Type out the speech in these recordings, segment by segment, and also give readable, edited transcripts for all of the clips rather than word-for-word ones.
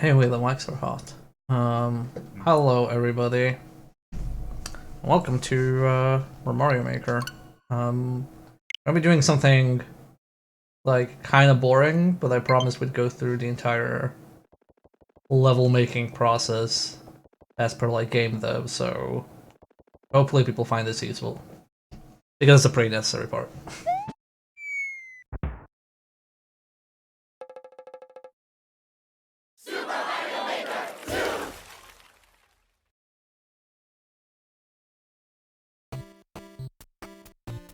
Anyway, the mics are hot. Hello everybody. Welcome to Mario Maker. I'll be doing something like kind of boring, but I promised we'd go through the entire level making process as per like game dev. So hopefully people find this useful because it's a pretty necessary part.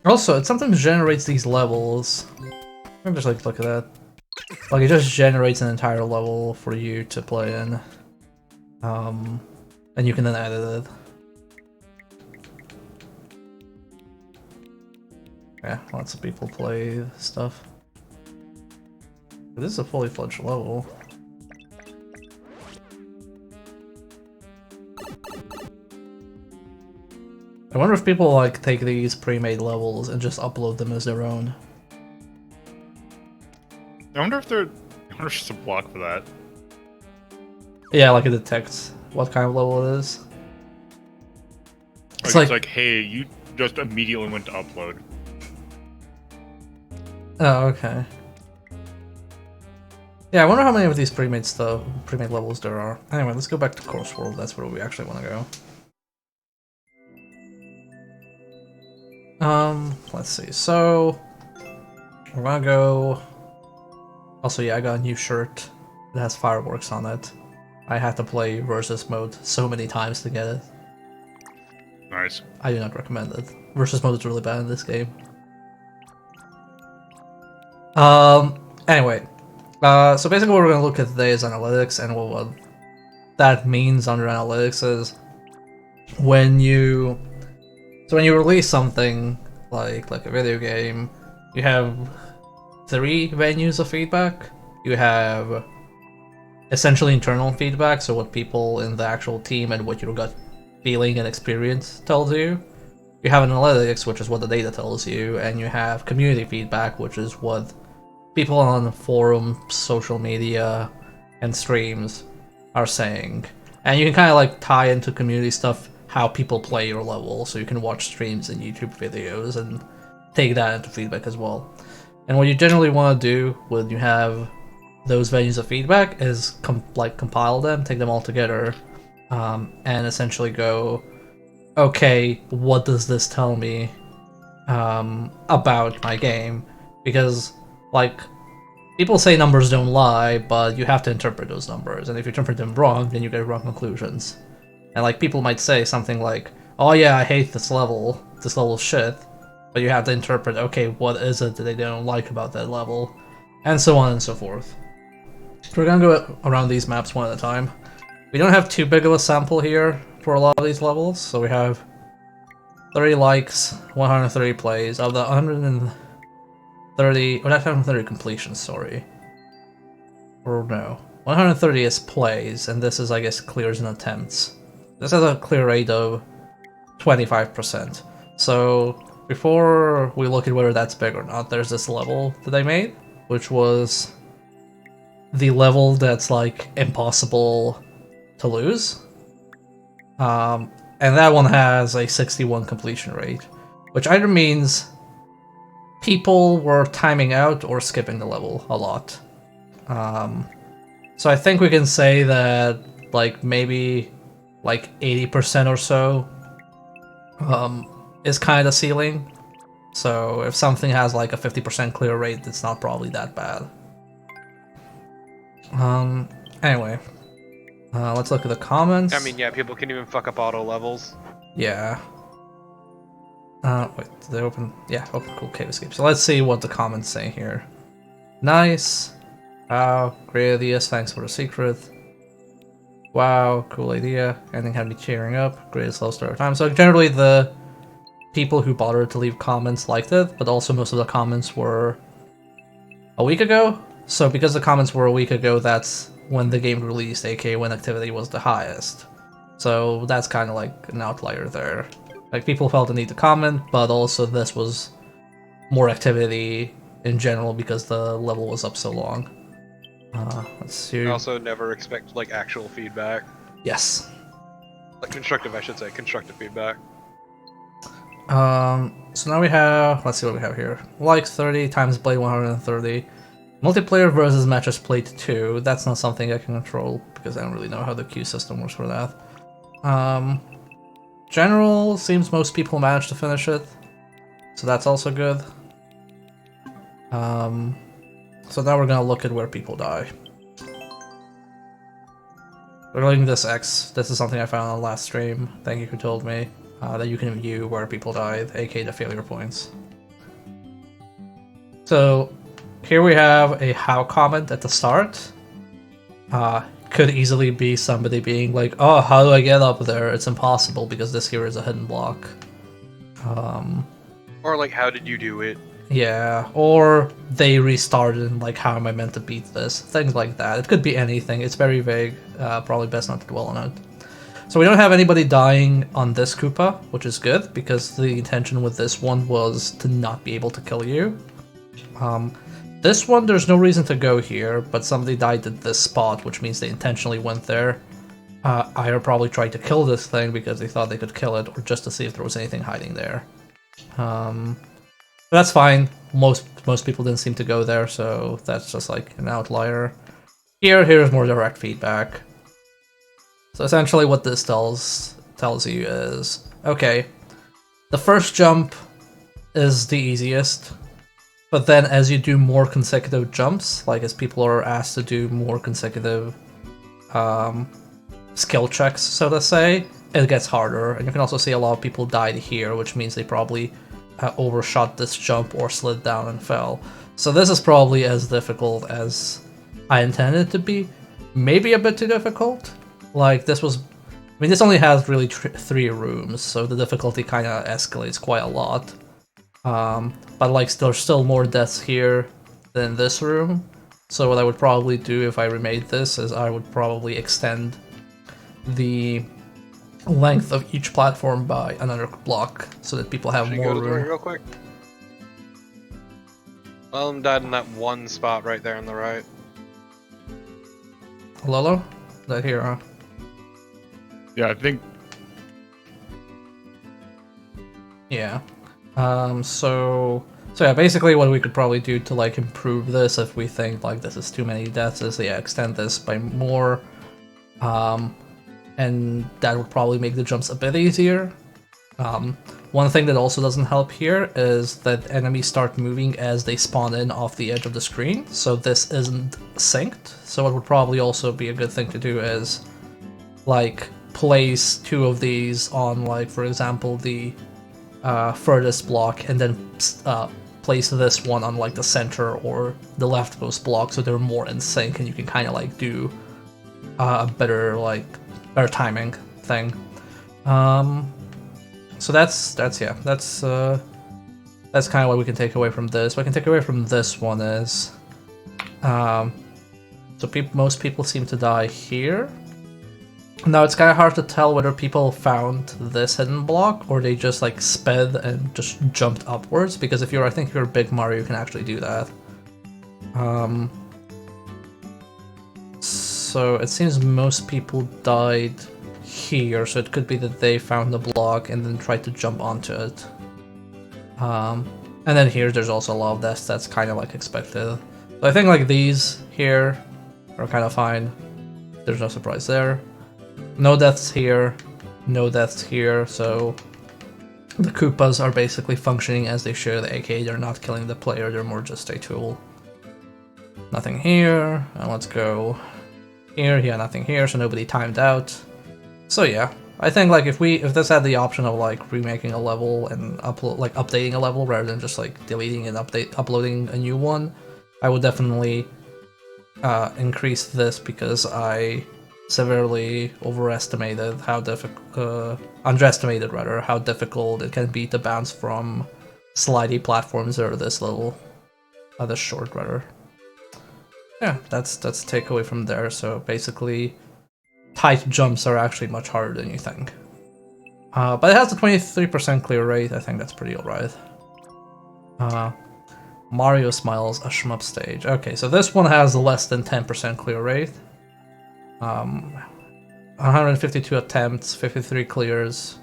Also, it sometimes generates these levels. I'm just like, look at that. Like, it just generates an entire level for you to play in. And you can then edit it. Yeah, lots of people play stuff. This is a fully fledged level. I wonder if people like take these pre-made levels and just upload them as their own. I wonder if there's just a block for that. Yeah, like it detects what kind of level it is. It's like, hey, you just immediately went to upload. Oh, okay. Yeah, I wonder how many of these pre-made levels there are. Anyway, let's go back to Course World. That's where we actually want to go. Let's see. So we're gonna go. Also, yeah, I got a new shirt that has fireworks on it. I had to play versus mode so many times to get it. Nice. I do not recommend it. Versus mode is really bad in this game. Anyway. So basically what we're going to look at today is analytics, and what that means under analytics is when you release something like a video game, you have 3 venues of feedback. You have essentially internal feedback, so what people in the actual team and what your gut feeling and experience tells you. You have analytics, which is what the data tells you, and you have community feedback, which is what people on forums, social media, and streams are saying. And you can kind of like tie into community stuff how people play your level, so you can watch streams and YouTube videos and take that into feedback as well. And what you generally want to do when you have those venues of feedback is compile them, take them all together, and essentially go, okay, what does this tell me about my game? Because like people say numbers don't lie, but you have to interpret those numbers, and if you interpret them wrong, then you get wrong conclusions. And like people might say something like, "Oh yeah, I hate this level's shit," but you have to interpret, okay, what is it that they don't like about that level, and so on and so forth. So we're gonna go around these maps one at a time. We don't have too big of a sample here for a lot of these levels, so we have 30 likes, 130 plays. Of the 130, or not 130 completions, sorry. Or no. 130 is plays, and this is, I guess, clears and attempts. This has a clear rate of 25%. So, before we look at whether that's big or not, there's this level that I made, which was the level that's, like, impossible to lose. And that one has a 61 completion rate, which either means people were timing out or skipping the level a lot. So I think we can say that like maybe like 80% or so is kind of the ceiling. So if something has like a 50% clear rate, it's not probably that bad. Anyway, let's look at the comments. I mean, yeah, people can even fuck up auto levels. Yeah. Wait, did they open? Yeah, open cool cave escape. So let's see what the comments say here. Nice. Wow, great ideas, thanks for the secret. Wow, cool idea. Ending had me cheering up. Greatest slow start of time. So generally the people who bothered to leave comments liked it, but also most of the comments were a week ago. So because the comments were a week ago, that's when the game released, aka when activity was the highest. So that's kind of like an outlier there. Like, people felt the need to comment, but also this was more activity in general because the level was up so long. Let's see. I also never expect like actual feedback. Yes. Like constructive, I should say, constructive feedback. So now we have, let's see what we have here. Like 30 times blade 130. Multiplayer versus matches played 2. That's not something I can control because I don't really know how the queue system works for that. General seems most people manage to finish it, so that's also good. So now we're gonna look at where people die. Regarding this X, this is something I found on the last stream. Thank you who told me that you can view where people died, aka the failure points. So here we have a how comment at the start. Could easily be somebody being like, oh, how do I get up there? It's impossible because this here is a hidden block. Or like, how did you do it? Yeah, or they restarted and like, how am I meant to beat this? Things like that. It could be anything. It's very vague. Probably best not to dwell on it. So we don't have anybody dying on this Koopa, which is good, because the intention with this one was to not be able to kill you. This one, there's no reason to go here, but somebody died at this spot, which means they intentionally went there. Either probably tried to kill this thing because they thought they could kill it, or just to see if there was anything hiding there. But that's fine. Most people didn't seem to go there, so that's just like an outlier. Here's more direct feedback. So essentially what this tells you is, okay, the first jump is the easiest, but then as you do more consecutive jumps, like as people are asked to do more consecutive skill checks, so to say, it gets harder. And you can also see a lot of people died here, which means they probably overshot this jump or slid down and fell. So this is probably as difficult as I intended it to be. Maybe a bit too difficult. Like this was, I mean, this only has really 3 rooms, so the difficulty kind of escalates quite a lot. But like there's still more deaths here than this room. So what I would probably do if I remade this is I would probably extend the length of each platform by another block so that people have Should more you go to the room. right real quick? Well, I'm dead in that one spot right there on the right. Lolo? That here, huh? Yeah, I think. Yeah. So yeah, basically what we could probably do to like improve this if we think like this is too many deaths is extend this by more. And that would probably make the jumps a bit easier. One thing that also doesn't help here is that enemies start moving as they spawn in off the edge of the screen, so this isn't synced. So what would probably also be a good thing to do is like place 2 of these on, like, for example, the furthest block, and then place this one on like the center or the leftmost block, so they're more in sync and you can kind of like do a better timing thing. So that's kind of what we can take away from this. What I can take away from this one is, so most people seem to die here. Now it's kind of hard to tell whether people found this hidden block or they just like sped and just jumped upwards, because if I think if you're Big Mario, you can actually do that. So it seems most people died here, so it could be that they found the block and then tried to jump onto it. And then here there's also a lot of deaths, that's kind of like expected. So I think like these here are kind of fine. There's no surprise there. No deaths here, no deaths here, so the Koopas are basically functioning as they should, aka they're not killing the player, they're more just a tool. Nothing here, and let's go here, yeah, nothing here, so nobody timed out. So yeah, I think like if this had the option of like remaking a level and updating a level rather than just like deleting and uploading a new one, I would definitely increase this, because I severely underestimated how difficult it can be to bounce from slidey platforms or this short rather. Yeah, that's takeaway from there. So basically, tight jumps are actually much harder than you think. But it has a 23% clear rate. I think that's pretty alright. Mario Smiles, a shmup stage. Okay, so this one has less than 10% clear rate. 152 attempts, 53 clears.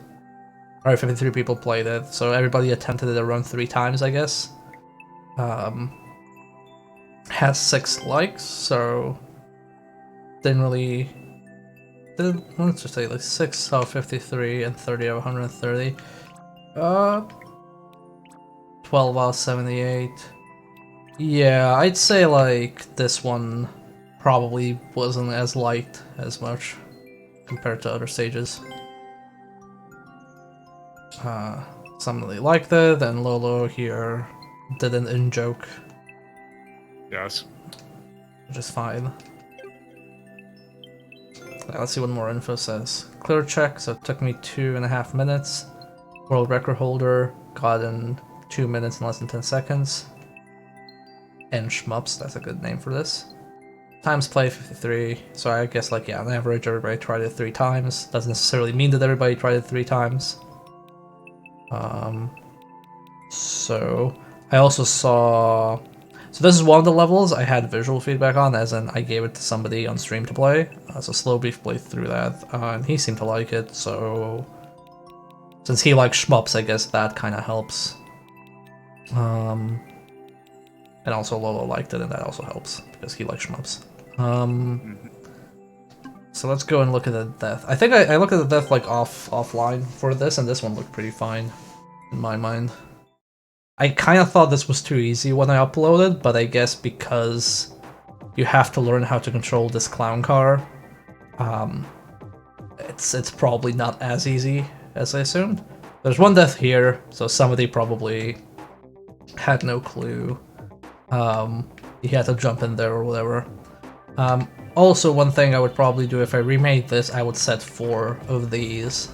Alright, 53 people played it, so everybody attempted it around 3 times, I guess. Has 6 likes, so didn't really. Let's just say like 6 out of 53 and 30 out of 130. 12 out of 78. Yeah, I'd say like this one probably wasn't as liked as much compared to other stages. Somebody liked it, and Lolo here did an in-joke, Yes. which is fine. Let's see what more info says. Clear check, so it took me 2.5 minutes. World record holder got in 2 minutes and less than 10 seconds. And shmups, that's a good name for this. Times played 53, so I guess like yeah, on average everybody tried it 3 times. Doesn't necessarily mean that everybody tried it 3 times. So I also saw. So this is one of the levels I had visual feedback on, as in I gave it to somebody on stream to play. So Slowbeef played through that, and he seemed to like it. So since he likes shmups, I guess that kind of helps. And also Lolo liked it, and that also helps because he likes shmups. So let's go and look at the death. I think I looked at the death like offline for this, and this one looked pretty fine in my mind. I kind of thought this was too easy when I uploaded, but I guess because you have to learn how to control this clown car, it's probably not as easy as I assumed. There's one death here, so somebody probably had no clue. He had to jump in there or whatever. Also, one thing I would probably do if I remade this, I would set 4 of these,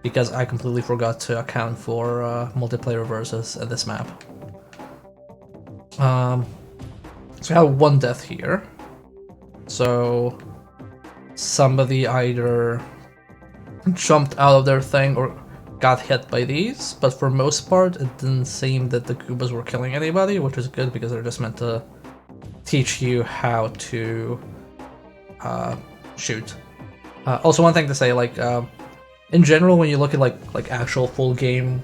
because I completely forgot to account for multiplayer versus this map. So we have one death here. So somebody either jumped out of their thing or got hit by these, but for most part it didn't seem that the Goombas were killing anybody, which is good because they're just meant to teach you how to shoot. Also, one thing to say, like in general, when you look at like actual full game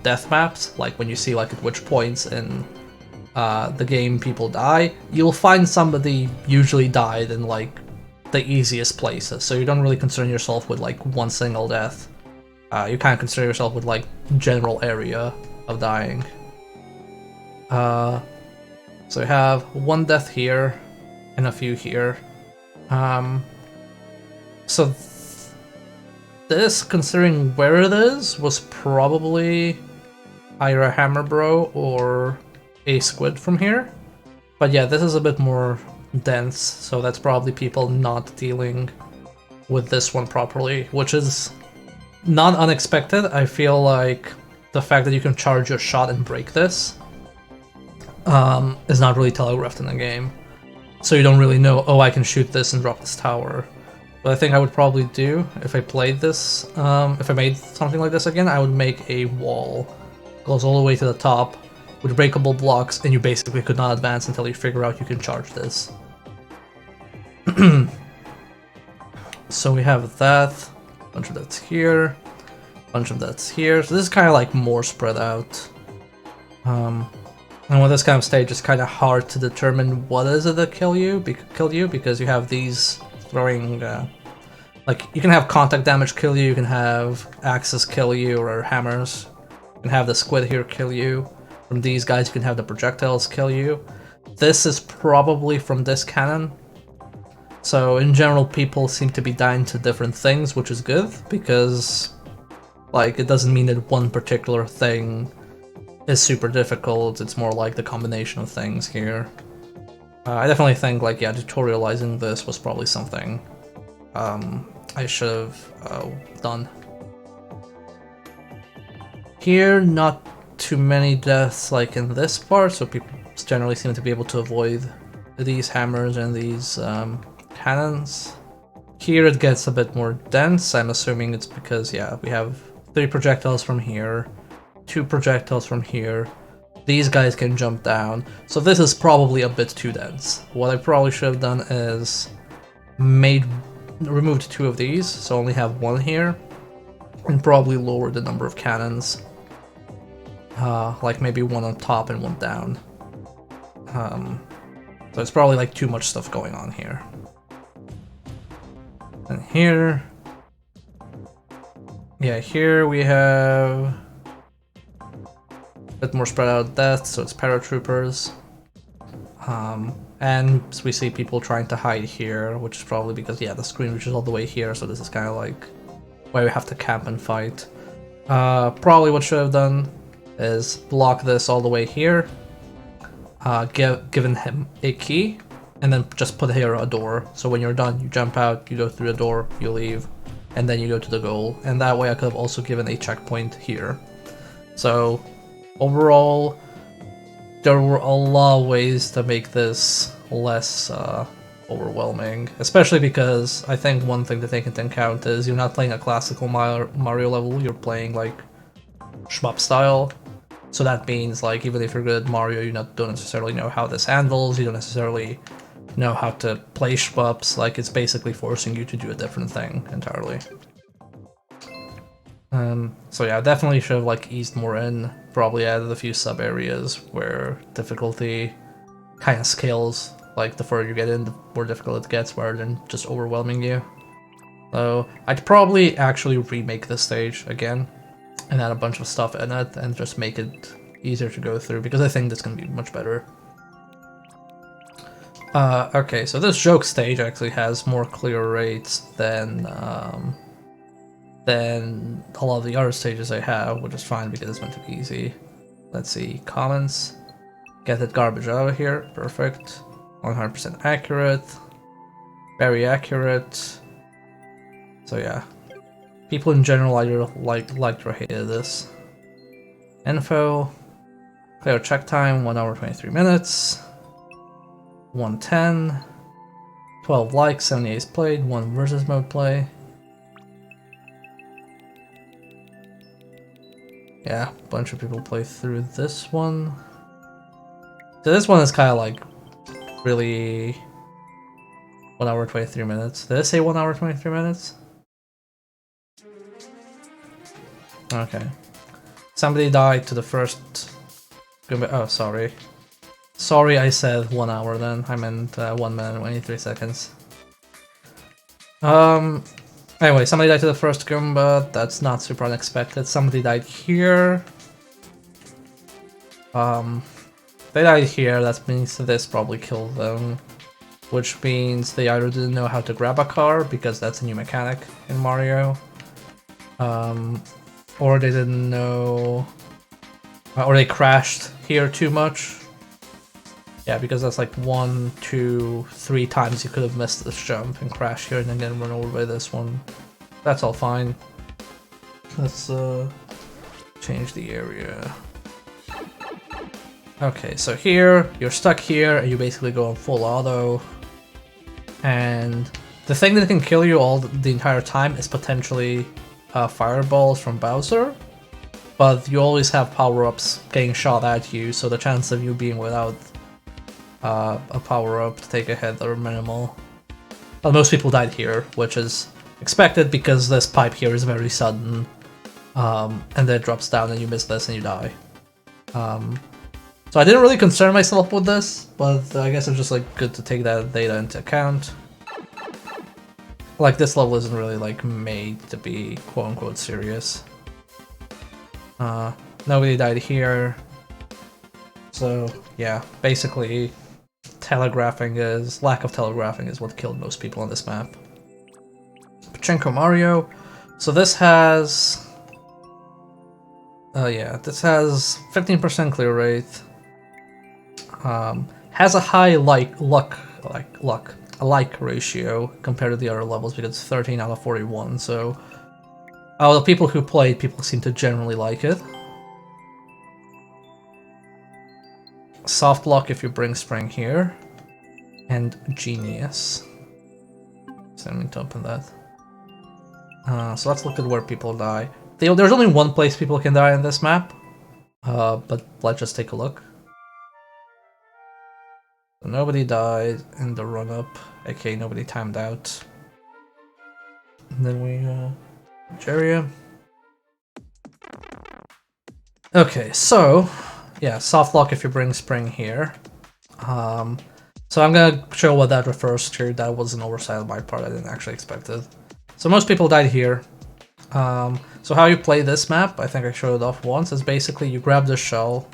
death maps, like when you see like at which points in the game people die, you'll find somebody usually died in like the easiest places. So you don't really concern yourself with like one single death. You kind of concern yourself with like general area of dying. So we have one death here and a few here. So this, considering where it is, was probably either a Hammer Bro or a Squid from here. But yeah, this is a bit more dense, so that's probably people not dealing with this one properly, which is not unexpected. I feel like the fact that you can charge your shot and break this is not really telegraphed in the game. So you don't really know, oh, I can shoot this and drop this tower. What I think I would probably do if I played this, if I made something like this again, I would make a wall. Goes all the way to the top with breakable blocks, and you basically could not advance until you figure out you can charge this. So we have that, bunch of that's here, bunch of that's here. So this is kind of like more spread out. And with this kind of stage, it's kind of hard to determine what is it that killed you because you have these throwing, like you can have contact damage kill you, you can have axes kill you, or hammers. You can have the squid here kill you. From these guys, you can have the projectiles kill you. This is probably from this cannon. So in general, people seem to be dying to different things, which is good because, like, it doesn't mean that one particular thing is super difficult. It's more like the combination of things here. I definitely think, like, yeah, tutorializing this was probably something I should have done. Here, not too many deaths like in this part, so people generally seem to be able to avoid these hammers and these cannons. Here it gets a bit more dense. I'm assuming it's because, yeah, we have 3 projectiles from here, 2 projectiles from here, these guys can jump down. So this is probably a bit too dense. What I probably should have done is removed 2 of these, so only have 1 here, and probably lowered the number of cannons. Like maybe 1 on top and 1 down. So it's probably like too much stuff going on here. And here... yeah, here we have a bit more spread out death, so it's paratroopers. And we see people trying to hide here, which is probably because, yeah, the screen reaches all the way here, so this is kind of like where we have to camp and fight. Probably what should have done is block this all the way here, given him a key, and then just put here a door. So when you're done, you jump out, you go through the door, you leave, and then you go to the goal. And that way I could have also given a checkpoint here. So overall, there were a lot of ways to make this less overwhelming, especially because I think one thing to take into account is you're not playing a classical Mario level, you're playing like shmup style. So that means like even if you're good at Mario, you don't necessarily know how this handles, you don't necessarily know how to play shmups, like it's basically forcing you to do a different thing entirely. So yeah, definitely should have like eased more in, probably added a few sub areas where difficulty kind of scales, like the further you get in, the more difficult it gets rather than just overwhelming you. So I'd probably actually remake this stage again and add a bunch of stuff in it and just make it easier to go through, because I think that's going to be much better. Okay, so this joke stage actually has more clear rates than a lot of the other stages I have, which is fine because it's meant to be easy. Let's see, comments. Get that garbage out of here, perfect. 100% accurate. Very accurate. So yeah. People in general either liked or hated this. Info. Player check time, 1 hour 23 minutes. 110. 12 likes, 78 played, 1 versus mode play. Yeah, a bunch of people play through this one. So this one is kind of like really 1 hour 23 minutes. Did I say 1 hour 23 minutes? Okay. Somebody died to the first... oh, sorry. Sorry I said 1 hour then. I meant 1 minute and 23 seconds. Anyway, somebody died to the first Goomba. That's not super unexpected. Somebody died here. They died here. That means this probably killed them. Which means they either didn't know how to grab a car, because that's a new mechanic in Mario. Or they didn't know... or they crashed here too much. Yeah, because that's like 1, 2, 3 times you could have missed this jump and crashed here and then get run over by this one. That's all fine. Let's change the area. Okay, so here, you're stuck here and you basically go on full auto. And the thing that can kill you the entire time is potentially fireballs from Bowser. But you always have power-ups getting shot at you, so the chance of you being without a power-up to take a hit are minimal. But most people died here, which is expected because this pipe here is very sudden. And then it drops down and you miss this and you die. So I didn't really concern myself with this, but I guess it's just like good to take that data into account. Like this level isn't really like made to be quote-unquote serious. Nobody died here. So yeah, basically lack of telegraphing is what killed most people on this map. Pachinko Mario. So this has... this has 15% clear rate. Has a high like ratio compared to the other levels because it's 13 out of 41, so out of the people who played, people seem to generally like it. Soft lock if you bring spring here, and genius. So I mean to open that. So let's look at where people die. There's only one place people can die in this map, But let's just take a look. So nobody died in the run-up, aka nobody timed out. And then we, Jeria. Okay, so, yeah, soft lock if you bring spring here. So I'm gonna show what that refers to. That was an oversight on my part, I didn't actually expect it. So most people died here. So how you play this map, I think I showed it off once, is basically you grab the shell,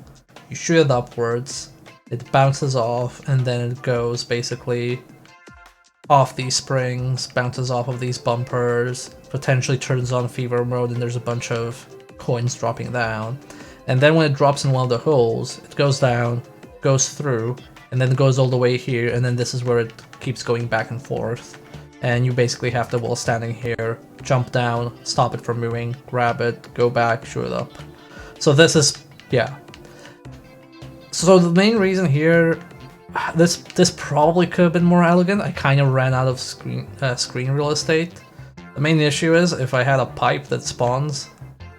you shoot it upwards, it bounces off, and then it goes basically off these springs, bounces off of these bumpers, potentially turns on fever mode, and there's a bunch of coins dropping down. And then when it drops in one of the holes, it goes down, goes through, and then it goes all the way here, and then this is where it keeps going back and forth. And you basically have to, while standing here, jump down, stop it from moving, grab it, go back, shoot it up. So this is, yeah. So the main reason here, this probably could have been more elegant. I kind of ran out of screen real estate. The main issue is if I had a pipe that spawns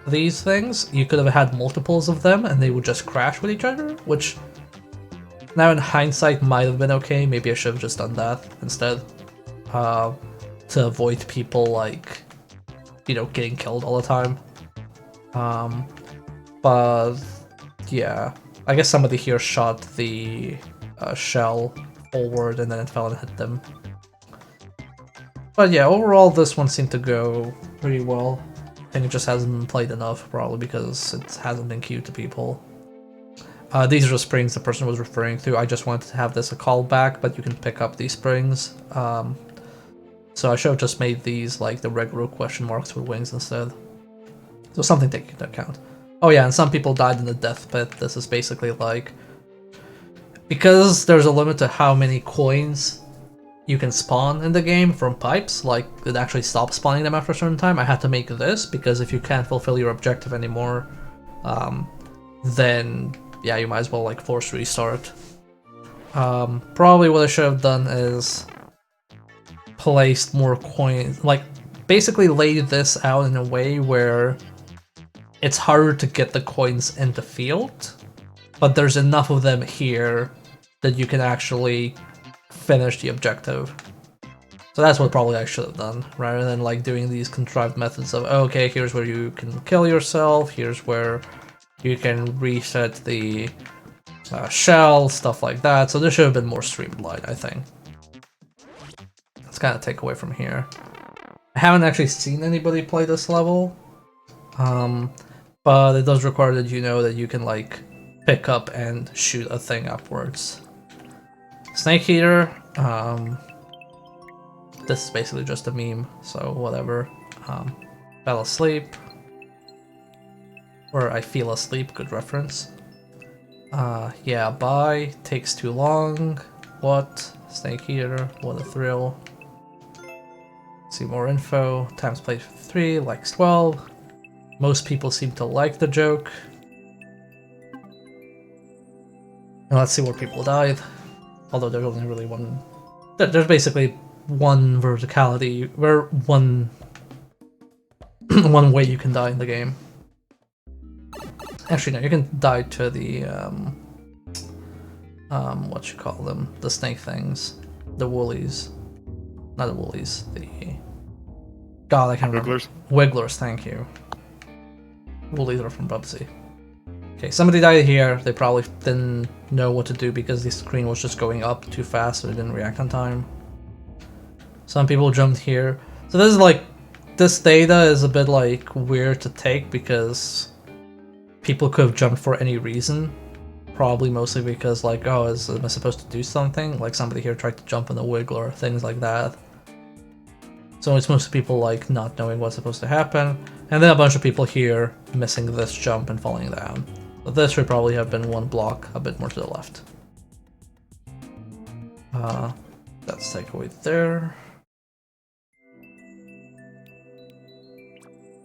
these things, you could have had multiples of them and they would just crash with each other, which now in hindsight might have been okay. Maybe I should have just done that instead, to avoid people like, you know, getting killed all the time. But yeah, I guess somebody here shot the shell forward and then it fell and hit them. But yeah, overall this one seemed to go pretty well. I think it just hasn't been played enough, probably because it hasn't been queued to people. These are the springs the person was referring to. I just wanted to have this a callback, but you can pick up these springs. So I should have just made these like the regular question marks with wings instead. So something to take into account. Oh yeah, and some people died in the death pit. This is basically like, because there's a limit to how many coins you can spawn in the game from pipes, like it actually stops spawning them after a certain time. I had to make this because if you can't fulfill your objective anymore, then yeah, you might as well like force restart. Probably what I should have done is placed more coins, like basically laid this out in a way where it's harder to get the coins in the field, but there's enough of them here that you can actually finish the objective. So that's what probably I should have done, rather than like doing these contrived methods of, okay, here's where you can kill yourself, here's where you can reset the shell, stuff like that. So this should have been more streamlined, I think. Let's kind of take away from here. I haven't actually seen anybody play this level, but it does require that you know that you can like pick up and shoot a thing upwards. Snake Eater, this is basically just a meme, so whatever. Fell asleep, or I feel asleep, good reference. Yeah, bye, takes too long, what? Snake Eater, what a thrill. See more info, times played 3, likes 12. Most people seem to like the joke. And let's see where people died. Although there's only really one. There's basically one verticality, where one way you can die in the game. Actually, no, you can die to the what you call them, the snake things, the woolies, not the woolies, the God, I can't remember. Wigglers? Wigglers, thank you. Woolies are from Bubsy. Okay, somebody died here. They probably didn't know what to do because the screen was just going up too fast, so it didn't react on time. Some people jumped here. So this is like, this data is a bit like weird to take because people could have jumped for any reason. Probably mostly because like, oh, am I supposed to do something? Like somebody here tried to jump in a Wiggler, things like that. So it's mostly people like not knowing what's supposed to happen. And then a bunch of people here missing this jump and falling down. So this should probably have been one block a bit more to the left. That's takeaway there.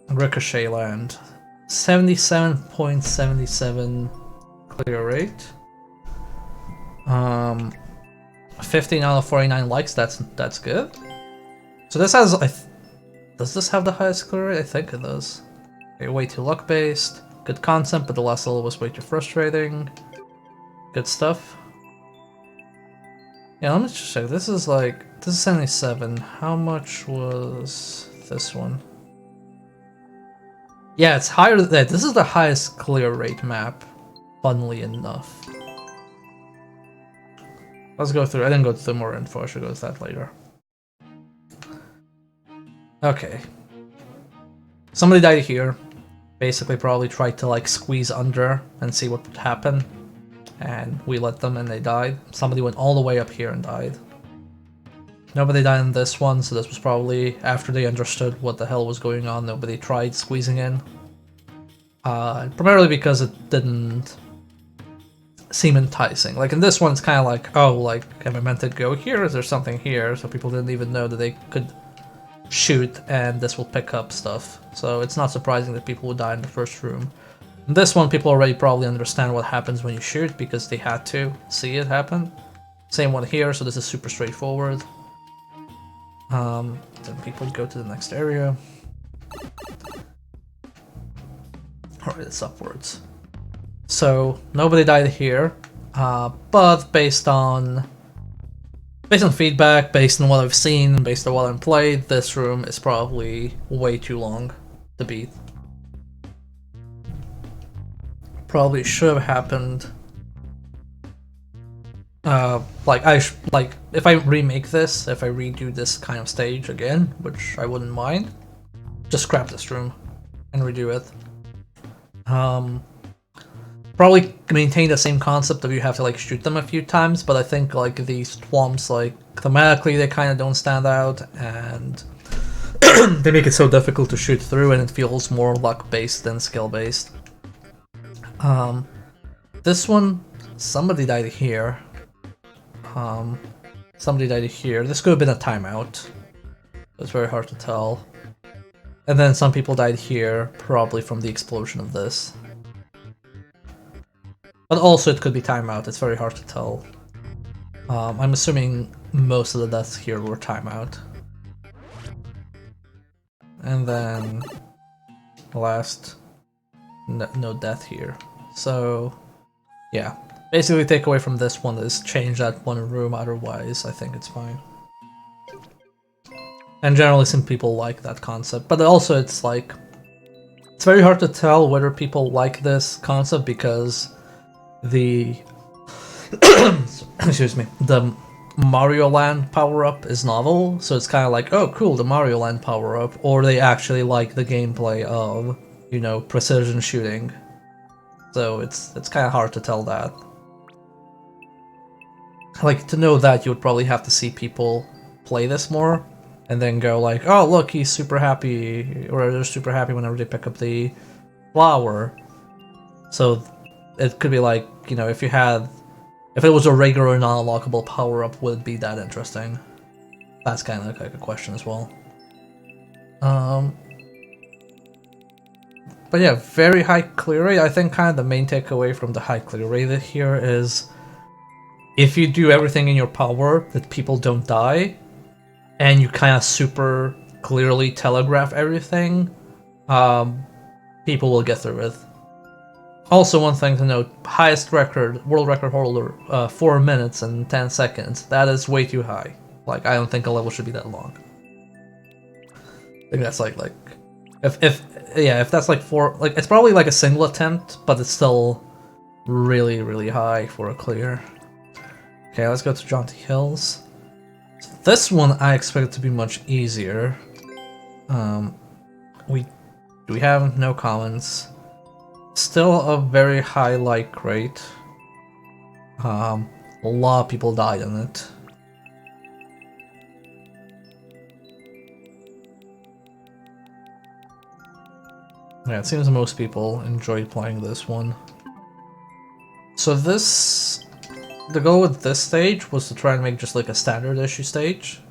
Ricochet land. 77.77 clear rate. 15 out of 49 likes, that's good. So this has, does this have the highest clear rate? I think it does. Okay, way too luck based. good concept, but the last level was way too frustrating. Good stuff. Yeah, let me just check. This is 77. How much was this one? Yeah, it's higher than that. This is the highest clear rate map, funnily enough. Let's go through. I didn't go through more info. I should go to that later. Okay. Somebody died here. Basically, probably tried to like squeeze under and see what would happen. And we let them and they died. Somebody went all the way up here and died. Nobody died in this one, so this was probably after they understood what the hell was going on. Nobody tried squeezing in. Primarily because it didn't seem enticing. Like in this one, it's kind of like, oh, like, am I meant to go here? Is there something here? So people didn't even know that they could shoot and this will pick up stuff. So it's not surprising that people would die in the first room. In this one, people already probably understand what happens when you shoot because they had to see it happen. Same one here, so this is super straightforward. Then people go to the next area. Alright, it's upwards. So nobody died here, but based on feedback, based on what I've seen, based on what I've played, this room is probably way too long to beat. Probably should have happened. Like if I remake this, if I redo this kind of stage again, which I wouldn't mind, just scrap this room and redo it. Probably maintain the same concept of you have to like shoot them a few times, but I think like these swamps, like thematically they kind of don't stand out, and they make it so difficult to shoot through, and it feels more luck based than skill based. This one, somebody died here. Somebody died here. This could have been a timeout. It's very hard to tell. And then some people died here, probably from the explosion of this. But also it could be timeout, it's very hard to tell. I'm assuming most of the deaths here were timeout. And then last, no death here. So yeah, basically takeaway from this one is change that one room, otherwise I think it's fine. And generally some people like that concept, but also it's like, it's very hard to tell whether people like this concept because the excuse me, the Mario Land power-up is novel, so it's kind of like, oh cool, the Mario Land power-up, or they actually like the gameplay of, you know, precision shooting. So it's kind of hard to tell that. Like, to know that, you would probably have to see people play this more, and then go like, oh look, he's super happy, or they're super happy whenever they pick up the flower. So it could be like, you know, if it was a regular non-unlockable power-up, would it be that interesting? That's kind of like a question as well. But yeah, very high clear rate. I think kind of the main takeaway from the high clear rate here is if you do everything in your power that people don't die, and you kind of super clearly telegraph everything, people will get through it. Also, one thing to note, highest record, world record holder, 4 minutes and 10 seconds. That is way too high. Like, I don't think a level should be that long. I think that's like if that's like it's probably like a single attempt, but it's still really, really high for a clear. Okay, let's go to Jaunty Hills. So this one I expect it to be much easier. We have no comments. Still a very high like rate. A lot of people died in it. Yeah, it seems most people enjoyed playing this one. So the goal with this stage was to try and make just like a standard issue stage.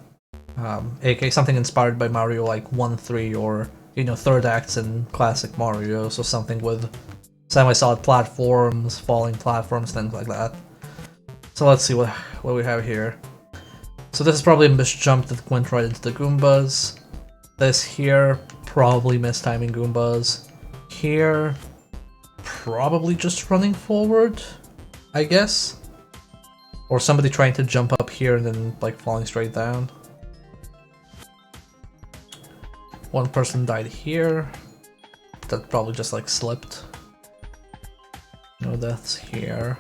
aka something inspired by Mario like 1-3 or, you know, third acts in classic Mario, so something with semi-solid platforms, falling platforms, things like that. So let's see what we have here. So this is probably a missed jump that went right into the Goombas. This here, probably mistiming Goombas. Here, probably just running forward, I guess. Or somebody trying to jump up here and then like falling straight down. One person died here. That probably just like slipped. No deaths here.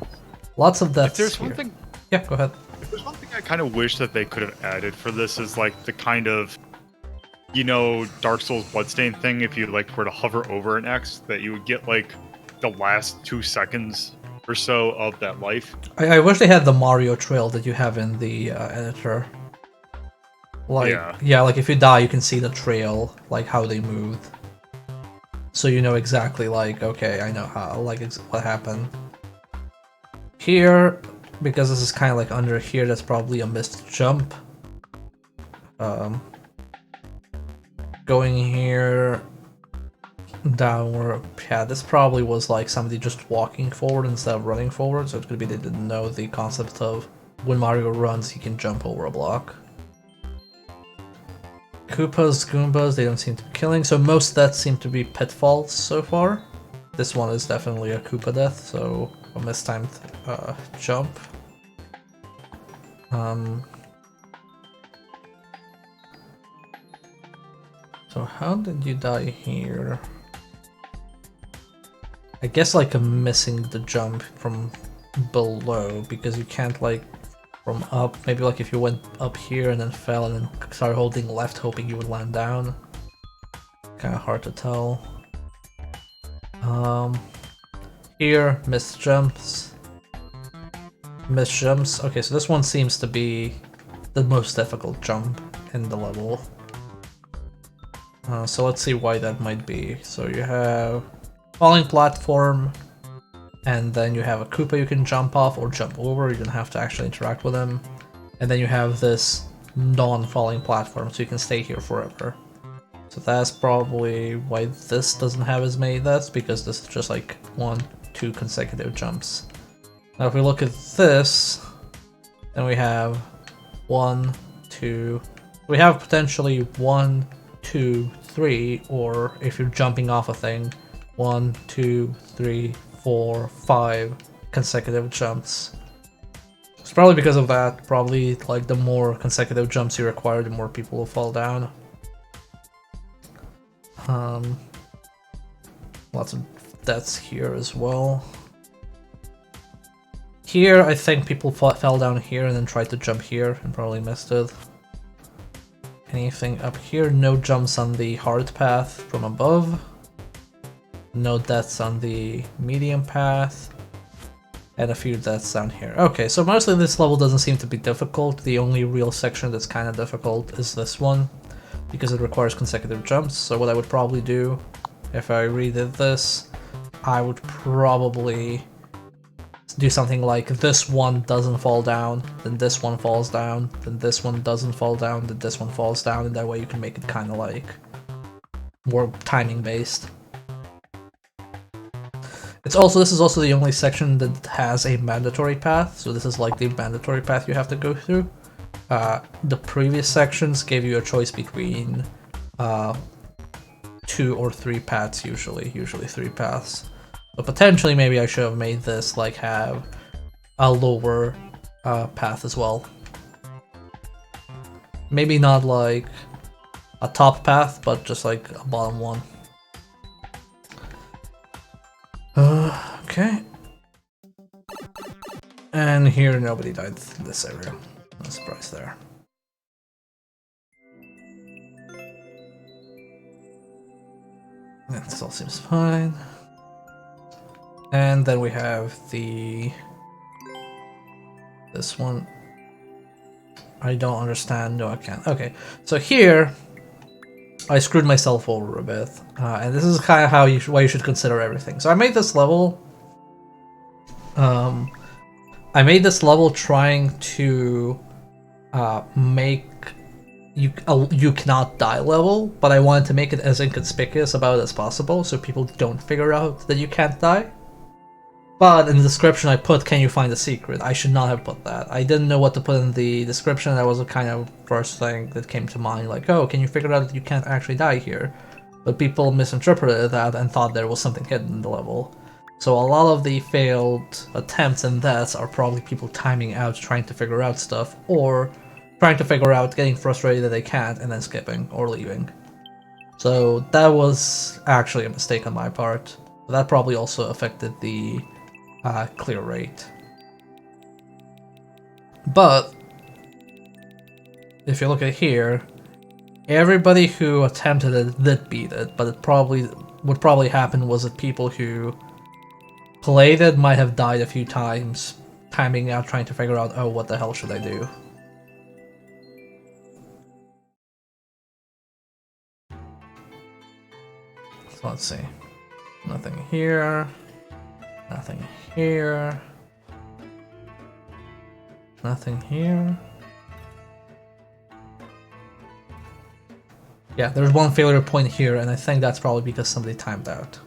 Lots of deaths There's here. one thing. Yeah, go ahead. There's one thing I kind of wish that they could have added for this is like the kind of, you know, Dark Souls Bloodstain thing. If you like were to hover over an X, that you would get like the last 2 seconds or so of that life. I wish they had the Mario trail that you have in the editor. Like, yeah, like if you die, you can see the trail, like how they moved. So you know exactly, like, okay, I know how, like, what happened. Here, because this is kind of like under here, that's probably a missed jump. Going here, downward, yeah, this probably was like somebody just walking forward instead of running forward, so it could be they didn't know the concept of when Mario runs, he can jump over a block. Koopas, Goombas, they don't seem to be killing, so most deaths seem to be pitfalls so far. This one is definitely a Koopa death, so a mistimed jump. So how did you die here? I guess like I'm missing the jump from below, because you can't like from up, maybe like if you went up here and then fell and then started holding left hoping you would land down. Kinda hard to tell. Here, missed jumps. Missed jumps. Okay, so this one seems to be the most difficult jump in the level. So let's see why that might be. So you have falling platform, and then you have a Koopa you can jump off or jump over, you don't have to actually interact with him. And then you have this non-falling platform, so you can stay here forever. So that's probably why this doesn't have as many deaths, because this is just like 1, 2 consecutive jumps. Now if we look at this, then we have 1, 2, we have potentially 1, 2, 3, or if you're jumping off a thing, 1, 2, 3, 4, 5 consecutive jumps. It's probably because of that. Probably like the more consecutive jumps you require, the more people will fall down. Lots of deaths here as well. Here, I think people fell down here and then tried to jump here and probably missed it. Anything up here? No jumps on the hard path from above. No deaths on the medium path. And a few deaths down here. Okay, so mostly this level doesn't seem to be difficult. The only real section that's kind of difficult is this one, because it requires consecutive jumps. So what I would probably do, if I redid this, I would probably do something like this one doesn't fall down, then this one falls down, then this one doesn't fall down, then this one falls down, and that way you can make it kind of like more timing based. This is also the only section that has a mandatory path, so this is like the mandatory path you have to go through. The previous sections gave you a choice between 2 or 3 paths usually 3 paths. But potentially maybe I should have made this like have a lower path as well. Maybe not like a top path, but just like a bottom one. Okay. And here nobody died in this area. No surprise there. Yeah, this all seems fine. And then we have this one. I don't understand. No, I can't. Okay, so here I screwed myself over a bit, and this is kind of why you should consider everything. So I made this level. I made this level trying to make you cannot die level, but I wanted to make it as inconspicuous about it as possible, so people don't figure out that you can't die. But in the description I put, can you find a secret? I should not have put that. I didn't know what to put in the description. That was the kind of first thing that came to mind, like, oh, can you figure out that you can't actually die here? But people misinterpreted that and thought there was something hidden in the level. So a lot of the failed attempts and deaths are probably people timing out, trying to figure out stuff, or trying to figure out, getting frustrated that they can't, and then skipping or leaving. So that was actually a mistake on my part. That probably also affected the clear rate. But if you look at here, everybody who attempted it did beat it, but what probably happened was that people who played it might have died a few times, timing out, trying to figure out, oh, what the hell should I do? So let's see. Nothing here. Nothing here. Nothing here. Yeah, there's one failure point here, and I think that's probably because somebody timed out.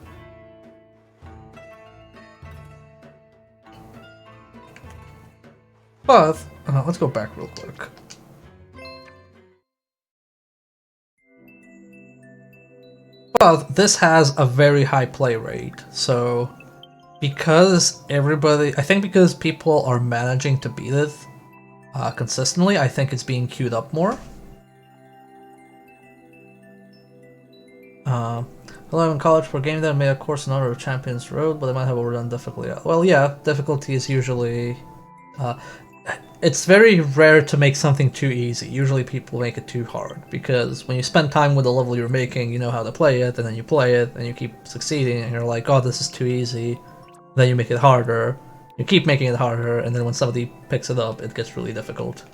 But, let's go back real quick. But this has a very high play rate, so because everybody, I think because people are managing to beat it consistently, I think it's being queued up more. Hello, I'm in college for a game that made a course in Honor of Champions Road, but they might have overdone difficulty. Well, yeah, difficulty is usually... it's very rare to make something too easy. Usually people make it too hard, because when you spend time with the level you're making, you know how to play it, and then you play it, and you keep succeeding, and you're like, oh, this is too easy. Then you make it harder, you keep making it harder, and then when somebody picks it up, it gets really difficult.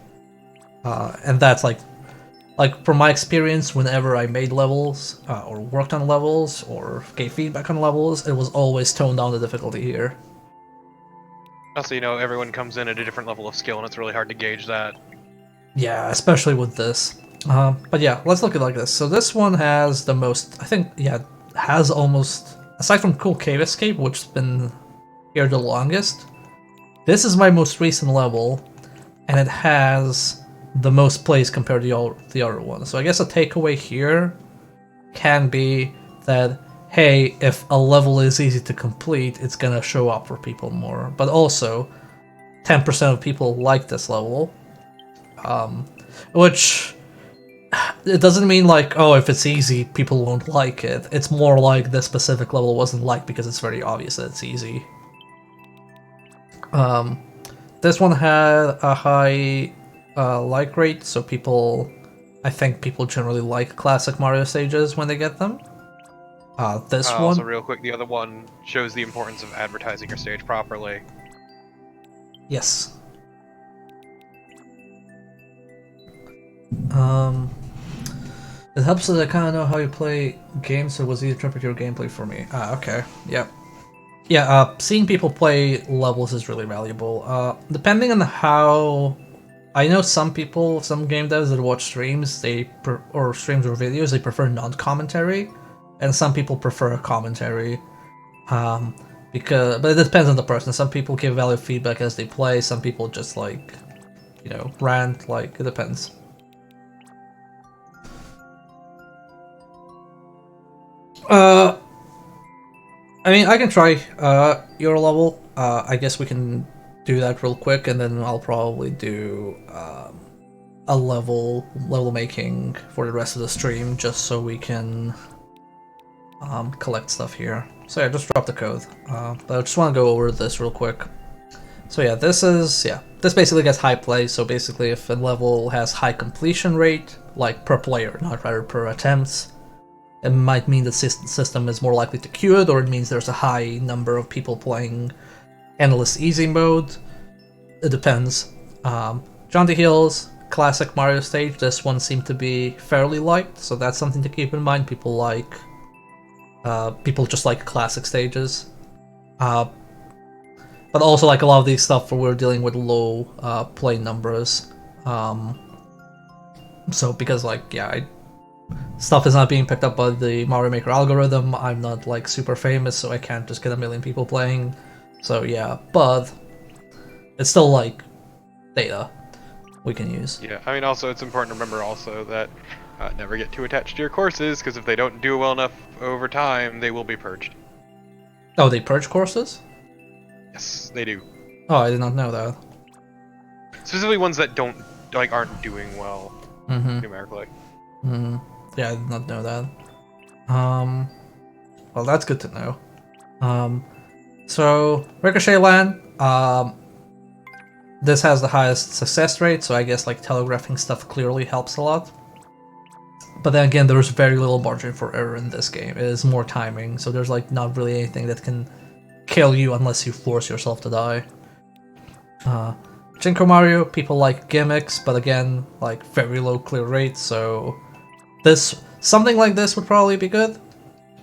And that's like from my experience, whenever I made levels, or worked on levels, or gave feedback on levels, it was always toned down the difficulty here. Also, you know, everyone comes in at a different level of skill, and it's really hard to gauge that. Yeah, especially with this. But yeah, let's look at it like this. So this one has the most, I think, yeah, has almost, aside from Cool Cave Escape, which has been here the longest, this is my most recent level, and it has the most plays compared to the other one. So I guess a takeaway here can be that, hey, if a level is easy to complete, it's gonna show up for people more. But also, 10% of people like this level, which it doesn't mean like, oh, if it's easy, people won't like it. It's more like this specific level wasn't liked because it's very obvious that it's easy. This one had a high like rate, so I think people generally like classic Mario stages when they get them. This one... Also, real quick, the other one shows the importance of advertising your stage properly. Yes. It helps that I kind of know how you play games, so it was easy to interpret your gameplay for me. Okay. Yep. Yeah, seeing people play levels is really valuable. Depending on how... I know some people, some game devs that watch streams, or streams or videos, they prefer non-commentary, and some people prefer commentary. But it depends on the person. Some people give valid feedback as they play, some people just like, you know, rant, like, it depends. I mean, I can try your level. I guess we can do that real quick, and then I'll probably do a level making for the rest of the stream, just so we can collect stuff here. So yeah, just drop the code. But I just want to go over this real quick. So yeah, this basically gets high play. So basically, if a level has high completion rate, like per player, not rather per attempts, it might mean the system is more likely to queue it, or it means there's a high number of people playing Endless Easy mode. It depends. Jaunty Hills, classic Mario stage, this one seemed to be fairly liked, so that's something to keep in mind. People just like classic stages. But also, like, a lot of these stuff where we're dealing with low play numbers. So because, like, yeah, stuff is not being picked up by the Mario Maker algorithm, I'm not, like, super famous, so I can't just get a million people playing. So yeah, but it's still, like, data we can use. Yeah, I mean, also, it's important to remember also that never get too attached to your courses, because if they don't do well enough over time, they will be purged. Oh, they purge courses? Yes, they do. Oh, I did not know that. Specifically ones that aren't doing well Mm-hmm. numerically. Mm-hmm. Yeah, I did not know that. Well, that's good to know. So Ricochet Land, this has the highest success rate, so I guess like telegraphing stuff clearly helps a lot. But then again, there's very little margin for error in this game. It is more timing, so there's like not really anything that can kill you unless you force yourself to die. Jinko Mario, people like gimmicks, but again, like very low clear rate, so something like this would probably be good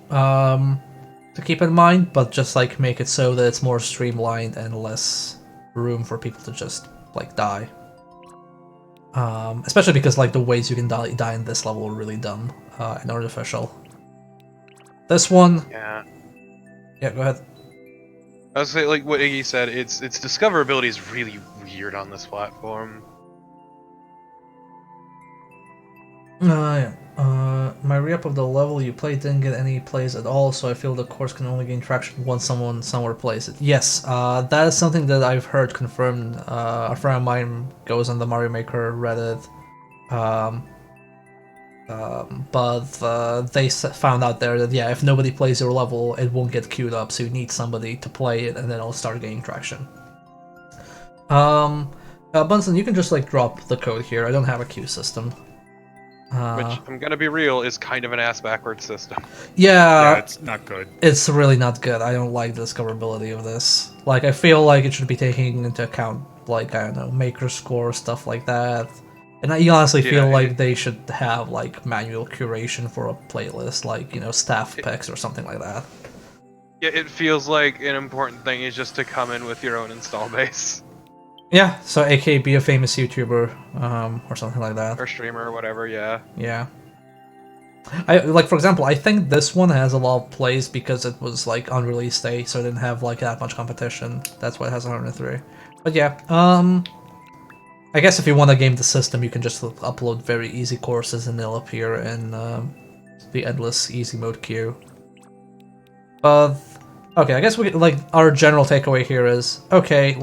to keep in mind, but just like make it so that it's more streamlined and less room for people to just like die. Especially because like the ways you can die in this level are really dumb and artificial. This one, Yeah. yeah, go ahead. I was say like what Iggy said, its discoverability is really weird on this platform. Yeah. My re-up of the level you played didn't get any plays at all, so I feel the course can only gain traction once someone somewhere plays it. Yes, that is something that I've heard confirmed. A friend of mine goes on the Mario Maker Reddit, but they found out there that yeah, if nobody plays your level, it won't get queued up, so you need somebody to play it, and then it'll start gaining traction. Bunsen, you can just like drop the code here. I don't have a queue system. Which, I'm gonna be real, is kind of an ass-backwards system. Yeah, it's not good. It's really not good. I don't like the discoverability of this. Like, I feel like it should be taking into account, like, I don't know, maker score, stuff like that. And I honestly feel like they should have, like, manual curation for a playlist, like, you know, staff picks or something like that. Yeah, it feels like an important thing is just to come in with your own install base. Yeah, so aka be a famous YouTuber, or something like that. Or streamer or whatever, yeah. Yeah. Like, for example, I think this one has a lot of plays because it was, like, on release day, so it didn't have, like, that much competition. That's why it has 103. But yeah, I guess if you want to game the system, you can just upload very easy courses and they'll appear in the endless easy mode queue. But, okay, I guess our general takeaway here is, okay,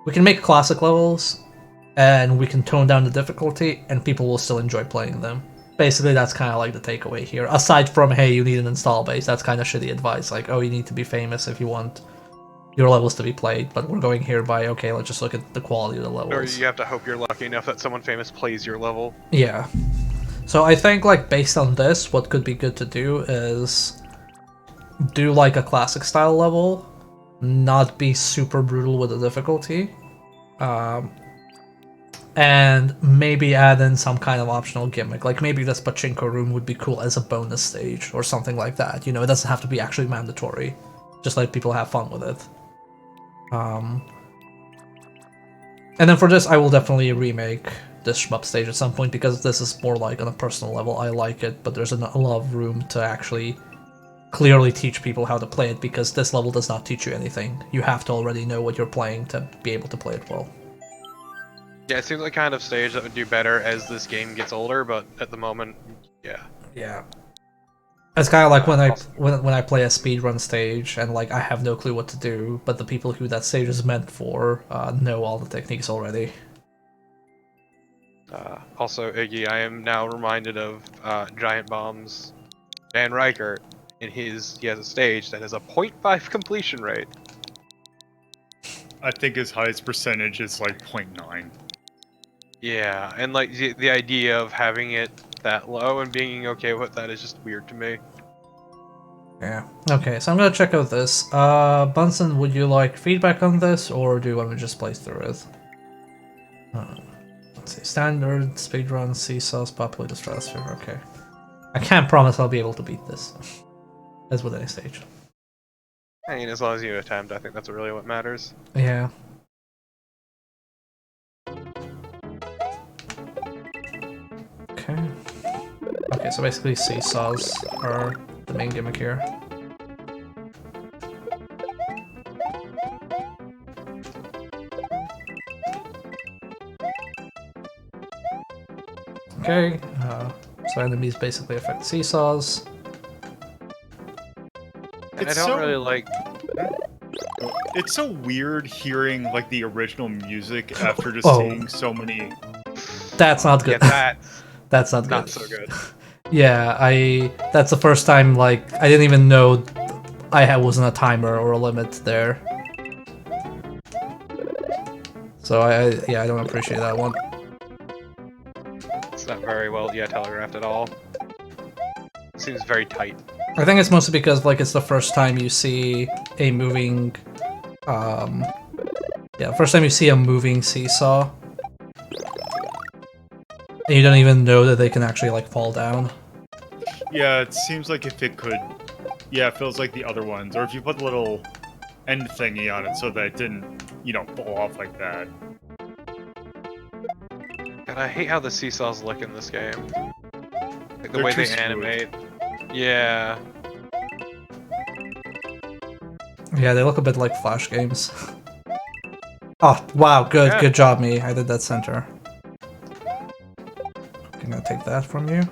we can make classic levels, and we can tone down the difficulty, and people will still enjoy playing them. Basically, that's kind of like the takeaway here. Aside from, hey, you need an install base, that's kind of shitty advice. Like, oh, you need to be famous if you want your levels to be played, but we're going here by, okay, let's just look at the quality of the levels. Or you have to hope you're lucky enough that someone famous plays your level. Yeah. So I think, like, based on this, what could be good to do is do, like, a classic style level, not be super brutal with the difficulty, and maybe add in some kind of optional gimmick. Like, maybe this pachinko room would be cool as a bonus stage, or something like that. You know, it doesn't have to be actually mandatory. Just let people have fun with it. And then for this, I will definitely remake this shmup stage at some point, because this is more like on a personal level. I like it, but there's a lot of room to actually clearly teach people how to play it, because this level does not teach you anything. You have to already know what you're playing to be able to play it well. Yeah, it seems like kind of stage that would do better as this game gets older, but at the moment, yeah. Yeah. It's kind of like when I play a speedrun stage and like I have no clue what to do, but the people who that stage is meant for know all the techniques already. Also, Iggy, I am now reminded of Giant Bomb's Van Riker. He has a stage that has a 0.5 completion rate. I think his highest percentage is like 0.9. Yeah, and like the idea of having it that low and being okay with that is just weird to me. Yeah. Okay, so I'm gonna check out this. Bunsen, would you like feedback on this, or do you want me to just play through it? Let's see. Standard, speedrun, seesaws, populated stratosphere. Okay. I can't promise I'll be able to beat this. As with any stage. I mean, as long as you attempt, I think that's really what matters. Yeah. Okay. Okay, so basically seesaws are the main gimmick here. Okay, so enemies basically affect seesaws. And It's I don't so- really like. It's so weird hearing like the original music after just Oh. seeing so many. That's not good. Yeah, that's That's not good. not so good. Yeah, that's the first time like I didn't even know wasn't a timer or a limit there. So I don't appreciate that one. It's not very well, telegraphed at all. Seems very tight. I think it's mostly because like it's the first time you see a moving first time you see a moving seesaw. And you don't even know that they can actually like fall down. Yeah, it seems like if it could. Yeah, it feels like the other ones, or if you put the little end thingy on it so that it didn't, fall off like that. God, I hate how the seesaws look in this game. Like the They're way too they smooth. animate. Yeah. Yeah, they look a bit like Flash games. Oh, wow, good, Yeah. good job, me. I did that center. I'm gonna take that from you.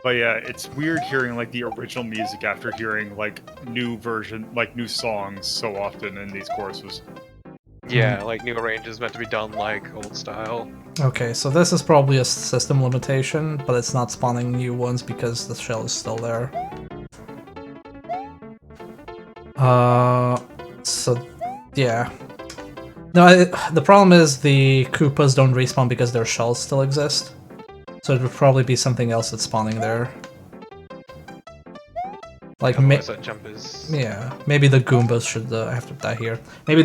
But yeah, it's weird hearing like the original music after hearing like new songs so often in these courses. Yeah, like new arrangements meant to be done like old style. Okay, so this is probably a system limitation, but it's not spawning new ones because the shell is still there. So, yeah. No, the problem is the Koopas don't respawn because their shells still exist. So it would probably be something else that's spawning there. Like, Otherwise that jump is... yeah, maybe the Goombas should, I have to die here. Maybe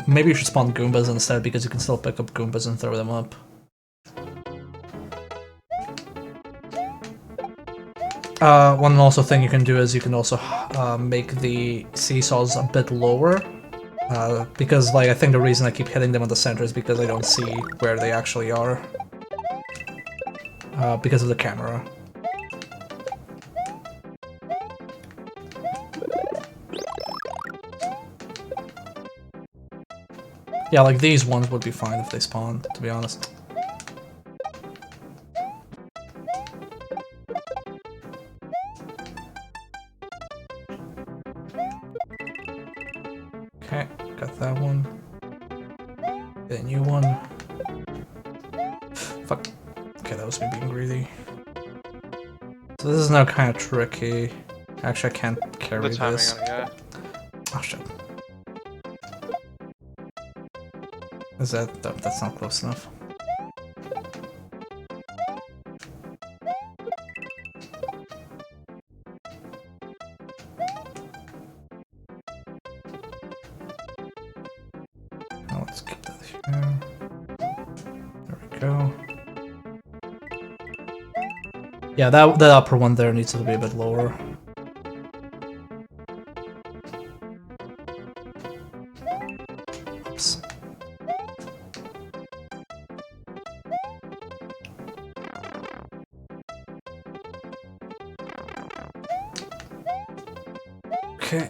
maybe you should spawn Goombas instead because you can still pick up Goombas and throw them up. One also thing you can do is you can also make the seesaws a bit lower. Because, like, I think the reason I keep hitting them at the center is because I don't see where they actually are. Because of the camera. Yeah, like these ones would be fine if they spawn, to be honest. Okay, got that one. Get a new one. Fuck. Okay, that was me being greedy. So this is now kind of tricky. Actually, I can't carry The timing this. on it, yeah. Oh shit. Is that's not close enough. Now let's keep that here. There we go. Yeah, that upper one there needs to be a bit lower. Oops. Okay.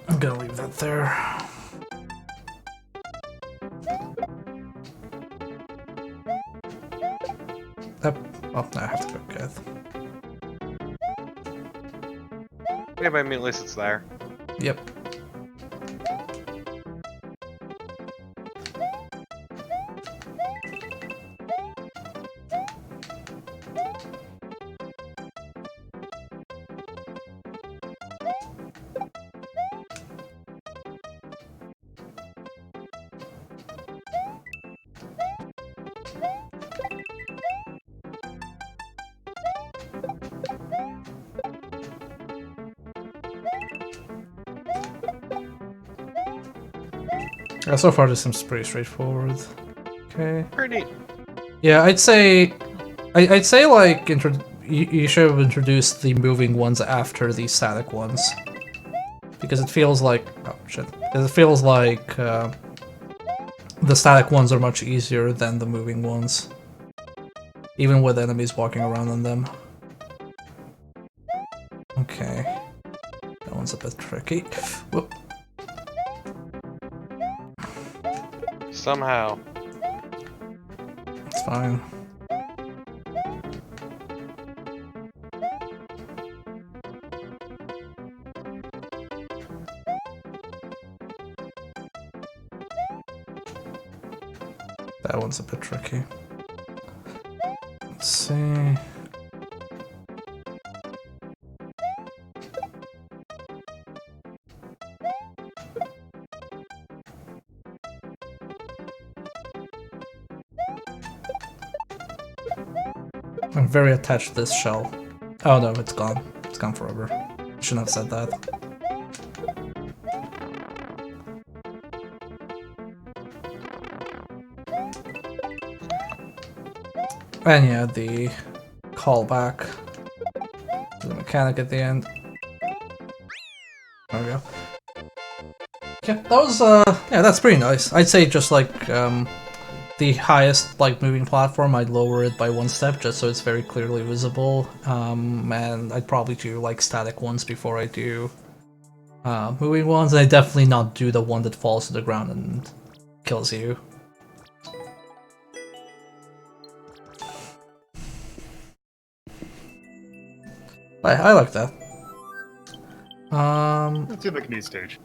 I'm gonna leave that there. Oh, no, I have to go Geth. Yeah, but I mean, at least it's there. Yep. So far this seems pretty straightforward. Okay. Pretty neat. Yeah, I'd say like you should have introduced the moving ones after the static ones. Because it feels like because it feels like the static ones are much easier than the moving ones. Even with enemies walking around on them. Okay. That one's a bit tricky. Whoop. somehow. It's fine. That one's a bit tricky. Let's see. I'm very attached to this shell. Oh no, it's gone. It's gone forever. Shouldn't have said that. And yeah, the callback to the mechanic at the end. There we go. Yeah, that was yeah, that's pretty nice. I'd say just like the highest like moving platform, I'd lower it by 1 step just so it's very clearly visible. And I'd probably do like static ones before I do moving ones. And I definitely not do the one that falls to the ground and kills you. I like that. It seemed like a neat stage.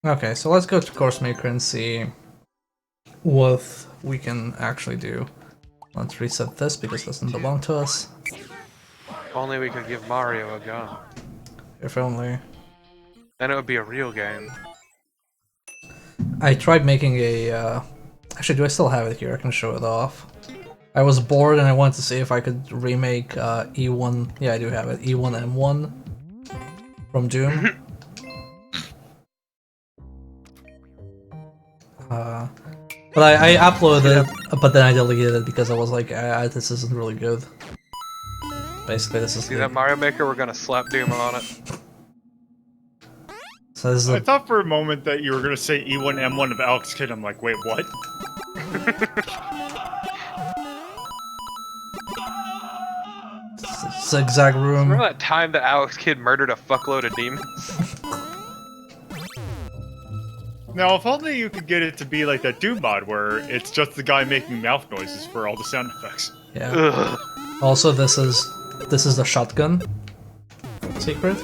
Okay, so let's go to Course Maker and see what we can actually do. Let's reset this because it doesn't belong to us. If only we could give Mario a gun. If only. Then it would be a real game. I tried making a, actually, do I still have it here? I can show it off. I was bored and I wanted to see if I could remake E1, yeah I do have it, E1M1 from Doom. But I uploaded it, but then I deleted it because I was like, this isn't really good. Basically, this is See that Mario Maker? We're gonna slap Doom on it. So this is I thought for a moment that you were gonna say E1M1 of Alex Kidd. I'm like, wait, what? Zigzag room. Remember that time that Alex Kidd murdered a fuckload of demons? Now, if only you could get it to be like that Doom mod where it's just the guy making mouth noises for all the sound effects. Yeah. Ugh. Also, this is the shotgun secret,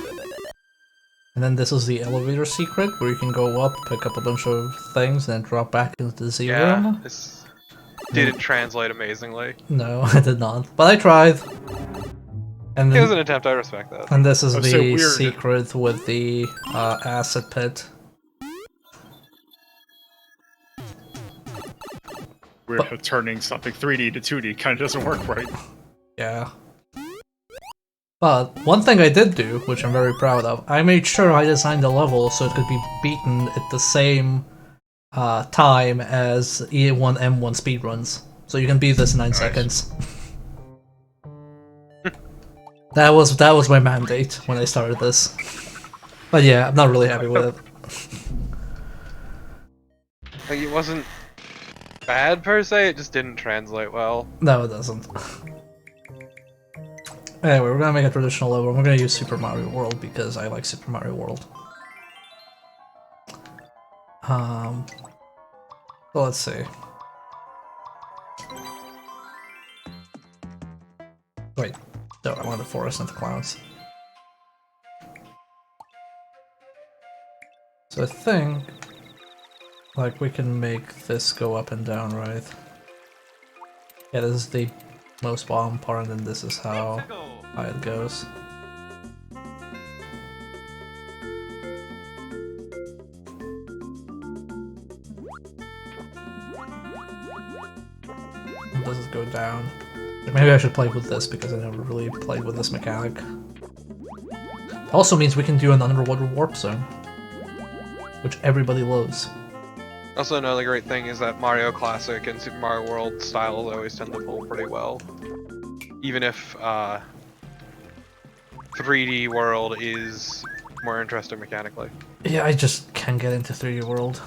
and then this is the elevator secret where you can go up, pick up a bunch of things, and then drop back into the Z Yeah, room. this didn't translate amazingly. No, I did not, but I tried. And It was then, an attempt, I respect that. and this is That was so the weird. secret with the acid pit. We're turning something 3D to 2D kind of doesn't work right. Yeah. But one thing I did do, which I'm very proud of, I made sure I designed the level so it could be beaten at the same time as E1M1 speedruns. So you can beat this in 9 seconds. That was my mandate when I started this. But yeah, I'm not really happy with it. Like, it wasn't bad per se, it just didn't translate well. No, it doesn't. Anyway, we're gonna make a traditional level. We're gonna use Super Mario World because I like Super Mario World. So let's see. Wait, no, I want the forest, not the clouds. So I think, like, we can make this go up and down, right? Yeah, this is the most bottom part, and then this is how it goes. And this is go down. Maybe I should play with this because I never really played with this mechanic. Also means we can do an underwater warp zone, which everybody loves. Also, another great thing is that Mario Classic and Super Mario World styles always tend to pull pretty well. Even if 3D World is more interesting mechanically. Yeah, I just can't get into 3D World.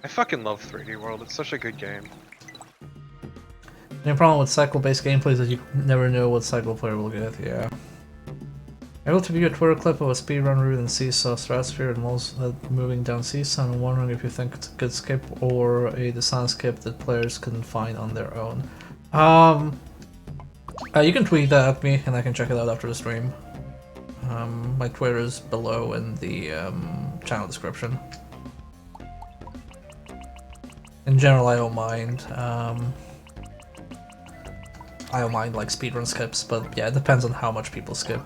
I fucking love 3D World, it's such a good game. The problem with cycle-based gameplay is that you never know what cycle player will get, yeah. Able to view a Twitter clip of a speedrun route in Seesaw Stratosphere and most moving down Seesaw, and I'm wondering if you think it's a good skip or a design skip that players can find on their own. You can tweet that at me and I can check it out after the stream. My Twitter is below in the channel description. In general, I don't mind. I don't mind like speedrun skips, but yeah, it depends on how much people skip.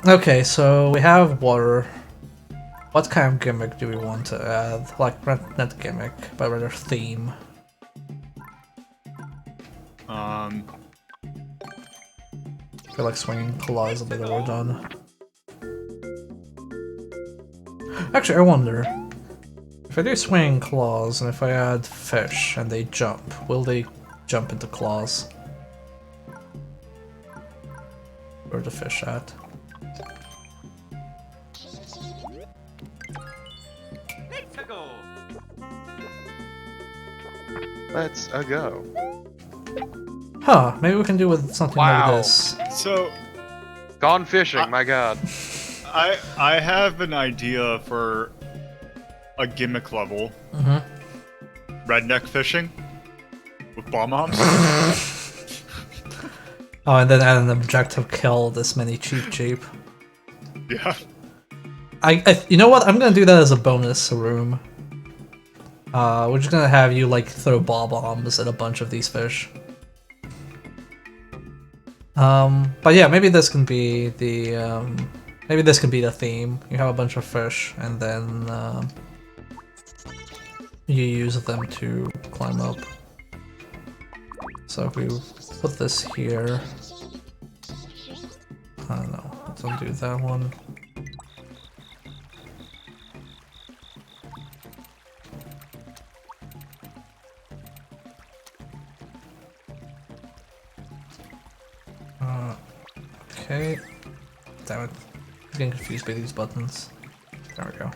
Okay, so we have water. What kind of gimmick do we want to add? Like, not gimmick, but rather theme. I feel like swinging claws a bit overdone. Actually, I wonder. If I do swinging claws and if I add fish and they jump, will they jump into claws? Where's the fish at? Let's go. Huh, maybe we can do with something like Wow. this. So Gone fishing, my god. I have an idea for a gimmick level. Redneck fishing with bomb bombs. Oh, and then add an objective kill this many cheap. Yeah. You know what? I'm gonna do that as a bonus room. We're just gonna have you like throw ball bombs at a bunch of these fish. But yeah, maybe this can be the theme. You have a bunch of fish, and then you use them to climb up. So if we put this here, I don't know. Let's undo that one. Okay. Damn it. I'm getting confused by these buttons. There we go.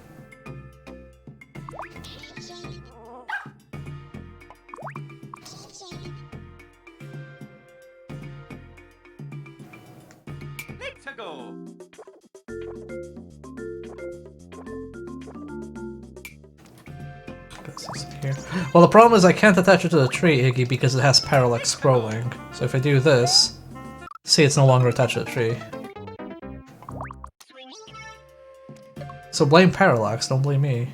Here. Well, the problem is I can't attach it to the tree, Iggy, because it has parallax scrolling. So if I do this, see, it's no longer attached to the tree. So blame parallax, don't blame me.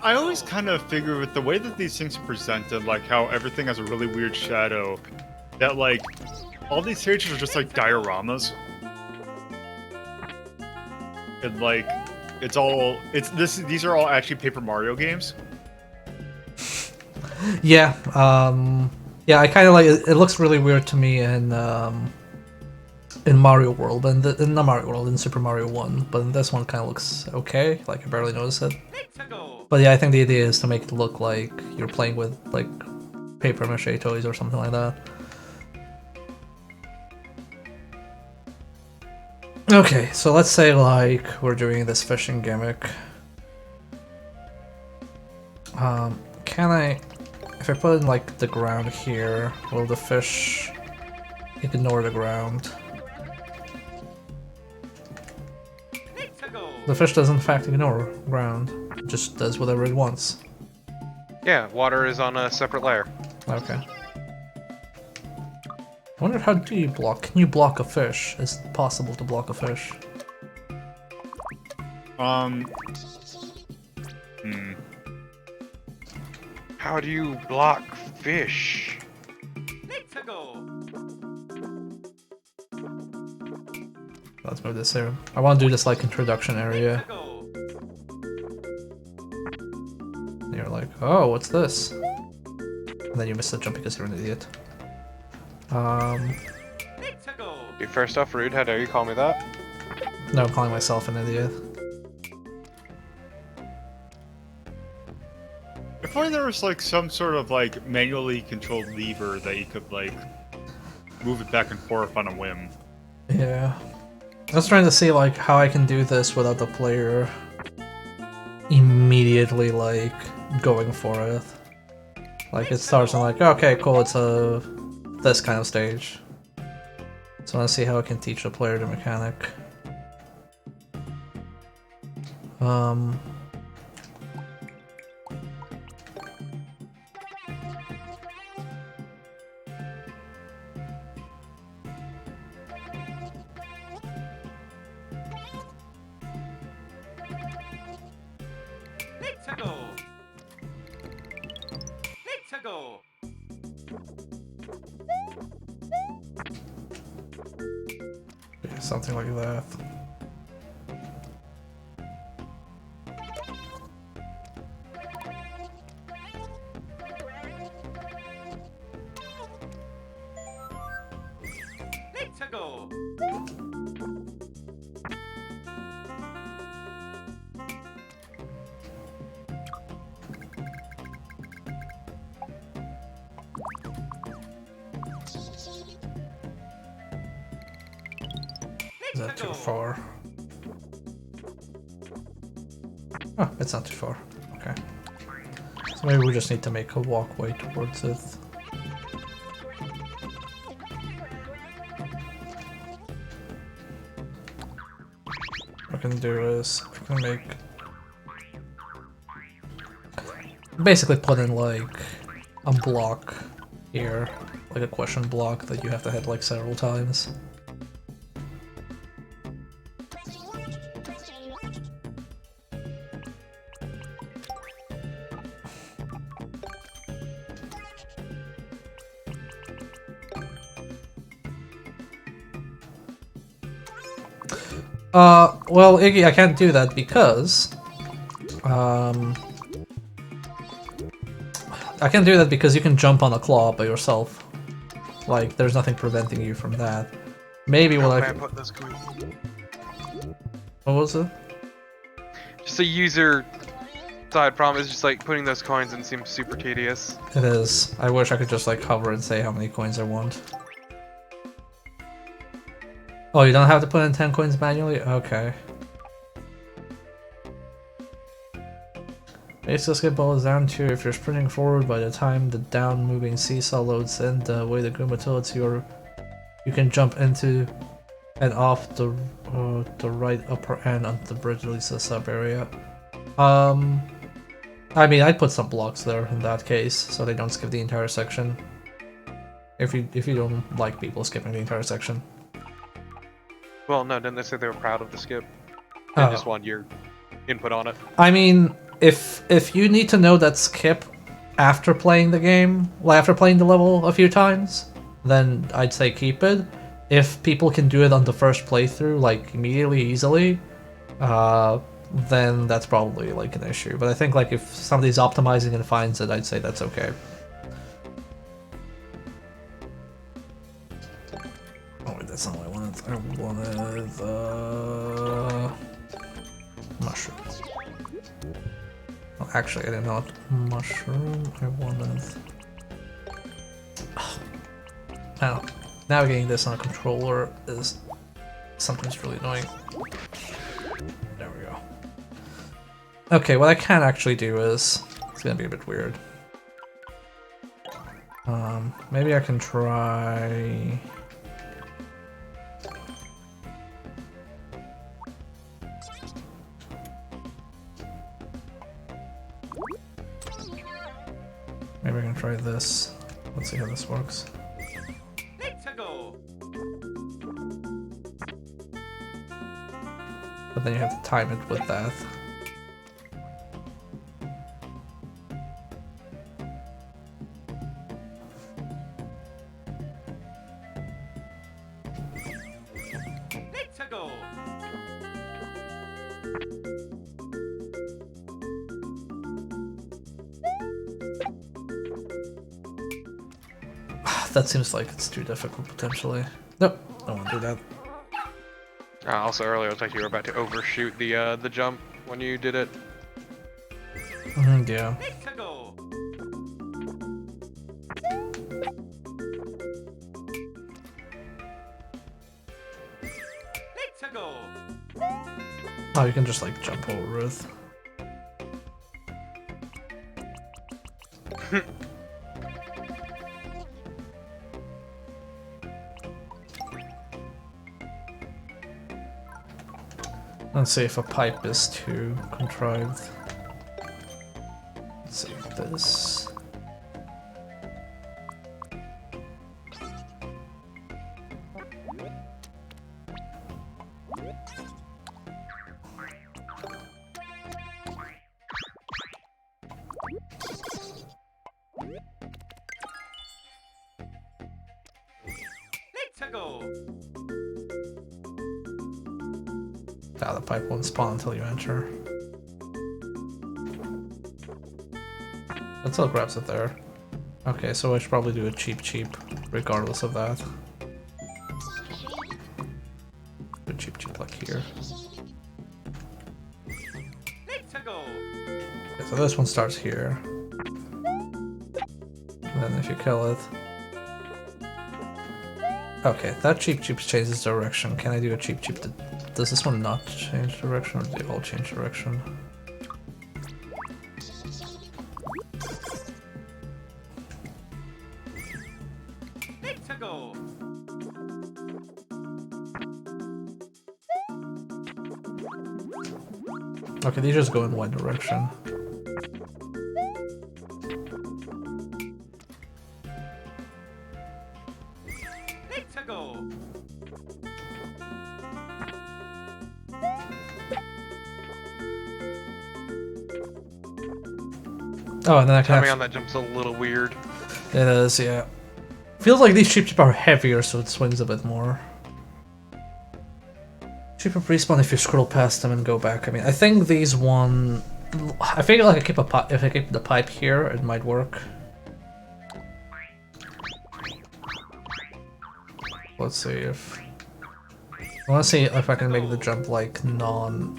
I always kind of figure with the way that these things are presented, like how everything has a really weird shadow, that like all these stages are just like dioramas. And like these are all actually Paper Mario games. Yeah, yeah, I kind of like it. It looks really weird to me in Mario World, but in not Mario World, in Super Mario 1, but in this one kind of looks okay, like I barely noticed it. But yeah, I think the idea is to make it look like you're playing with like paper mache toys or something like that. Okay, so let's say like we're doing this fishing gimmick. Can I, if I put in like the ground here, will the fish ignore the ground? The fish does in fact ignore ground, it just does whatever it wants. Yeah, water is on a separate layer. Okay. I wonder how do you block? Can you block a fish? Is it possible to block a fish? How do you block fish? Let's move this here. I want to do this like introduction area. And you're like, oh, what's this? And then you miss the jump because you're an idiot. Okay, first off, rude, how dare you call me that? No, I'm calling myself an idiot. I find there was like some sort of like manually controlled lever that you could like move it back and forth on a whim. Yeah. I was trying to see like how I can do this without the player immediately like going for it. Like it starts and like, okay, cool, it's a this kind of stage. So I want to see how I can teach the player the mechanic. Let's go. Let's go. Yeah, something like that. Let's go. Is that too far? Oh, it's not too far. Okay. So maybe we just need to make a walkway towards it. What I can do is I can make basically put in like a block here, like a question block that you have to hit like several times. Well, Iggy, I can't do that because, I can't do that because you can jump on a claw by yourself. Like, there's nothing preventing you from that. Maybe what I put this cool. What was it? Just a user side problem is just like putting those coins in seems super tedious. It is. I wish I could just like hover and say how many coins I want. Oh, you don't have to put in 10 coins manually? Okay. Basic skip boils down to if you're sprinting forward by the time the down moving seesaw loads in, the way the Goomba tilts you can jump into and off the right upper end onto the bridge, at least the sub area. I mean, I'd put some blocks there in that case, so they don't skip the entire section. If you don't like people skipping the entire section. Well, no, didn't they say they were proud of the skip? They Oh. just want your input on it. I mean, if you need to know that skip after playing the game, well, after playing the level a few times, then I'd say keep it. If people can do it on the first playthrough, like immediately, easily, then that's probably like an issue. But I think like if somebody's optimizing and finds it, I'd say that's okay. Oh wait, that's not what I wanted. I wanted mushroom. Well, actually, I did not mushroom. I wanted. Now, navigating this on a controller is sometimes really annoying. There we go. Okay, what I can actually do is it's gonna be a bit weird. Maybe I can try. Maybe I can try this. Let's see how this works. Let's go. But then you have to time it with that. Let's go. That seems like it's too difficult potentially. Nope, I won't do that. Also, earlier it looked like you were about to overshoot the jump when you did it. Yeah. Let's go. Let's go. Oh, you can just like jump over it. Let's see if a pipe is too contrived. Let's see this. Let's go. Ah, the pipe won't spawn until you enter. It still grabs it there. Okay, so I should probably do a cheap, regardless of that. Do cheap like here. Let's go. Okay, so this one starts here. And then if you kill it... Okay, that cheap changes direction. Can I do a cheap? Does this one not change direction, or do they all change direction? Let's go. Okay, these just go in one direction. Let's go. Oh, and then I can Timing actually... on that jump's a little weird. It is, yeah. Feels like these cheap are heavier, so it swings a bit more. Cheaper respawn if you scroll past them and go back. I mean, I think these one... I feel like if I keep the pipe here, it might work. Let's see if... I want to see if I can make the jump like non...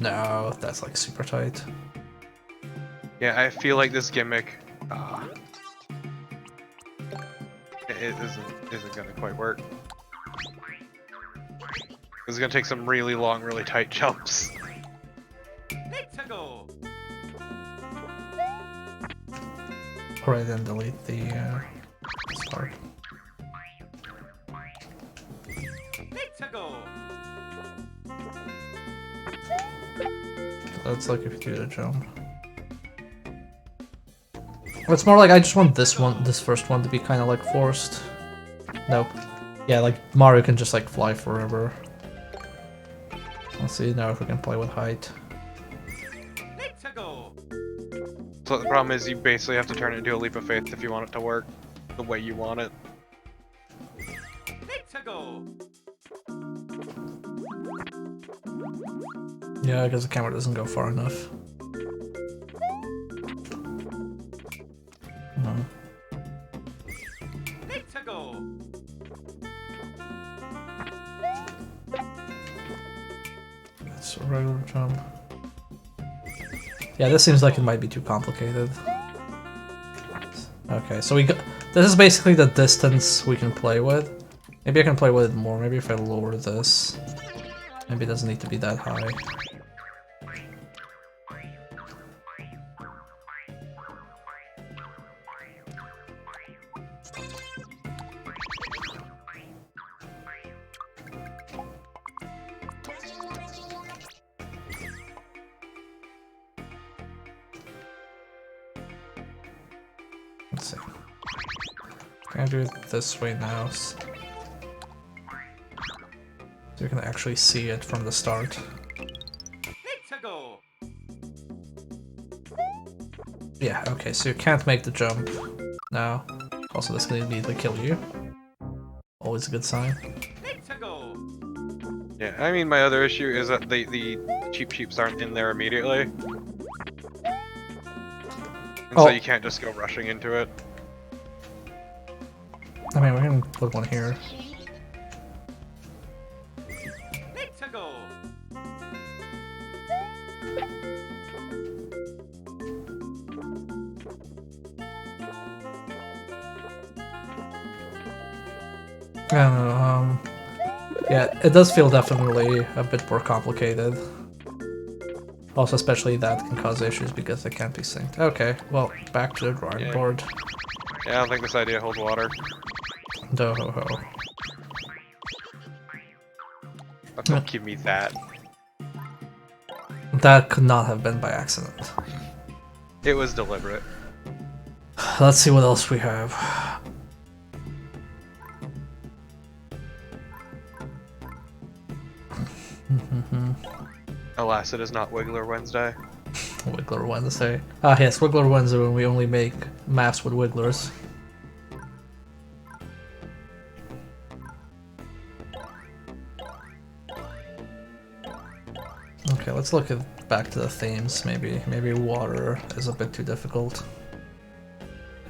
No, that's like super tight. Yeah, I feel like this gimmick it isn't gonna quite work. This is gonna take some really long, really tight jumps. Let's go. Alright, then delete the start. Let's go. That's like if you do the jump. It's more like I just want this first one to be kind of like forced. Nope. Yeah, like Mario can just like fly forever. Let's see now if we can play with height. Let's go. So the problem is you basically have to turn it into a leap of faith if you want it to work the way you want it. Let's go. Yeah, because the camera doesn't go far enough. No. Let's go. It's a regular jump. Yeah, this seems like it might be too complicated. Okay, so we got... This is basically the distance we can play with. Maybe I can play with it more. Maybe if I lower this. Maybe it doesn't need to be that high. Let's see. Can I do it this way now? So you can actually see it from the start. Let's go. Yeah, okay, so you can't make the jump now. Also, this can immediately kill you. Always a good sign. Let's go. Yeah, I mean my other issue is that the cheaps aren't in there immediately. And Oh. so you can't just go rushing into it. I mean, we can put one here. Let's go. I don't know, yeah, it does feel definitely a bit more complicated. Also, especially that can cause issues because they can't be synced. Okay, well, back to the drawing Yeah. board. Yeah, I don't think this idea holds water. Do ho ho. Don't give me that. That could not have been by accident. It was deliberate. Let's see what else we have. Alas, it is not Wiggler Wednesday. Wiggler Wednesday. Ah, yes, Wiggler Wednesday when we only make maps with Wigglers. Okay, let's look at back to the themes. Maybe water is a bit too difficult.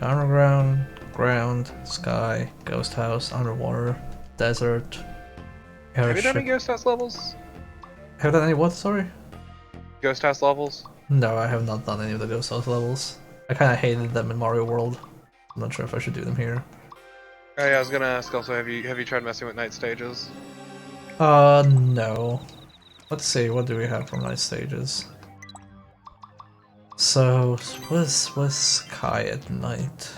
Underground, ground, sky, ghost house, underwater, desert, Have you done airship. any Ghost House levels? Have you done any what? Sorry. Ghost House levels? No, I have not done any of the ghost house levels. I kind of hated them in Mario World. I'm not sure if I should do them here. Oh yeah, I was gonna ask also, have you tried messing with night stages? No. Let's see, what do we have from night stages? So, what's sky at night?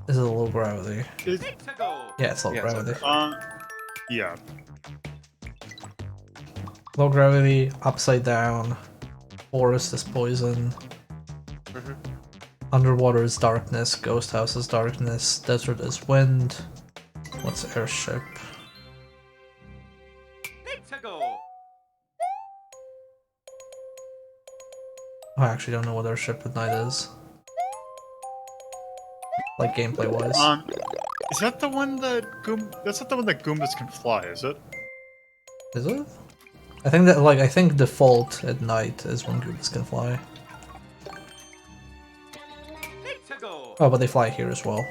Is it low gravity? Is, Need to go. Yeah, it's low Yeah, it's low gravity. yeah. Low gravity, upside down, forest is poison, Mhm. underwater is darkness, ghost house is darkness, desert is wind. What's airship? Need to go. I actually don't know what airship at night is. Like gameplay wise. Is that the one that That's not the one that Goombas can fly, is it? Is it? I think default at night is when Goombas can fly. Need to go. Oh, but they fly here as well.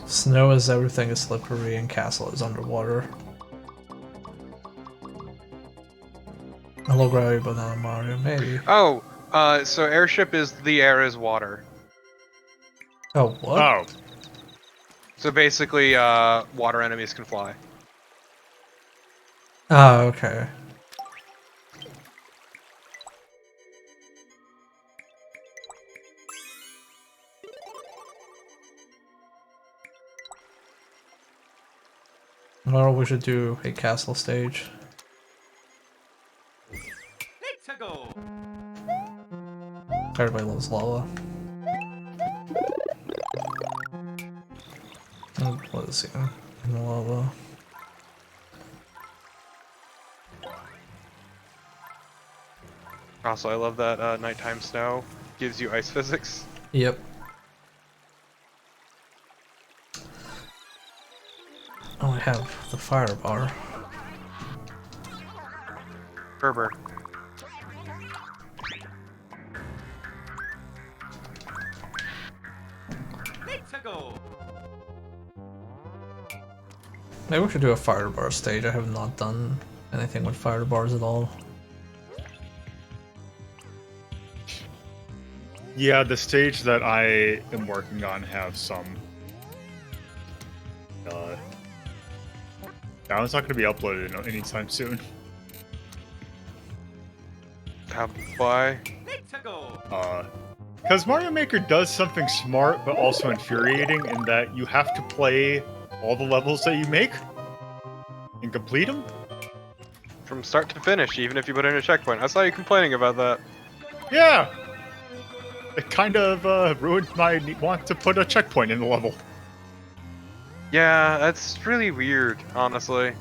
Snow is everything is slippery and castle is underwater. A low gravity but not a Mario, maybe. Oh, so airship is the air is water. Oh, what? Oh. So basically, water enemies can fly. Oh, okay. Or we should do a castle stage. Need to go. Everybody loves lava. Oh, what is here? Lava. Also, I love that nighttime snow gives you ice physics. Yep. Oh, I have the fire bar. Kerber. Need to go. Maybe we should do a fire bar stage. I have not done anything with fire bars at all. Yeah, the stage that I am working on have some. That one's not going to be uploaded anytime soon. Why? Need to go. Because Mario Maker does something smart but also infuriating in that you have to play all the levels that you make and complete them. From start to finish, even if you put in a checkpoint. I saw you complaining about that. Yeah! It kind of ruined my want to put a checkpoint in the level. Yeah, that's really weird, honestly.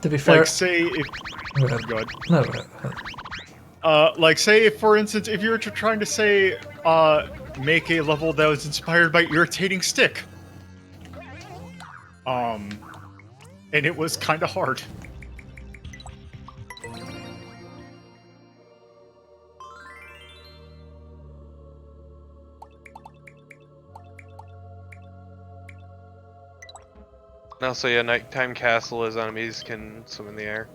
To be fair, Like, say if... go ahead. Go ahead. No, go ahead. Like, say, if, for instance, if you were trying to say, make a level that was inspired by Irritating Stick. And it was kind of hard. Also, yeah, nighttime castle is enemies can swim in the air.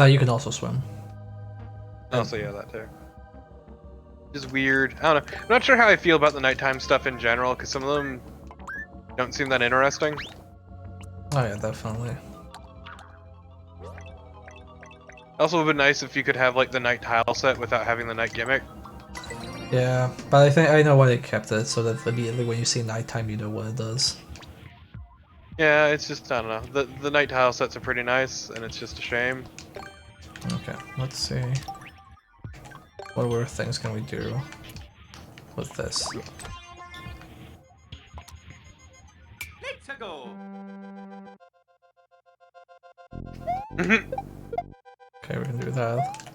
You can also swim. Also, yeah, that too. Is weird. I don't know. I'm not sure how I feel about the nighttime stuff in general, because some of them don't seem that interesting. Oh yeah, definitely. Also, would have been nice if you could have like the night tile set without having the night gimmick. Yeah, but I think I know why they kept it, so that immediately when you see nighttime, you know what it does. Yeah, it's just I don't know. The night tile sets are pretty nice, and it's just a shame. Okay, let's see. What weird things can we do with this? Let's go. Okay, we can do that.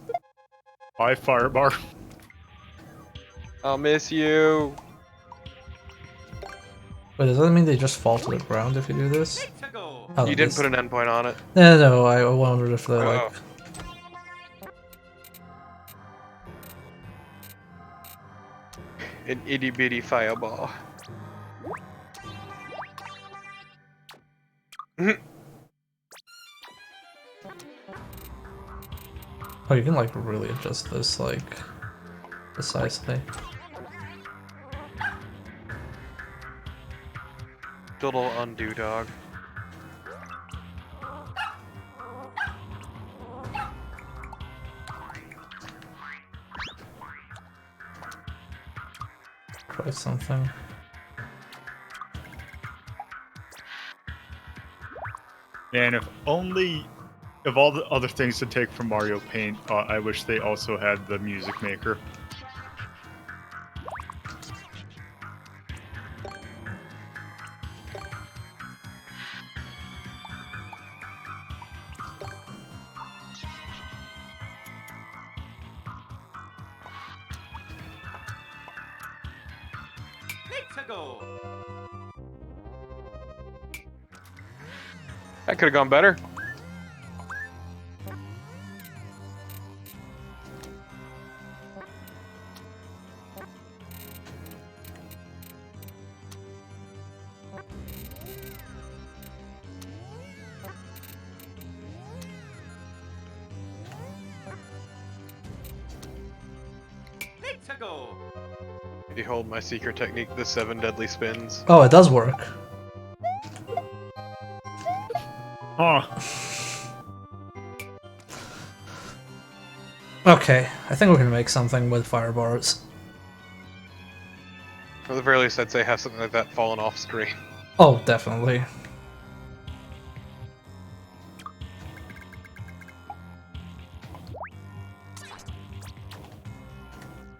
Bye, Firebar. I'll miss you. Wait, does that mean they just fall to the ground if you do this? Let's go. Oh, You didn't put an endpoint on it. No, I wondered if they're like... An itty bitty fireball. Oh, you can like really adjust this like precisely. Little undo dog. Try something. And if only, of all the other things to take from Mario Paint, I wish they also had the music maker. Let's go. That could have gone better. Let's go. Behold my secret technique, the 7 deadly spins. Oh, it does work. Huh. Okay, I think we can make something with fire bars. At the very least, I'd say have something like that falling off screen. Oh, definitely.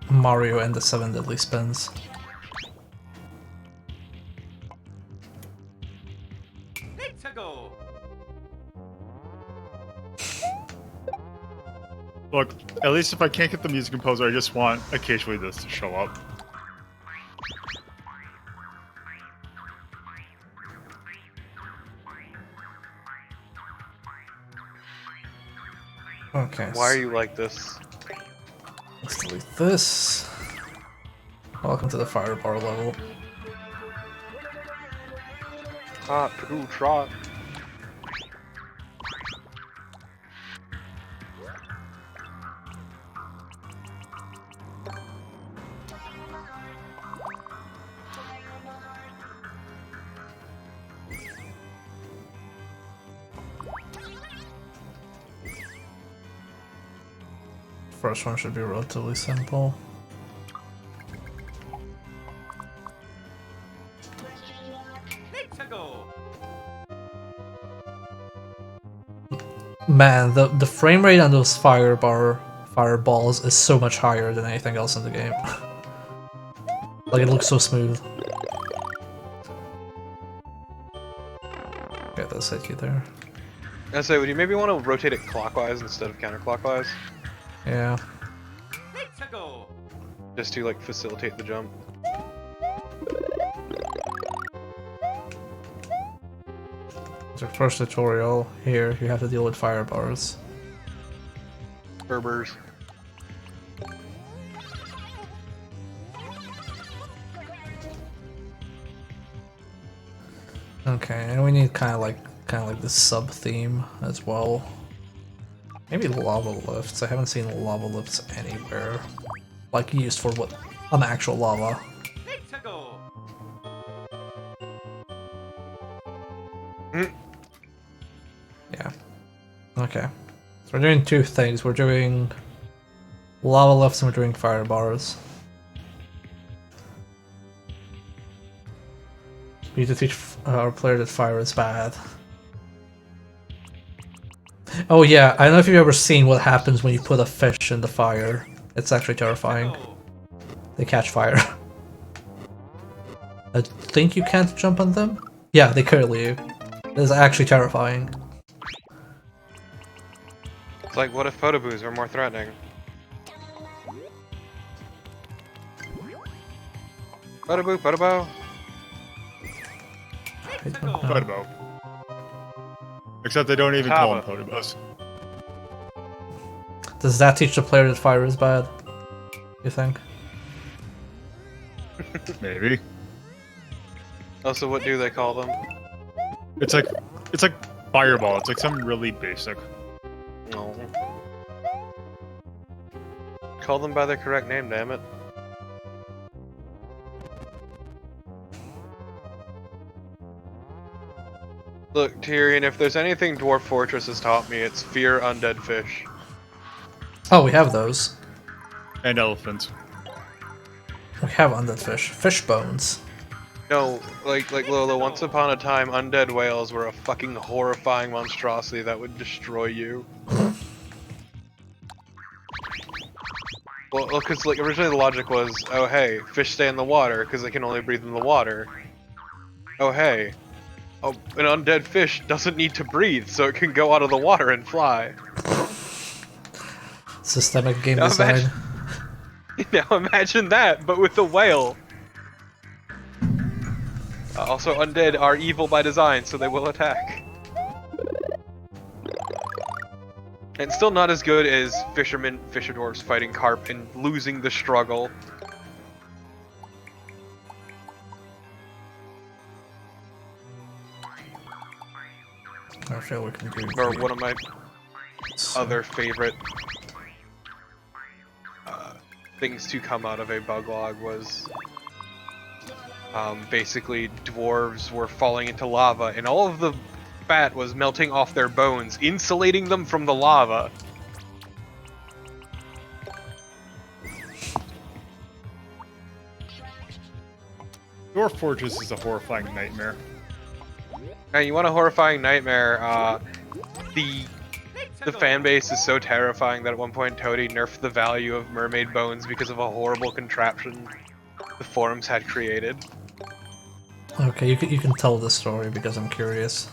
Mario and the 7 deadly spins. Let's go. Look, at least if I can't get the music composer, I just want occasionally this to show up. Okay. Why are you like this? Let's delete this. Welcome to the fire bar level. Trot, ooh, trot. First one should be relatively simple. Let's go. Man, the frame rate on those fireballs is so much higher than anything else in the game. Like, it looks so smooth. Okay, that's hit you there. I say, would you maybe want to rotate it clockwise instead of counterclockwise? Yeah. Let's go. Just to, like, facilitate the jump. It's your first tutorial. Here, you have to deal with fire bars. Berbers. Okay, and we need kind of like this sub theme as well. Maybe lava lifts. I haven't seen lava lifts anywhere, like used for what an actual lava. Let's go. Yeah. Okay. So we're doing two things. We're doing lava lifts and we're doing fire bars. We need to teach our player that fire is bad. Oh yeah, I don't know if you've ever seen what happens when you put a fish in the fire. It's actually terrifying. Go. They catch fire. I think you can't jump on them? Yeah, they kill you. It is actually terrifying. It's like, what if Photoboos were more threatening? Photoboo, Photobo. I don't know. Podobo. Except they don't even call them Taba. Podobos. Does that teach the player that fire is bad? You think? Maybe. Also, what do they call them? It's like fireball. It's like something really basic. No. Call them by their correct name, damn it. Look, Tyrion, if there's anything Dwarf Fortress has taught me, it's fear undead fish. Oh, we have those. And elephants. We have undead fish. Fish bones. No, like Lola, once upon a time, undead whales were a fucking horrifying monstrosity that would destroy you. Well, because like originally the logic was, oh hey, fish stay in the water because they can only breathe in the water. Oh hey, oh, an undead fish doesn't need to breathe, so it can go out of the water and fly. Systemic game Now design. Now imagine that, but with a whale. Also, undead are evil by design, so they will attack. And still not as good as fisher dwarves fighting carp and losing the struggle. I feel we can do. Or one of my other favorite things to come out of a bug log was basically dwarves were falling into lava and all of the fat was melting off their bones, insulating them from the lava. Dwarf Fortress is a horrifying nightmare. And you want a horrifying nightmare, the fan base is so terrifying that at one point Toady nerfed the value of mermaid bones because of a horrible contraption the forums had created. Okay, you can tell the story because I'm curious.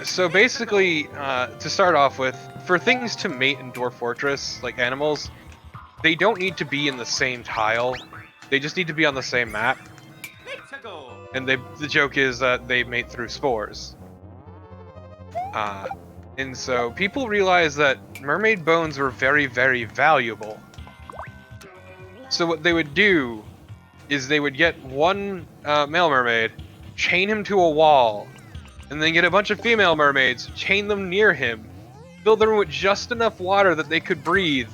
So basically, to start off with, for things to mate in Dwarf Fortress, like animals, they don't need to be in the same tile. They just need to be on the same map. And the joke is that they mate through spores. And so people realized that mermaid bones were very, very valuable. So what they would do is they would get one male mermaid, chain him to a wall, and then get a bunch of female mermaids, chain them near him, fill the room with just enough water that they could breathe,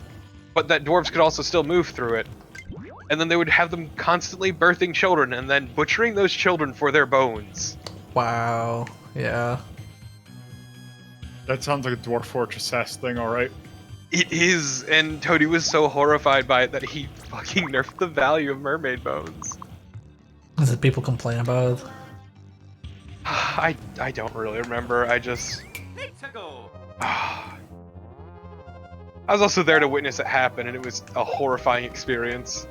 but that dwarves could also still move through it. And then they would have them constantly birthing children and then butchering those children for their bones. Wow. Yeah. That sounds like a Dwarf Fortress-esque thing, alright. It is, and Toady was so horrified by it that he fucking nerfed the value of mermaid bones. Did people complain about it? I don't really remember, I just... I was also there to witness it happen, and it was a horrifying experience.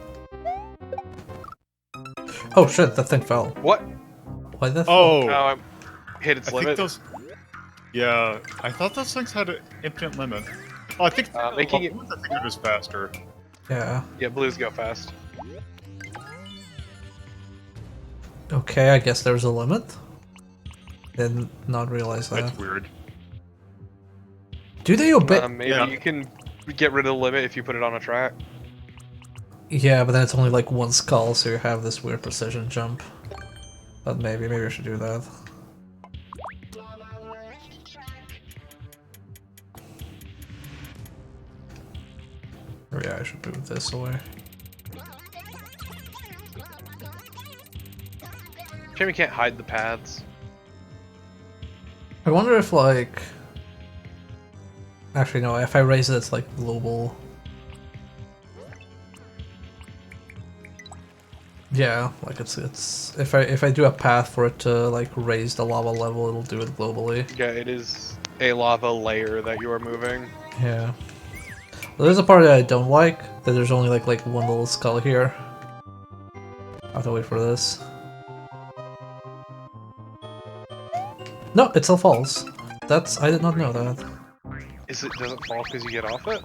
Oh shit, that thing fell. What? Why that? Oh! No, I hit its I think limit. those... Yeah, I thought those things had an infinite limit. Oh, I think Making it... I think it was faster. Yeah. Yeah, blues go fast. Okay, I guess there's a limit. Did not realize that. That's weird. Do they obey? Maybe Yeah. you can get rid of the limit if you put it on a track. Yeah, but then it's only like one skull, so you have this weird precision jump. But maybe I should do that. Or yeah, I should move this away. Shame you can't hide the paths. I wonder if like Actually, no. If I raise it, it's like global. Yeah, like it's if I do a path for it to like raise the lava level, it'll do it globally. Yeah, it is a lava layer that you are moving. Yeah. Well, there's a part that I don't like, that there's only like one little skull here. I have to wait for this. No, it still falls. I did not know that. Does it fall because you get off it?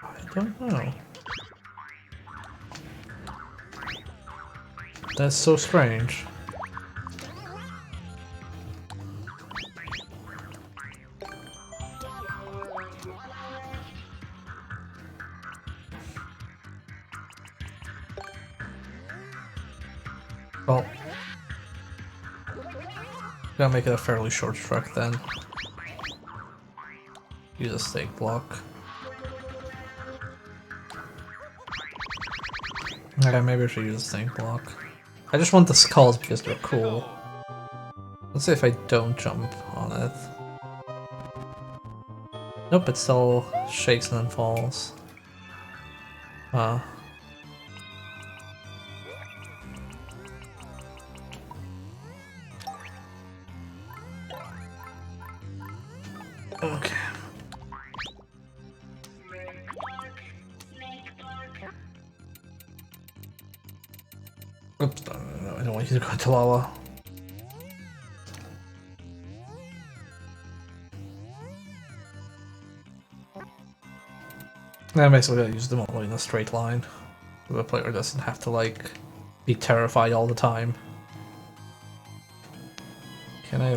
I don't know. That's so strange. Well, gotta make it a fairly short trek then. Use a stake block. Okay, maybe I should use a stake block. I just want the skulls because they're cool. Let's see if I don't jump on it. Nope, it still shakes and then falls. Okay. Oops, no, I don't want you to go into lava. I'm basically gonna use them all in a straight line, so the player doesn't have to like be terrified all the time. Can I?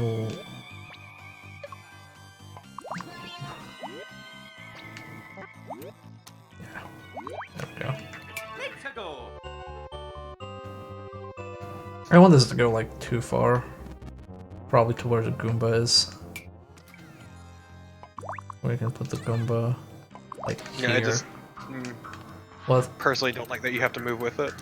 Yeah. There we go. Nintendo. I don't want this to go like too far. Probably to where the Goomba is. We can put the Goomba like here. Yeah, I just What? personally don't like that you have to move with it.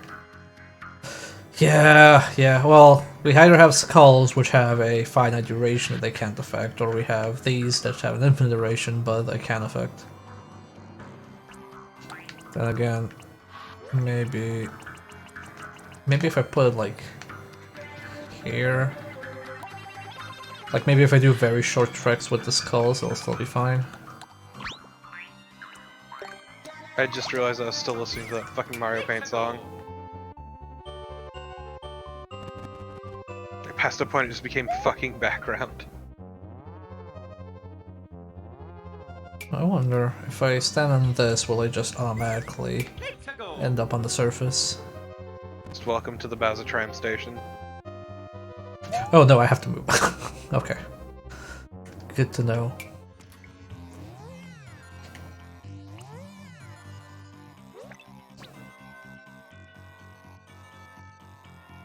Yeah, well, we either have skulls which have a finite duration that they can't affect, or we have these that have an infinite duration but they can affect. Then again, maybe if I put it like here, like maybe if I do very short treks with the skulls, it'll still be fine. I just realized I was still listening to that fucking Mario Paint song. Past a point, it just became fucking background. I wonder if I stand on this, will I just automatically Nintendo. end up on the surface? Just welcome to the Bowser Tram Station. Oh no, I have to move. Okay. Good to know.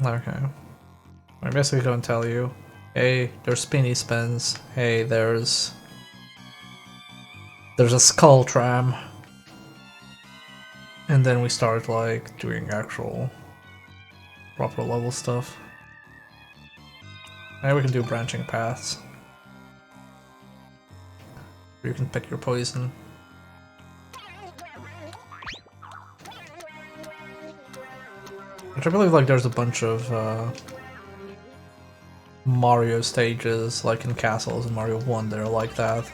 Okay. I'm basically going to tell you, hey, there's spinny spins. Hey, there's a skull tram. And then we start like doing actual proper level stuff. Now we can do branching paths. You can pick your poison. Which I believe like there's a bunch of Mario stages, like in castles in Mario 1, that are like that.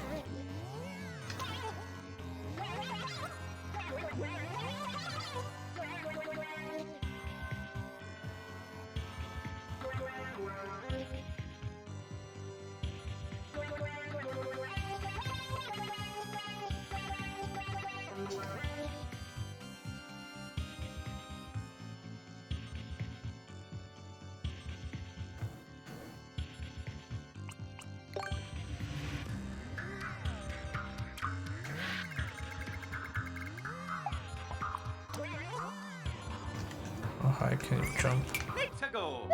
How high can you jump? Nintendo.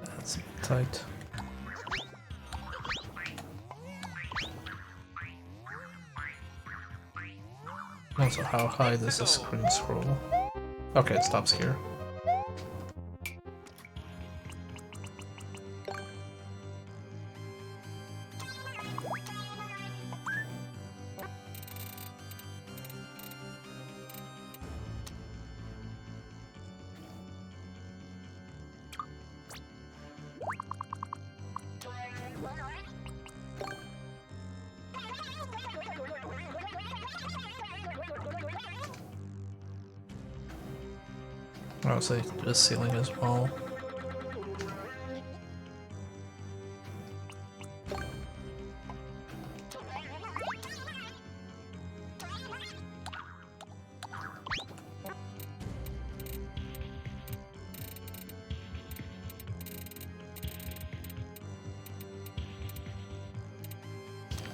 That's a bit tight. Also, how high does the screen scroll? Okay, it stops here. Oh, so the ceiling as well.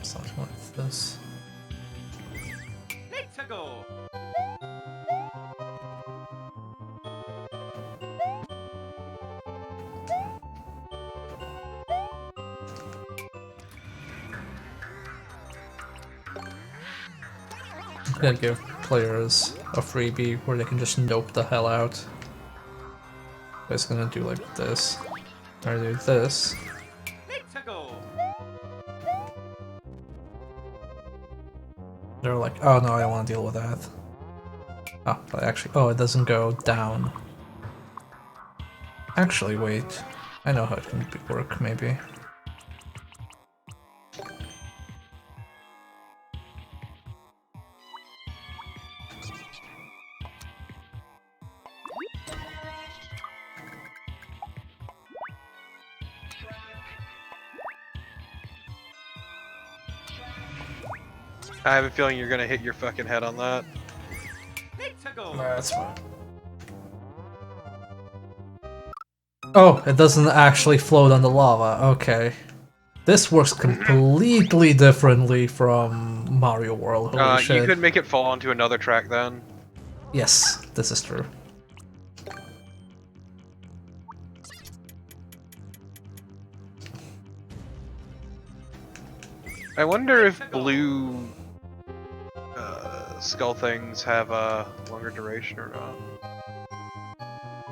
Something like this. Let's go. I'm gonna give players a freebie where they can just nope the hell out. It's gonna do like this. Or do this. Let's go. They're like, oh no, I don't want to deal with that. Oh, but actually, oh, it doesn't go down. Actually, wait. I know how it can work, maybe. I have a feeling you're gonna hit your fucking head on that. Let's go. That's fine. Oh, it doesn't actually float on the lava. Okay. This works completely differently from Mario World. Holy shit. You could make it fall onto another track then. Yes, this is true. I wonder if blue skull things have a longer duration or not.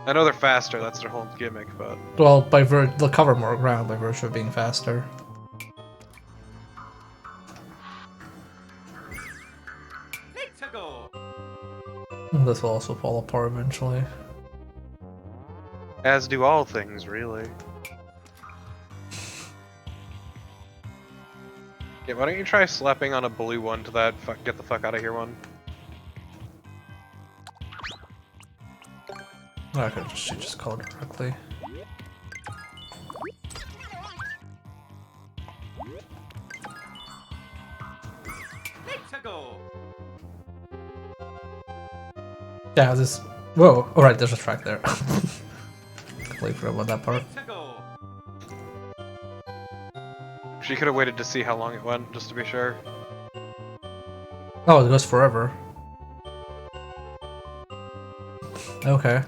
I know they're faster, that's their whole gimmick, but... Well, they'll cover more ground by virtue of being faster. Let's go. This will also fall apart eventually. As do all things, really. Yeah, why don't you try slapping on a blue one to that get the fuck out of here one? I could just call it directly. Let's go. Yeah, this. Whoa! Alright, there's a track there. Completely forgot about that part. Let's go. She could have waited to see how long it went, just to be sure. Oh, it goes forever. Okay.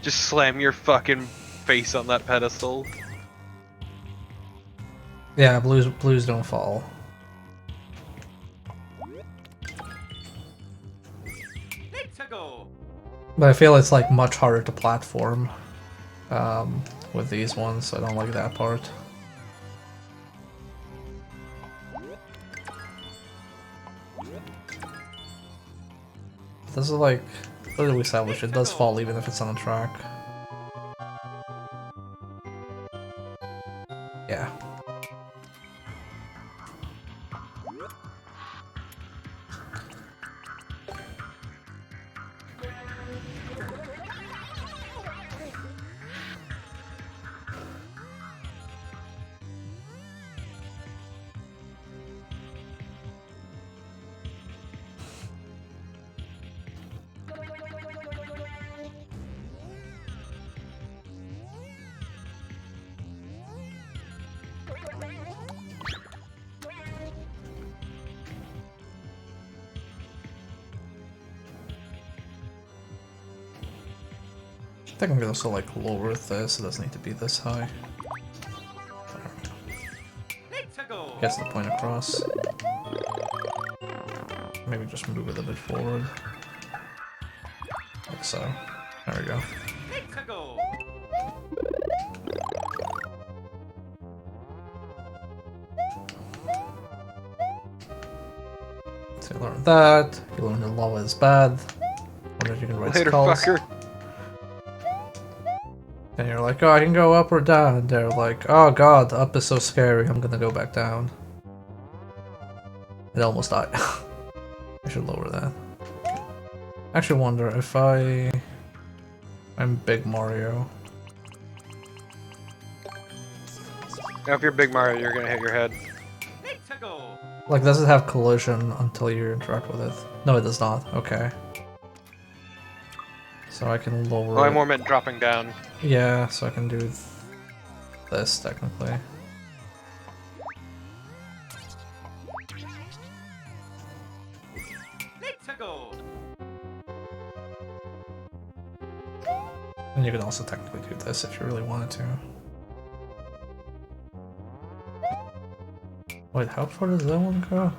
Just slam your fucking face on that pedestal. Yeah, blues don't fall. Let's go. But I feel it's like much harder to platform with these ones, so I don't like that part. This is like, what did we establish? It does fall even if it's on a track. Yeah. I think I'm gonna also like lower this, it doesn't need to be this high. Let's go. Gets the point across. Maybe just move it a bit forward. Like so. There we go. Let's go. So you learn that. You learn that lava is bad. Wonder if you can write Later, skulls. fucker. And you're like, oh, I can go up or down. And they're like, oh god, up is so scary. I'm gonna go back down. It almost died. I should lower that. Actually wonder if I'm Big Mario. Now, if you're Big Mario, you're gonna hit your head. Let's go. Like, does it have collision until you interact with it? No, it does not. Okay. So I can lower Oh, I it. more meant dropping down. Yeah, so I can do this technically. Let's go. And you can also technically do this if you really wanted to. Wait, how far does that one go?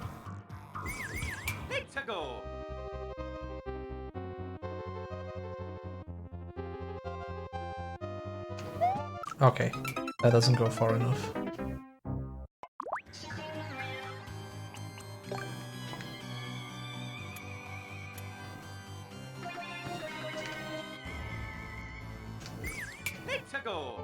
Let's go. Okay, that doesn't go far enough. Let's go.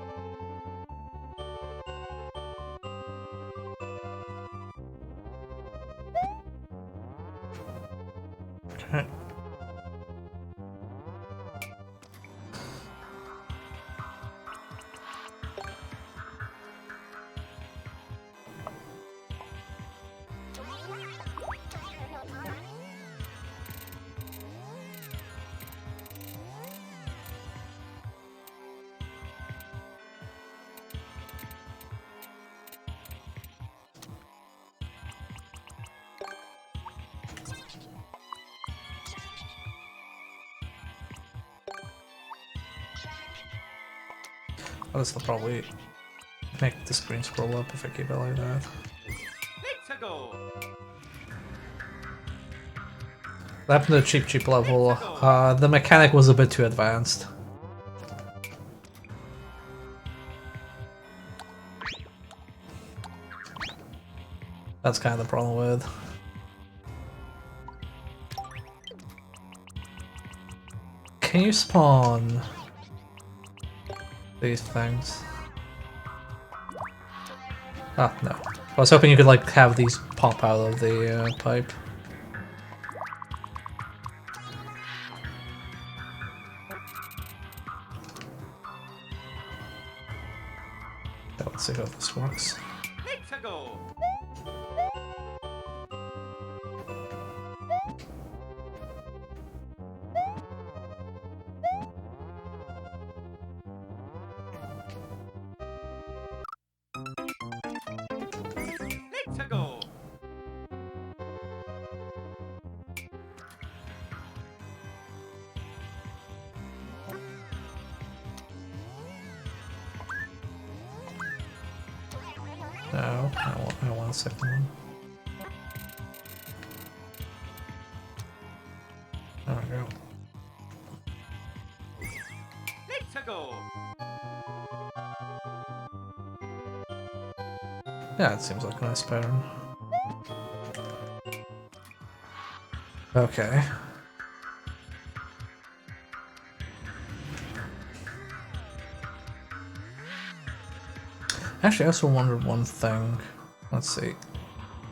Okay. Oh, this will probably make the screen scroll up if I keep it like that. Let's go. What happened to the cheap level? The mechanic was a bit too advanced. That's kind of the problem with. Can you spawn these things? Ah, no. I was hoping you could like have these pop out of the pipe. Yeah, let's see how this works. Let's go. Let's go. No, I want a second one. There we go. Let's go. Yeah, it seems like a nice pattern. Okay. Actually, I also wondered one thing. Let's see.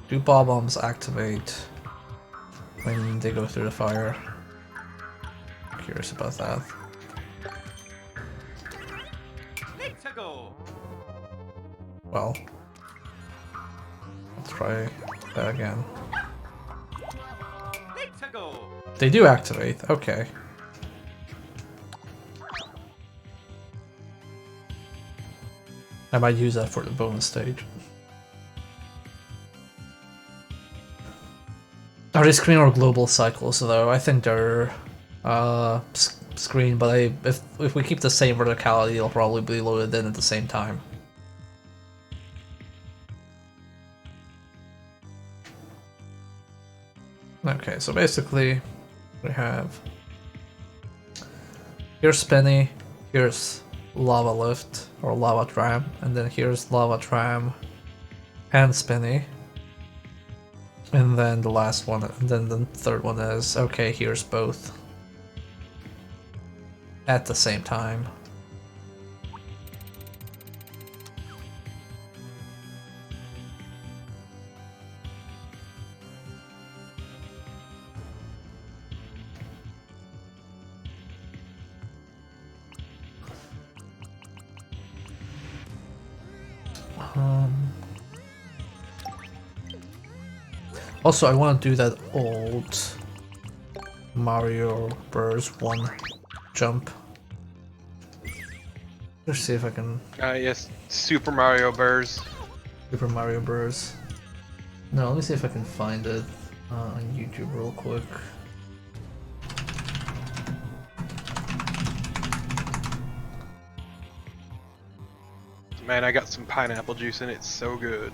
Do bob-ombs activate when they go through the fire? Curious about that. Let's go. Well, let's try that again. Let's go. They do activate, okay. I might use that for the bonus stage. Are they screen or global cycles though? I think they're screen, but if we keep the same verticality, they'll probably be loaded in at the same time. Okay, so basically we have here's Spinny, here's Lava Lift or Lava Tram, and then here's Lava Tram and Spinny. And then the last one, and then the third one is, okay, here's both at the same time. Also, I want to do that old Mario Bros. 1 jump. Let's see if I can. Yes, Super Mario Bros. Super Mario Bros. No, let me see if I can find it on YouTube real quick. Man, I got some pineapple juice in it. It's so good.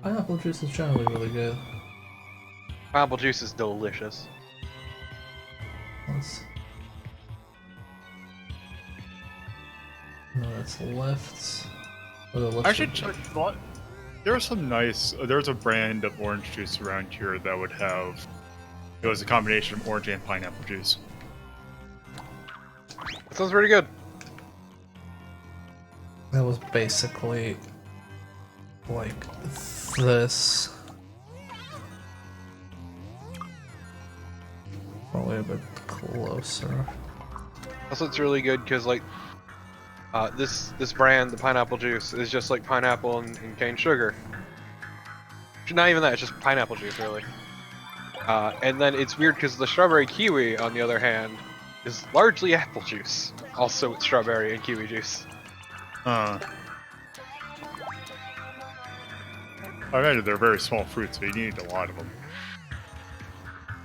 Pineapple juice is generally really good. Pineapple juice is delicious. Let's... No, that's left. Oh, the left I should check. There's some nice. There's a brand of orange juice around here that would have. It was a combination of orange and pineapple juice. That sounds pretty good. That was basically like this. Probably a bit closer. Also, it's really good because like this brand, the pineapple juice, is just like pineapple and cane sugar. Not even that; it's just pineapple juice, really. And then it's weird because the strawberry kiwi, on the other hand, is largely apple juice, also with strawberry and kiwi juice. I imagine they're very small fruits, so you need a lot of them.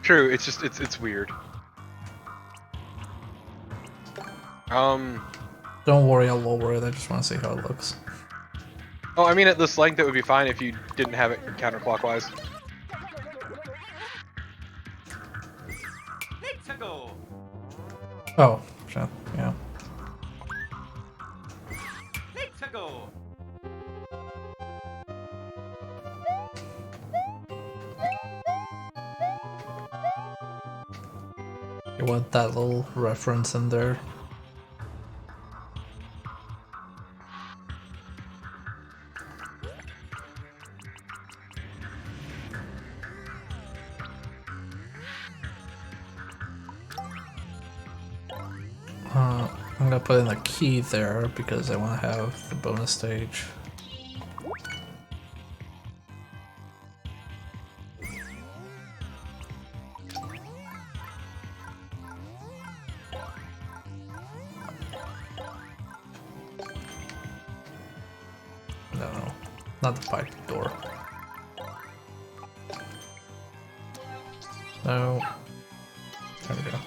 True, it's just it's weird. Don't worry, I'll lower it. I just want to see how it looks. Oh, I mean at this length it would be fine if you didn't have it counterclockwise. Let's go. Oh, shit. Yeah. Let's go. You want that little reference in there? I'm gonna put in a key there because I want to have the bonus stage. No, not the pipe door. No. There we go.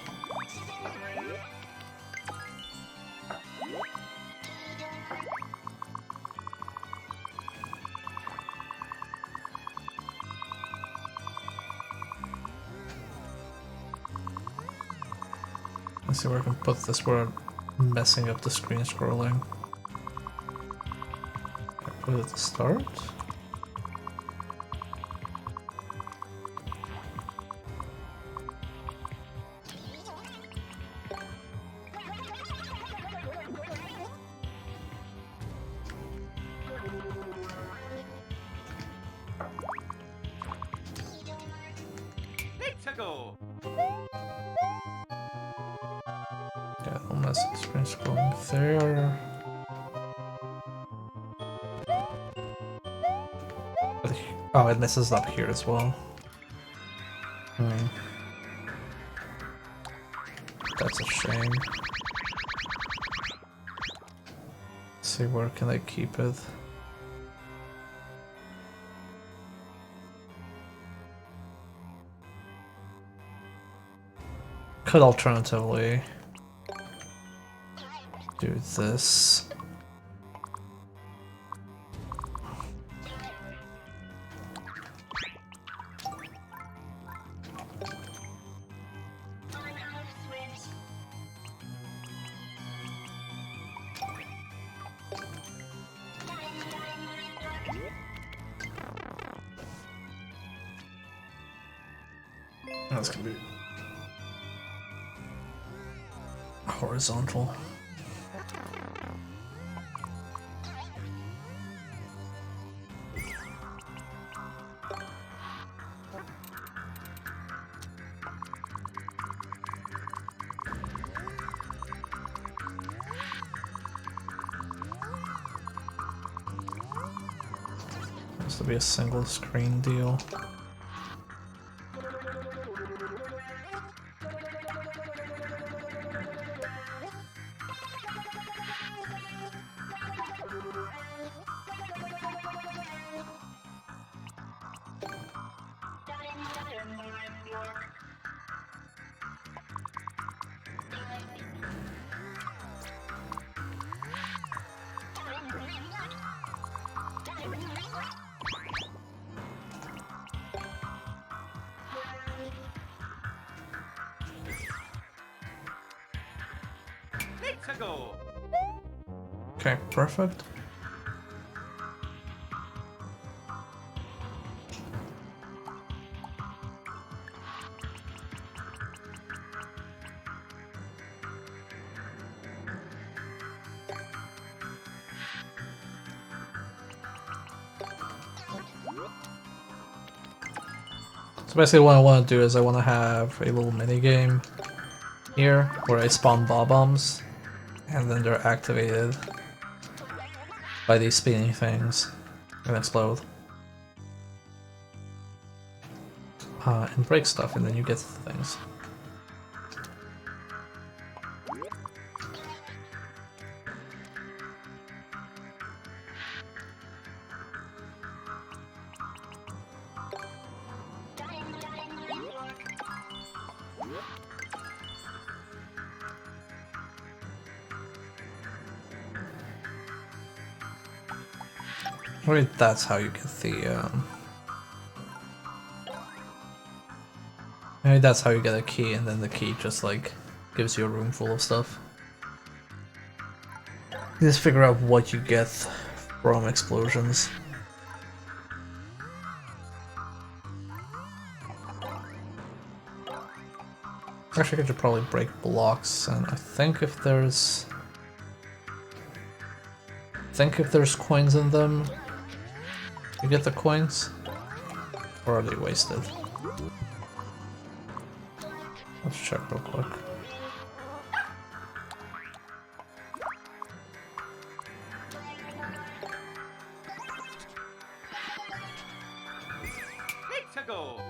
Let's see where I can put this without messing up the screen scrolling. Can I put it at the start? Let's go. Yeah, I'll mess the screen scrolling there. Oh, it messes up here as well. That's a shame. Let's see, where can I keep it? Could alternatively do this. That's gonna be horizontal. to be a single screen deal. Let's go. Okay, perfect. So basically what I want to do is I want to have a little mini game here where I spawn Bob-Bombs and then they're activated by these spinning things and explode. And break stuff and then you get the things. Maybe that's how you get the, maybe that's how you get a key, and then the key just, like, gives you a room full of stuff. You just figure out what you get from explosions. Actually, I could probably break blocks, and I think if there's coins in them, you get the coins, or are they wasted? Let's check real quick. Let's go.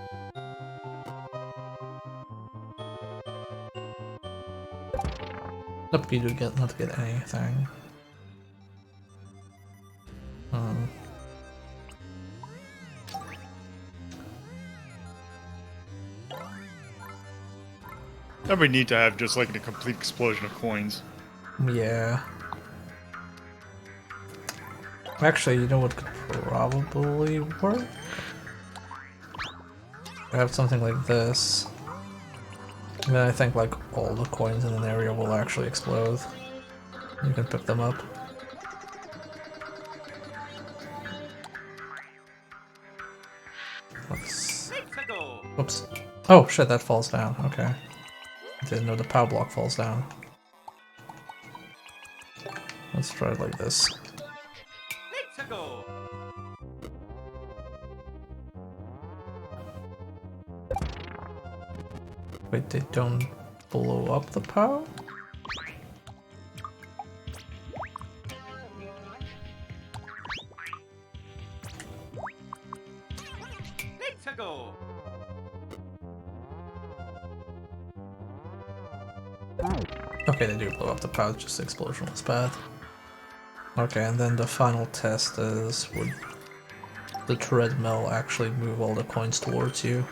Nope, you do get not get anything. That'd be neat to have just like a complete explosion of coins. Yeah. Actually, you know what could probably work? I have something like this. And then I think like all the coins in an area will actually explode. You can pick them up. Let's... Let's go. Oops. Oh shit, that falls down. Okay. Didn't know the power block falls down. Let's try it like this. Let's go. Wait, they don't blow up the power? Let's go. Okay, they do blow up the power, just the explosion was bad. Okay, and then the final test is would the treadmill actually move all the coins towards you?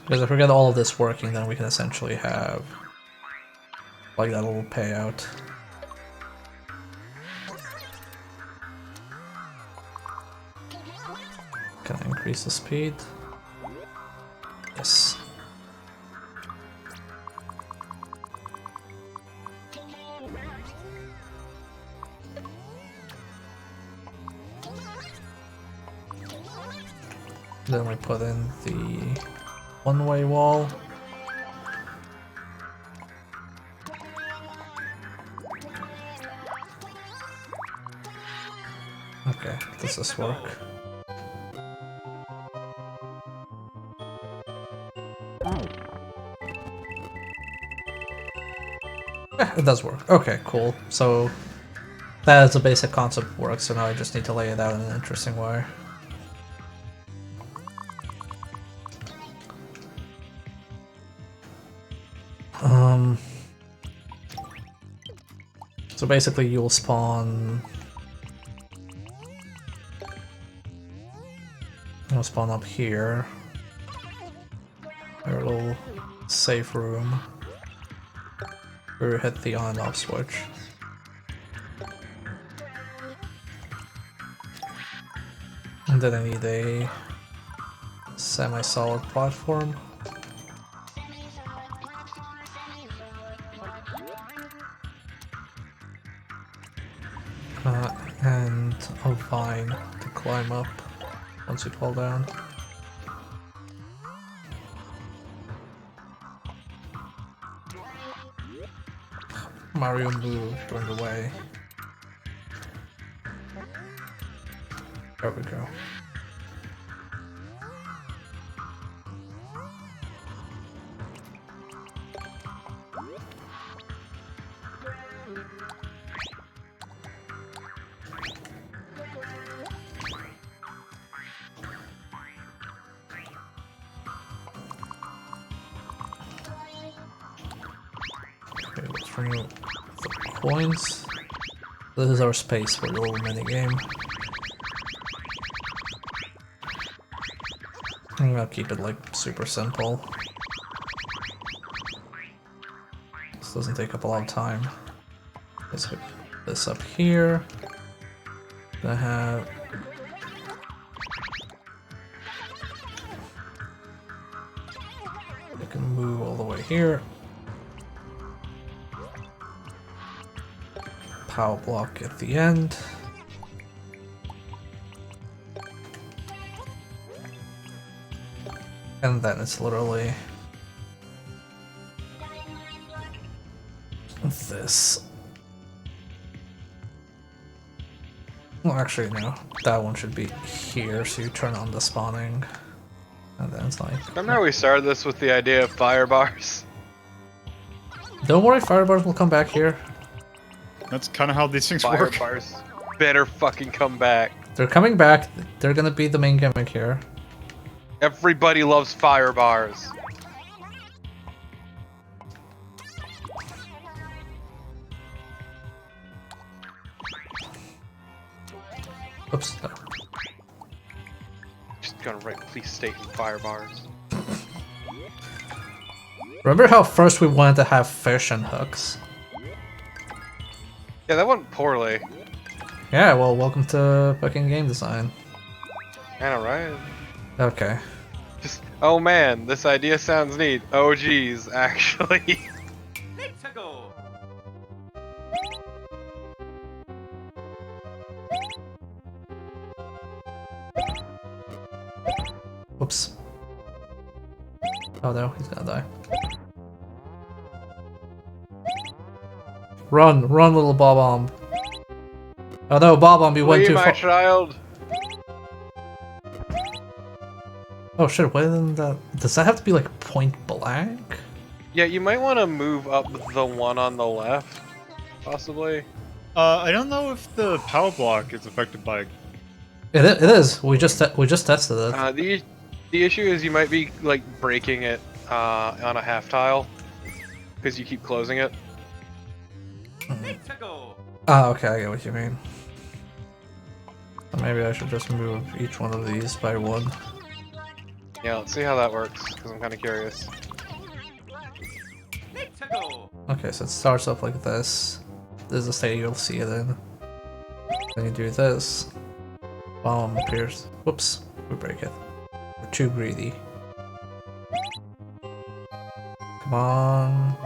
Because if we get all of this working, then we can essentially have like that little payout. Can I increase the speed? Yes. Then we put in the one-way wall. Okay, does this work? Yeah, it does work. Okay, cool. So that is a basic concept work, so now I just need to lay it out in an interesting way. So basically you'll spawn... You'll spawn up here. A little safe room. Where you hit the on and off switch. And then I need a semi-solid platform. And a vine to climb up once you fall down. Mario move during the way. There we go. Okay, let's remove the coins. This is our space for the little mini game. I'm gonna keep it like super simple. This doesn't take up a lot of time. Let's put this up here. Gonna have I can move all the way here. Power block at the end. And then it's literally this. Well, actually, no. That one should be here, so you turn on the spawning. And then it's like... Remember how we started this with the idea of fire bars? Don't worry, fire bars will come back here. That's kind of how these things Fire work. bars better fucking come back. They're coming back. They're gonna be the main gimmick here. Everybody loves fire bars. Oops. No. Just gonna write please state in fire bars. Remember how first we wanted to have fish and hooks? Yeah, that went poorly. Yeah, well, welcome to fucking game design. I know, right? Okay. Just, oh man, this idea sounds neat. Oh geez, actually. Let's go. Whoops. Oh no, he's gonna die. Run, run, little Bob-omb. Oh no, Bob-omb, you went Flee, too my far. child. Oh shit, why didn't that... Does that have to be like point blank? Yeah, you might want to move up the one on the left, possibly. I don't know if the power block is affected by. It is. We just tested it. The issue is you might be like breaking it on a half tile because you keep closing it. Let's go. Ah, okay, I get what you mean. So maybe I should just move each one of these by one. Yeah, let's see how that works because I'm kind of curious. Let's go. Okay, so it starts up like this. This is the state you'll see it in. Then you do this. Bomb appears. Whoops, we break it. We're too greedy. Come on.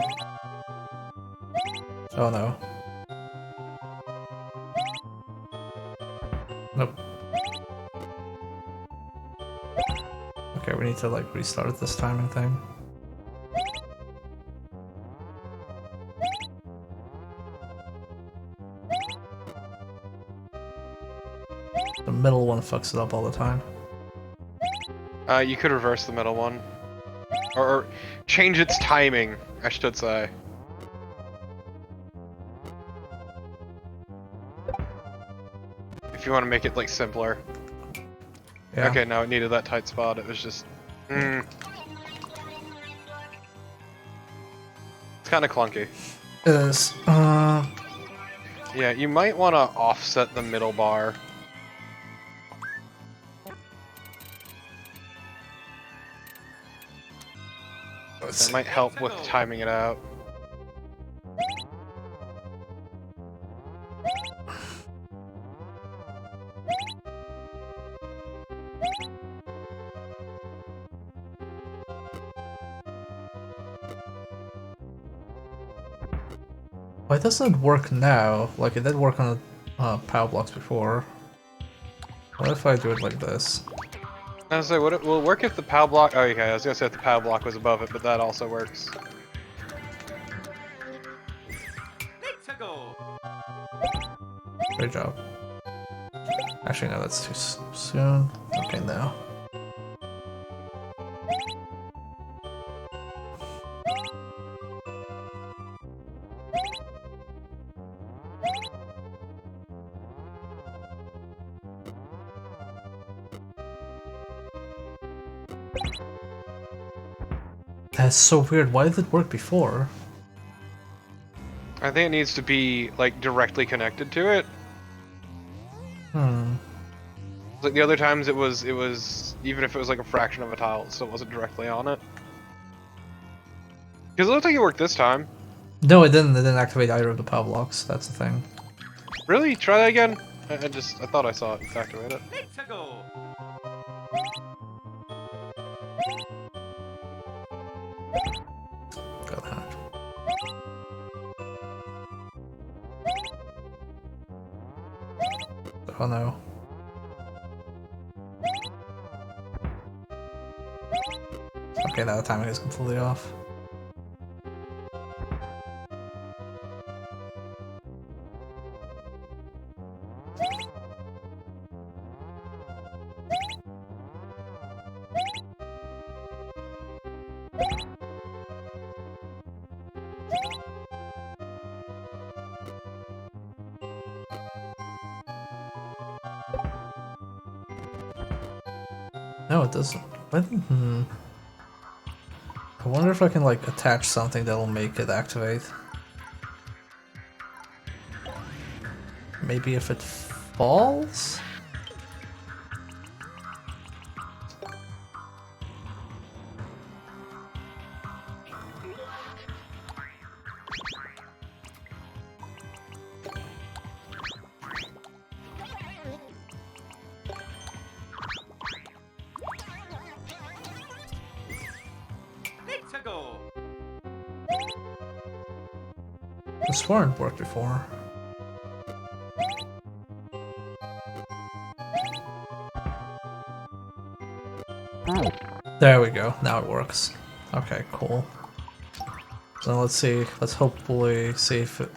Oh no. Nope. Okay, we need to like restart this timing thing. The middle one fucks it up all the time. You could reverse the middle one, or change its timing, I should say. If you want to make it like simpler. Yeah. Okay, no, it needed that tight spot. It was just. It's kind of clunky. It is. Yeah, you might want to offset the middle bar. That might help with timing it out. Why doesn't it work now? Like it did work on power blocks before. What if I do it like this? I was gonna say, will it work if the POW block? Oh, okay, I was gonna say if the POW block was above it, but that also works. Let's go. Great job. Actually, no, that's too soon. Okay, now. That's so weird. Why did it work before? I think it needs to be like directly connected to it. Hmm. Like the other times, it was even if it was like a fraction of a tile, it still wasn't directly on it. Because it looked like it worked this time. No, it didn't. It didn't activate either of the power blocks. That's the thing. Really? Try that again. I thought I saw it activate it. Let's go. Got that. Oh no. Okay, now the timing is completely off. No, it doesn't. What? I wonder if I can like attach something that'll make it activate. Maybe if it falls? Let's go. The sworn worked before. There we go. Now it works. Okay, cool. So let's see. Let's hopefully see if it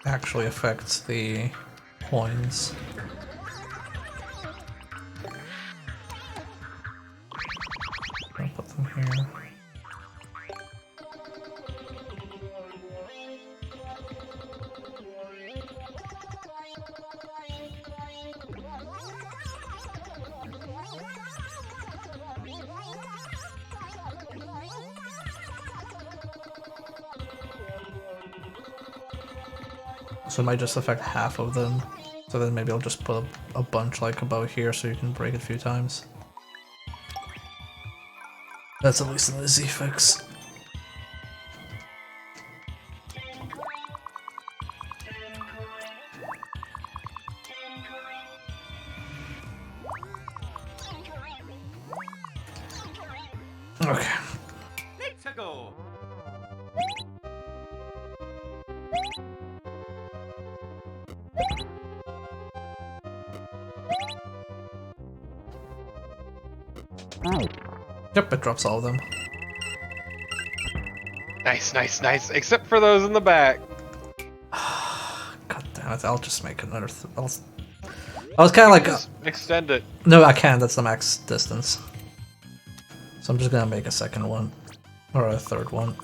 actually affects the coins. I'll put them here. So it might just affect half of them. So then maybe I'll just put a bunch like about here so you can break it a few times. That's at least an easy fix. Okay. Let's go. Yep, it drops all of them. Nice, nice, nice. Except for those in the back. God damn it, I'll just make another I was kind of like... Just extend it. no, I can't, that's the max distance. So I'm just gonna make a second one. Or a third one.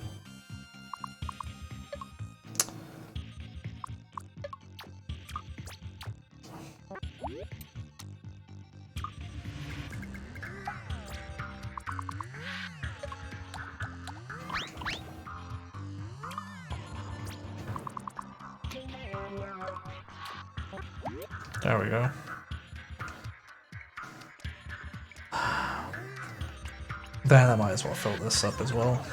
There we go. Then I might as well fill this up as well.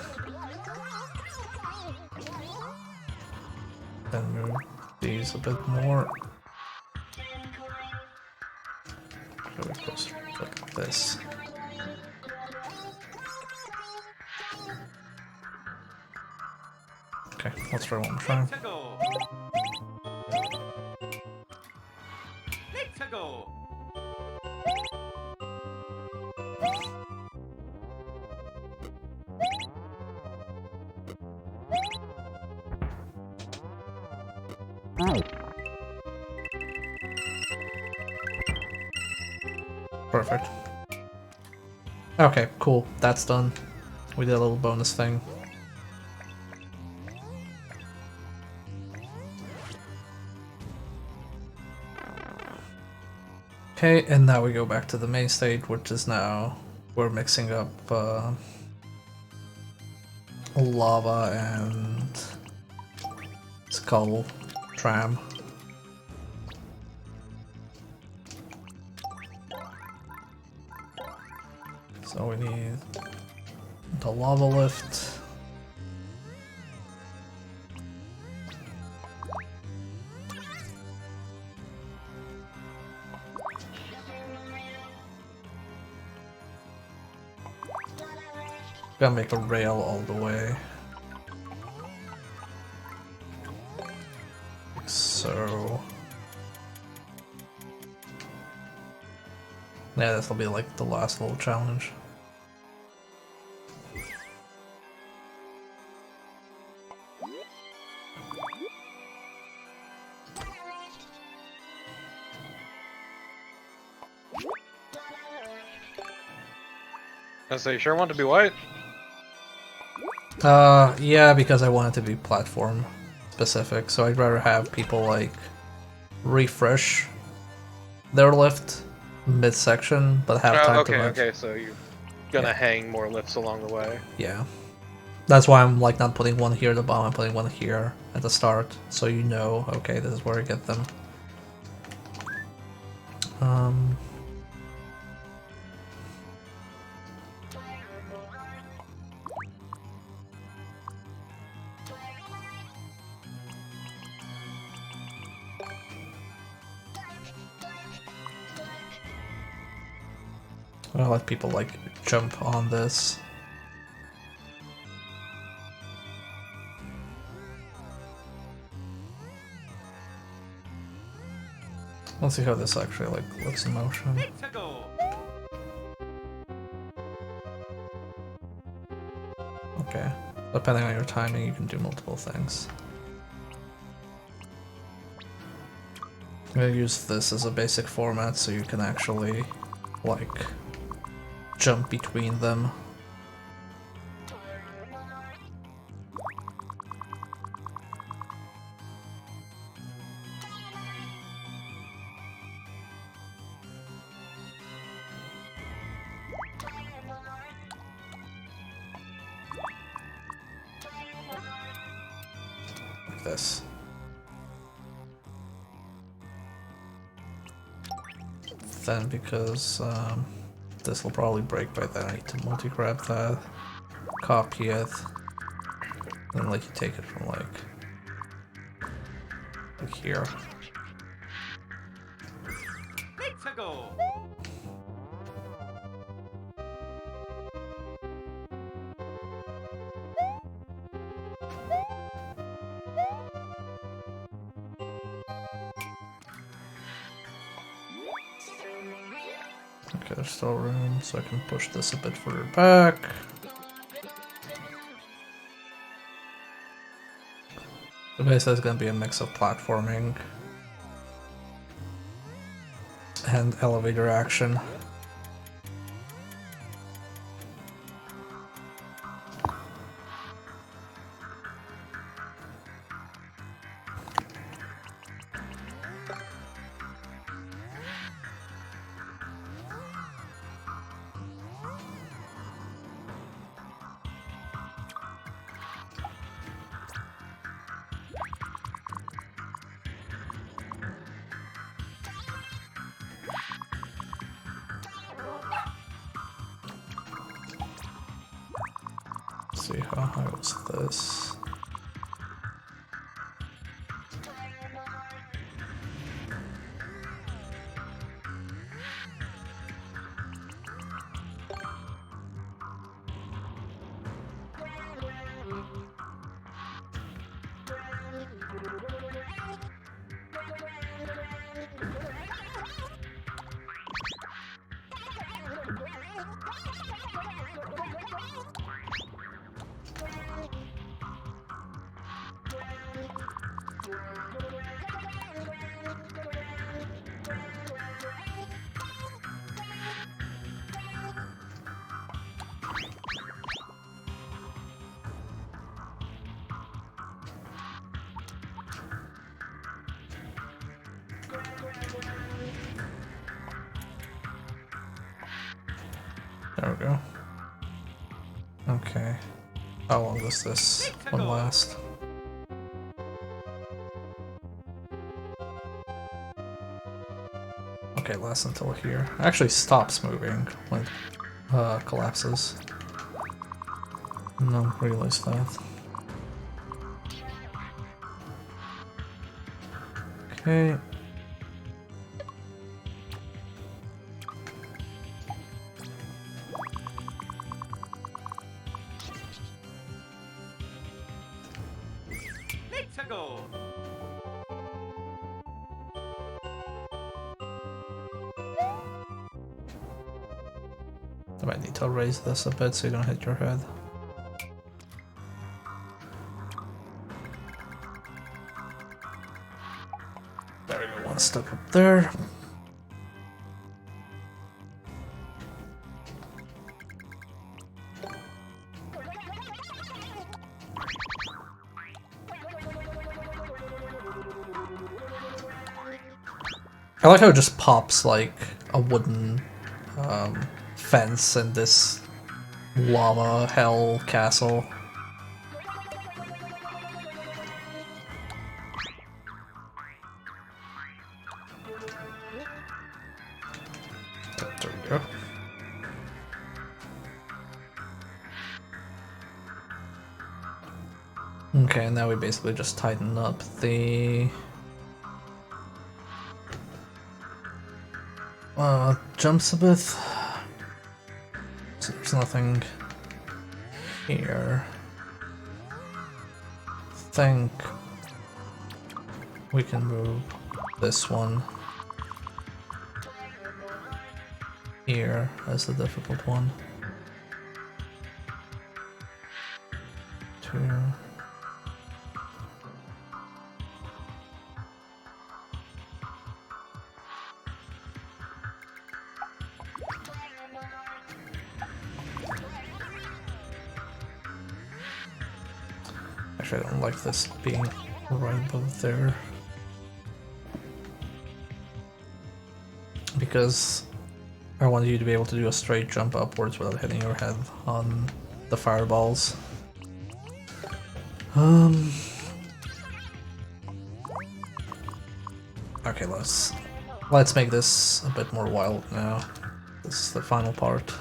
Then move these a bit more. Really close, like this. Okay, let's try one more time. Let's go. Let's go. Perfect. Okay, cool. That's done. We did a little bonus thing. Okay, and now we go back to the main stage, which is now we're mixing up lava and skull tram. So we need the lava lift. Gotta make a rail all the way. Like so. Yeah, this will be like the last little challenge. So you sure want to be white? Yeah, because I want it to be platform specific, so I'd rather have people like refresh their lift mid-section, but have time to run. Okay, so you're gonna hang more lifts along the way. Yeah. That's why I'm like not putting one here at the bottom, I'm putting one here at the start, so you know, okay, this is where I get them. I'll let people like jump on this. Let's see how this actually like looks in motion. Let's go. Okay. Depending on your timing, you can do multiple things. I'm gonna use this as a basic format so you can actually like jump between them. Like this. Then because this will probably break by then, I need to multi-grab that, copy it, and like you take it from like here. Let's go. Okay, there's still room, so I can push this a bit further back. So basically it's gonna be a mix of platforming and elevator action. see how high was this. There we go. Okay. How long does this one last? Okay, lasts until here. Actually stops moving when it collapses. No, realize that. Okay. Let's go. I might need to raise this a bit so you don't hit your head. There we go, one step up there. I like how it just pops like a wooden fence in this lava hell castle. There we go. Okay, and now we basically just tighten up the jumps a bit. So there's nothing here. Think we can move this one here as the difficult one. Two. Actually, I don't like this being right above there. Because I want you to be able to do a straight jump upwards without hitting your head on the fireballs. Okay, let's make this a bit more wild now. This is the final part.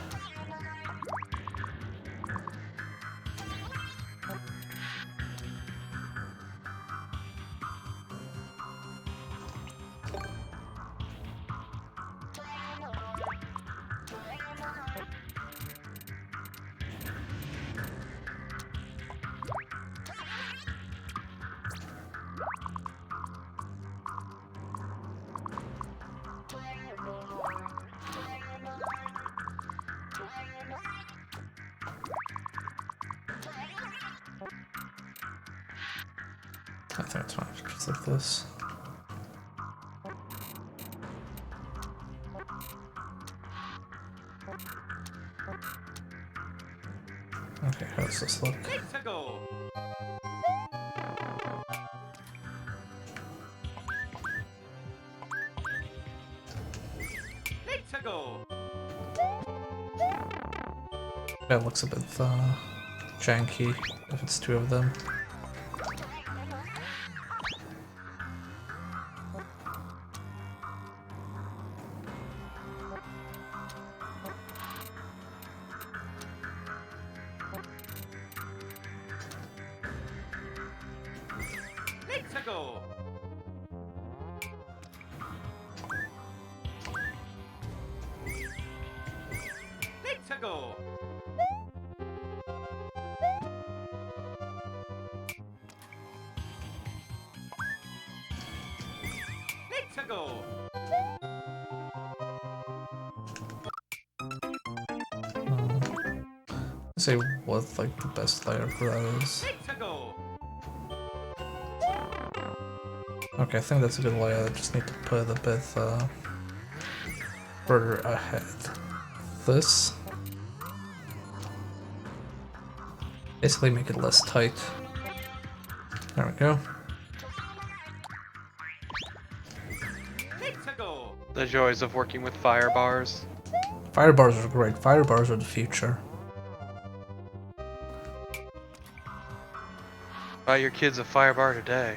I think it's fine, just like this. Okay, how does this look? Let's go. Let's go. That looks a bit janky if it's two of them. go. Let's go. Let's go. Say what like the best layer for that is. Let's go. Okay, I think that's a good layer. I just need to put it a bit further ahead. This. Basically make it less tight. There we go. Let's go. The joys of working with fire bars. Fire bars are great. Fire bars are the future. Buy your kids a fire bar today.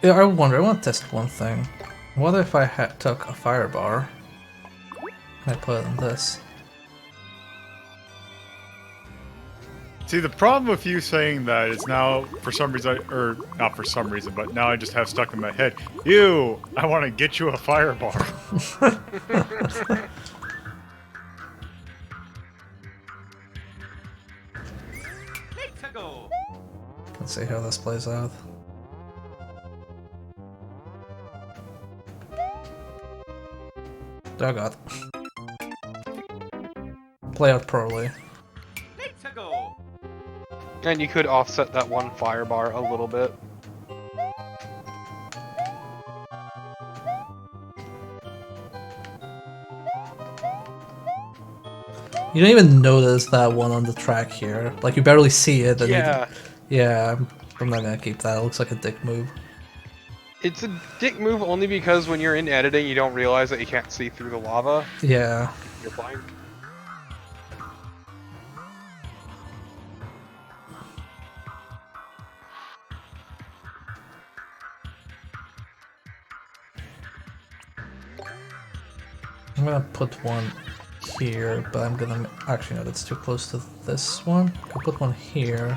Yeah, I wonder, I want to test one thing. What if I took a fire bar and I put it in this? See, the problem with you saying that is now, for some reason, or not for some reason, but now I just have stuck in my head, ew, I want to get you a fire bar. Let's go. Let's see how this plays out. Oh god. Play out poorly. Let's go. And you could offset that one fire bar a little bit. You don't even notice that one on the track here. Like, you barely see it. And Yeah. Yeah, I'm not gonna keep that. It looks like a dick move. It's a dick move only because when you're in editing, you don't realize that you can't see through the lava. Yeah. You're blind. I'm gonna put one here, but I'm gonna... Actually, no, that's too close to this one. I'll put one here.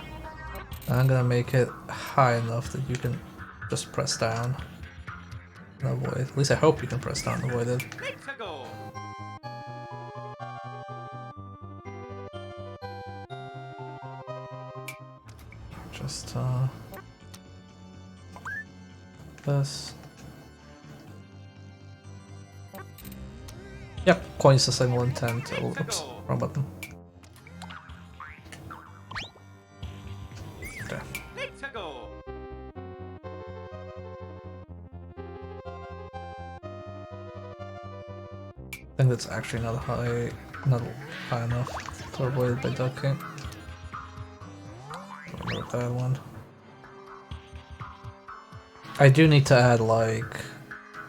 And I'm gonna make it high enough that you can just press down and avoid. At least I hope you can press down and avoid it. Let's go. Just, this. Yep, coins the signal intent. Oh, oops, wrong button. Okay. Let's go. I think that's actually not high enough to avoid it by ducking. Remove that one. I do need to add, like...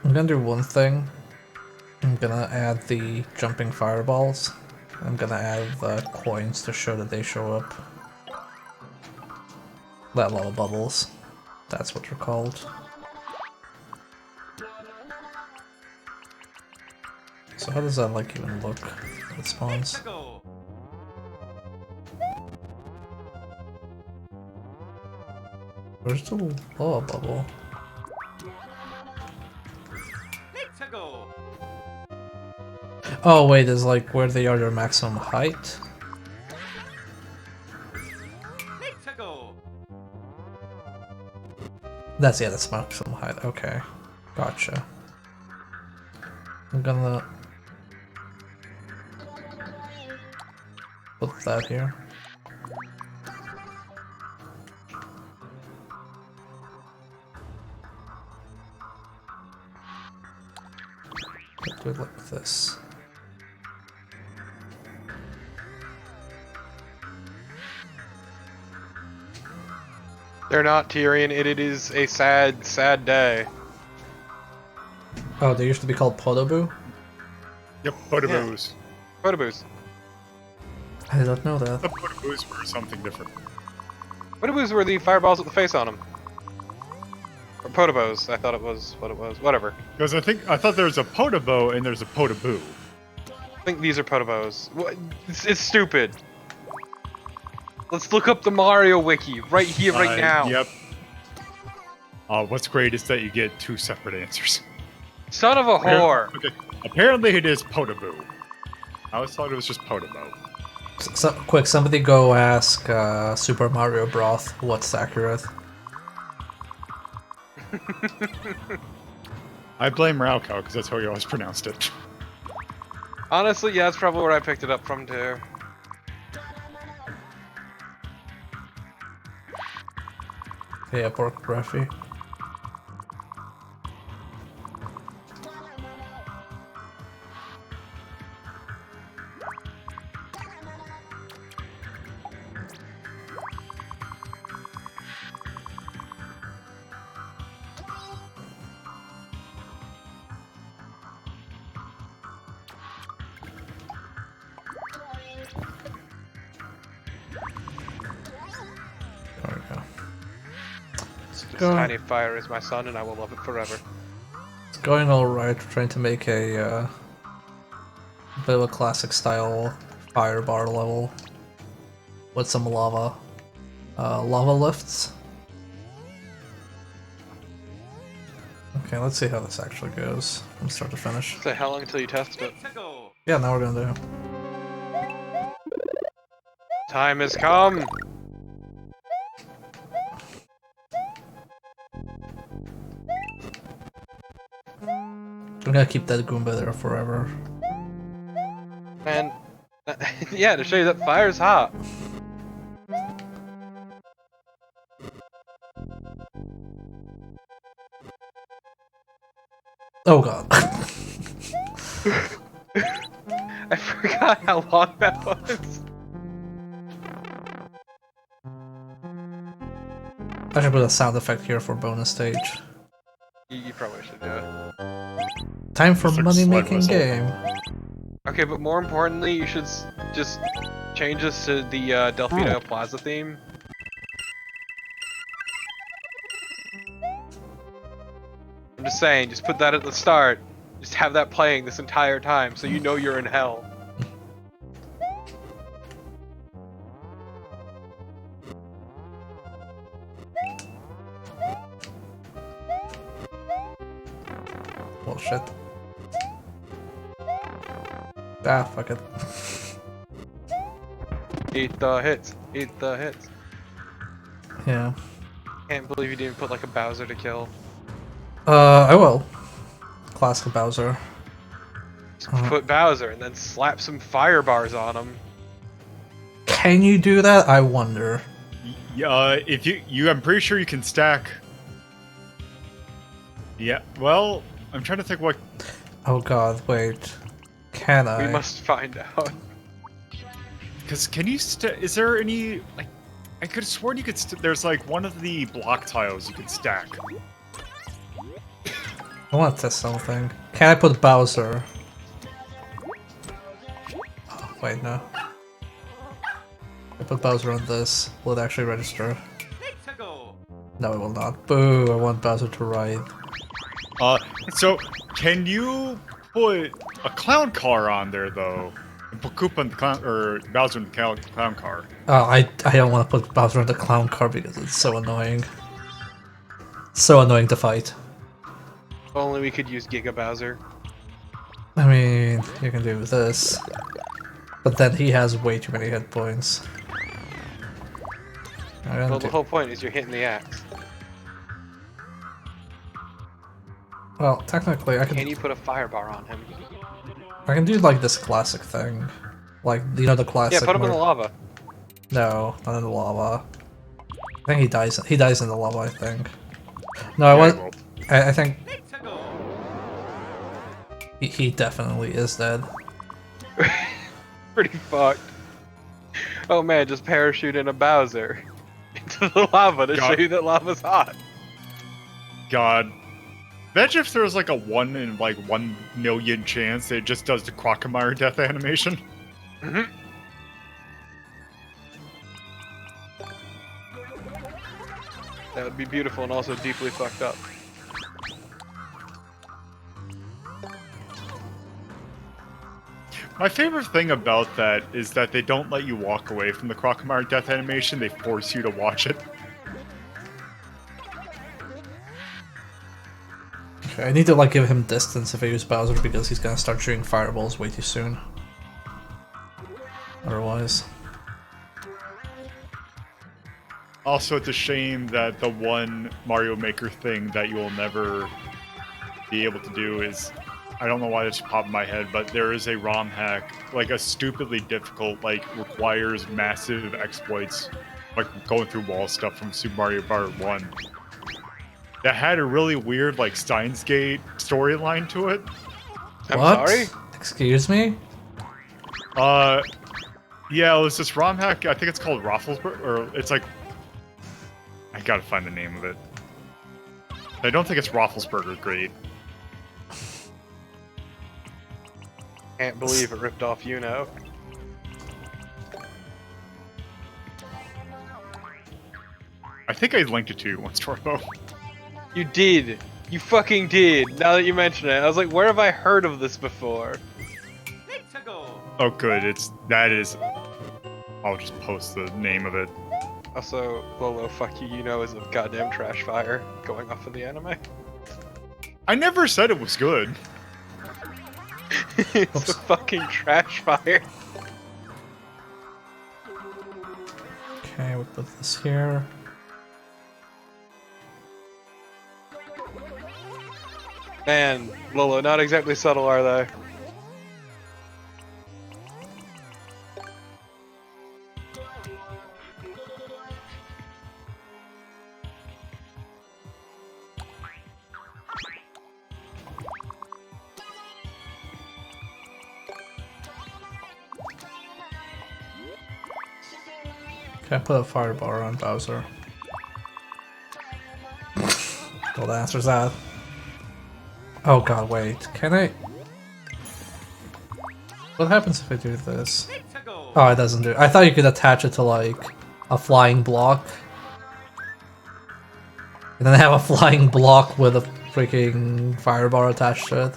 I'm gonna do one thing. I'm gonna add the jumping fireballs. I'm gonna add the coins to show that they show up. That lava bubbles. That's what they're called. So how does that like even look when it spawns? Let's go. Where's the lava bubble? Let's go. Oh wait, is like where they are their maximum height? Let's go. That's maximum height, okay. Gotcha. I'm gonna put that here. Do it like this. They're not Tyrion, it is a sad, sad day. Oh, they used to be called Podoboo? Yep, Podoboos. Photoboos. I did not know that. The Podoboos were something different. Photoboos were the fireballs with the face on them. Or Potobos, I thought it was what it was. Whatever. Because I thought there was a Podoboo and there's a Podoboo. I think these are Potobos. What? It's stupid. Let's look up the Mario wiki right here, right now. Yep. What's great is that you get 2 separate answers. Son of a whore. Okay. Apparently it is Podoboo. I always thought it was just Podoboo. So, quick, somebody go ask Super Mario Broth what's accurate. I blame Raukau because that's how he always pronounced it. Honestly, yeah, that's probably where I picked it up from too. Yeah, pork breathy. There we go. This Go. tiny fire is my son, and I will love it forever. It's going alright. Trying to make a bit of a classic style fire bar level with some lava. Lava lifts. Okay, let's see how this actually goes from start to finish. Say how long until you test it? To go. Yeah, now we're gonna do. Time has come. I'm gonna keep that Goomba there forever. And yeah, to show you that fire's hot. Oh god. I forgot how long that was. I should put a sound effect here for bonus stage. You probably should do it. Time for Just like money slide making whistle. game. Okay, but more importantly, you should just change this to the Delfino Plaza theme. I'm just saying, just put that at the start. Just have that playing this entire time, so you know you're in hell. Oh shit. Ah, fuck it. Eat the hits. Eat the hits. Yeah. Can't believe you didn't put like a Bowser to kill. I will. Classic Bowser. Just put Bowser and then slap some fire bars on him. Can you do that? I wonder. Yeah, if you, I'm pretty sure you can stack. Yeah, well, I'm trying to think what. Oh god, wait. Can I? We must find out. Because can you is there any like? I could have sworn you could. There's like one of the block tiles you could stack. I want to test something. Can I put Bowser? Oh, wait, no. I put Bowser on this. Will it actually register? To go. No, it will not. Boo, I want Bowser to ride. So can you put a clown car on there though? And put Koopa in the clown or Bowser in the clown car. I don't want to put Bowser on the clown car because it's so annoying. So annoying to fight. If only we could use Giga Bowser. I mean, you can do this. But then he has way too many hit points. Well, the whole point is you're hitting the axe. Well, technically, I Can can you put a fire bar on him? do like this classic thing, like you know the classic. Yeah, put him in the where- lava. No, not in the lava. I think he dies. He dies in the lava. I think. No, I Yeah, want. well, I think To go. he definitely is dead. Pretty fucked. Oh man, just parachute in a Bowser into the lava to show God. you that lava's hot. God. Imagine if there was like a 1 in like 1 million chance that it just does the Crocomire death animation. That would be beautiful and also deeply fucked up. My favorite thing about that is that they don't let you walk away from the Crocomire death animation, they force you to watch it. Okay, I need to like give him distance if I use Bowser because he's gonna start shooting fireballs way too soon. Otherwise. Also, it's a shame that the one Mario Maker thing that you will never be able to do is, I don't know why this popped in my head, but there is a ROM hack, like a stupidly difficult, like requires massive exploits, like going through wall stuff from Super Mario Bros. 1. That had a really weird, like Steins Gate storyline to it. I'm What? sorry? Excuse me? Yeah, it was this ROM hack. I think it's called Rafflesburg, or it's like, I gotta find the name of it. I don't think it's Rafflesburger Great. Can't believe it ripped off Yuno. I think I linked it to you once, Torbo. You did. You fucking did. Now that you mention it, I was like, where have I heard of this before? Pixago. Oh, good. That is. I'll just post the name of it. Also, Lolo, fuck you. Yuno is a goddamn trash fire going off of the anime. I never said it was good. It's Oops. a fucking trash fire. Okay, we'll put this here. Man, Lolo, not exactly subtle, are they? Okay, put a firebar on Bowser. Well, the answer's that. Oh god, wait. Can I? What happens if I do this? Pixago. Oh, it doesn't do. I thought you could attach it to like a flying block, and then have a flying block with a freaking firebar attached to it.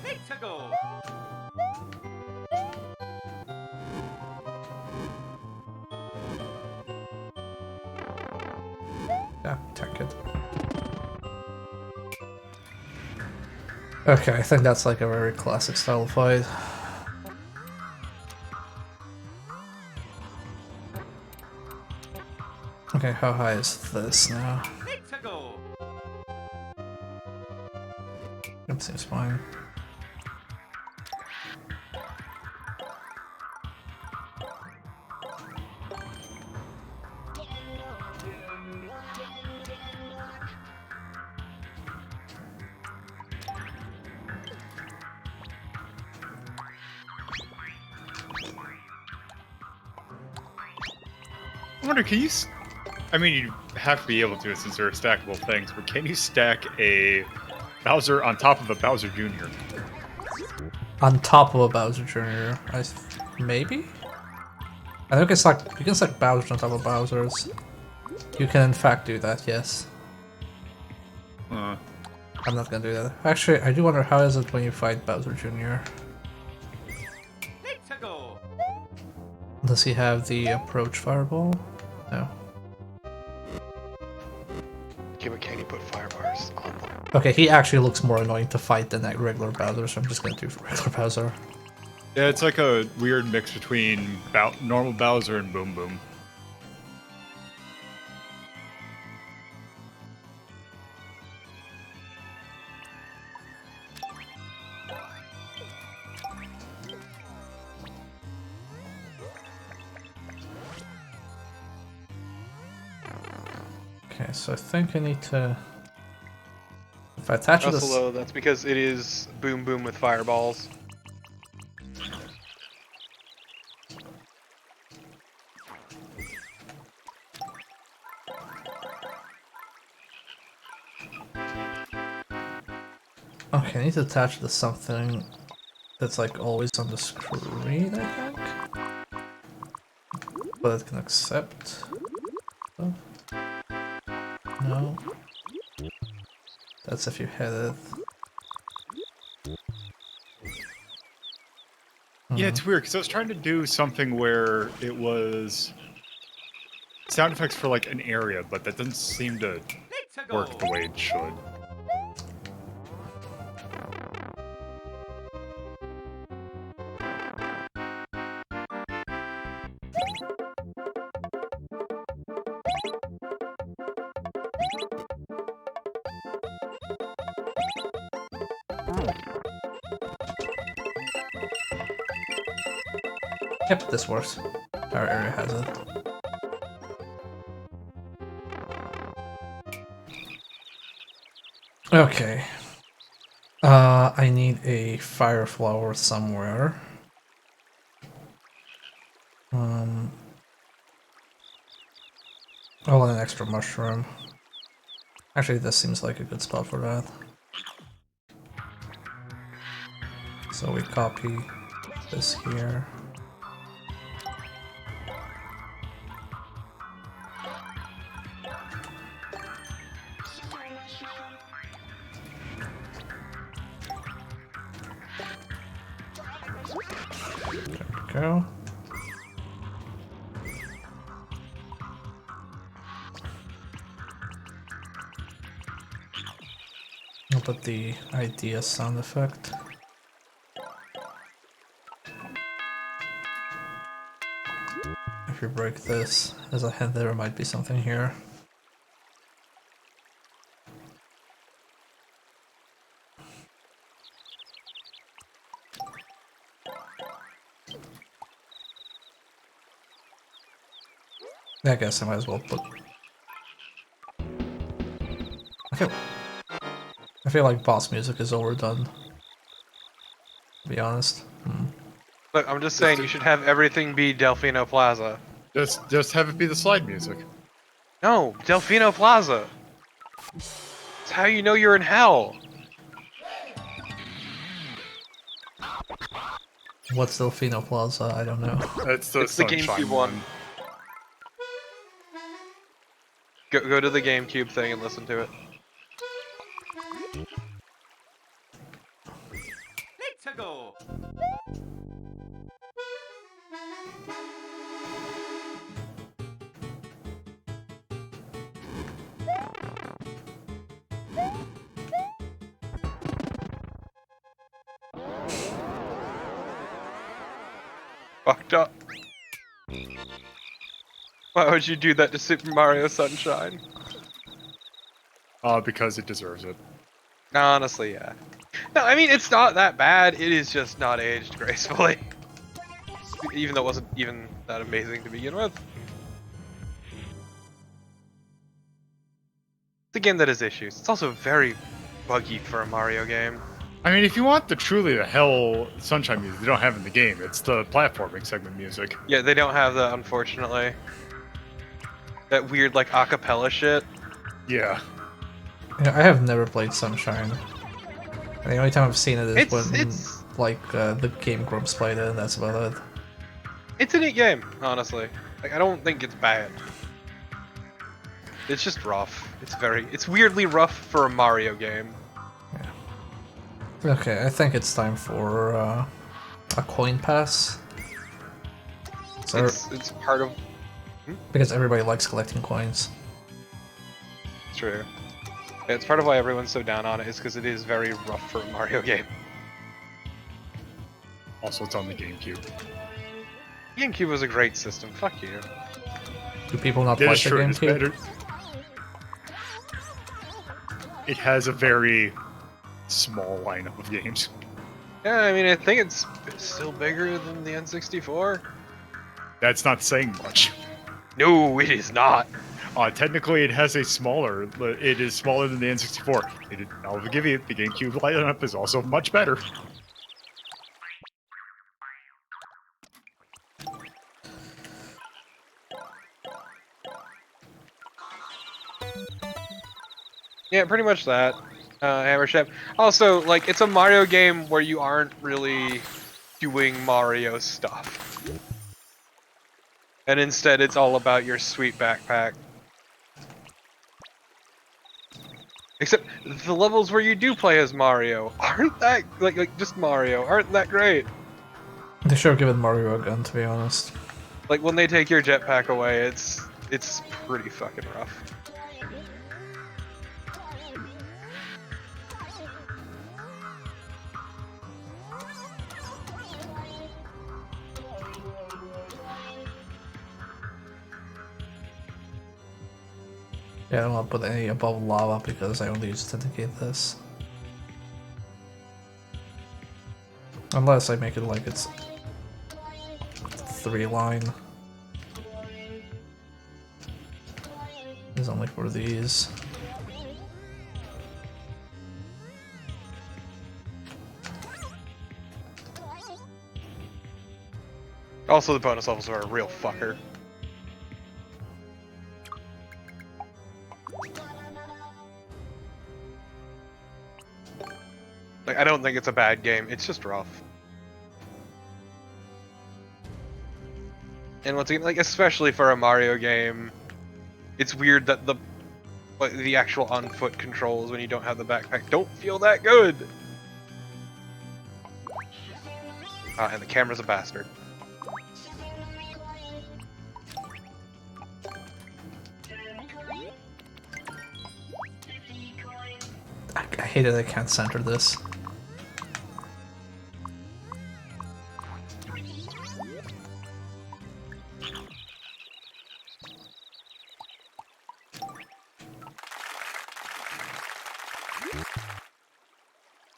Pixago. Yeah, take it. Okay, I think that's like a very classic style fight. Okay, how high is this now? Pixago. That seems fine. I wonder, can you? I mean, you have to be able to since they're stackable things, but can you stack a Bowser on top of a Bowser Jr.? On top of a Bowser Jr. Maybe? I think it's like you can stack Bowser on top of Bowser's. You can in fact do that, yes. I'm not gonna do that. Actually, I do wonder how is it when you fight Bowser Jr. Pixago. Does he have the approach fireball? No. Okay, but can you put firebars on them? Okay, he actually looks more annoying to fight than that regular Bowser, so I'm just gonna do regular Bowser. Yeah, it's like a weird mix between normal Bowser and Boom Boom. Okay, so I think I need to... If I attach Also, this... Lolo, that's because it is Boom Boom with fireballs. Okay, I need to attach this to something that's like always on the screen, I think. But it can accept. Oh. No. That's if you hit it. Yeah, it's weird because I was trying to do something where it was sound effects for like an area, but that doesn't seem to work the way it should. Yep, this works. Our area has it. Okay. I need a fire flower somewhere. Oh, and an extra mushroom. Actually, this seems like a good spot for that. So we copy this here. There we go. I'll put the idea sound effect. If you break this, as a hint, there might be something here. I guess I might as well put. I feel like boss music is overdone. To be honest. Look, I'm just saying you should have everything be Delfino Plaza. Just have it be the slide music. No, Delfino Plaza. It's how you know you're in hell. What's Delfino Plaza? I don't know. It's the It's the Sunshine GameCube one. Go to the GameCube thing and listen to it. Let's go. Fucked up. Why would you do that to Super Mario Sunshine? Because it deserves it. Honestly, yeah. No, I mean, it's not that bad. It is just not aged gracefully. Even though it wasn't even that amazing to begin with. It's a game that has issues. It's also very buggy for a Mario game. I mean, if you want the hell Sunshine music, they don't have in the game. It's the platforming segment music. Yeah, they don't have that, unfortunately. That weird, like, acapella shit. Yeah. Yeah, I have never played Sunshine. And the only time I've seen it is when, it's like, the Game Grumps played it, and that's about it. It's a neat game, honestly. Like, I don't think it's bad. It's just rough. It's weirdly rough for a Mario game. Okay, I think it's time for a coin pass. So, It's part of... because everybody likes collecting coins. True. Yeah, it's part of why everyone's so down on it, is because it is very rough for a Mario game. Also, it's on the GameCube. GameCube was a great system. Fuck you. Do people not It like is the true. It's GameCube? better. It has a very small lineup of games. Yeah, I mean, I think it's still bigger than the N64. That's not saying much. No, it is not. Technically, it has a smaller. It is smaller than the N64. I'll give you the GameCube lineup is also much better. Yeah, pretty much that. Hammer Chef. Also, like, it's a Mario game where you aren't really doing Mario stuff. And instead, it's all about your sweet backpack. Except, the levels where you do play as Mario aren't that, like just Mario, aren't that great. They should have given Mario a gun, to be honest. Like, when they take your jetpack away, it's pretty fucking rough. Yeah, I don't want to put any above lava because I only use to indicate this. Unless I make it like it's 3-line. It's only for these. Also, the bonus levels are a real fucker. Like, I don't think it's a bad game, it's just rough. And once again, like, especially for a Mario game, it's weird that the actual on-foot controls when you don't have the backpack don't feel that good! And the camera's a bastard. I hate it I can't center this.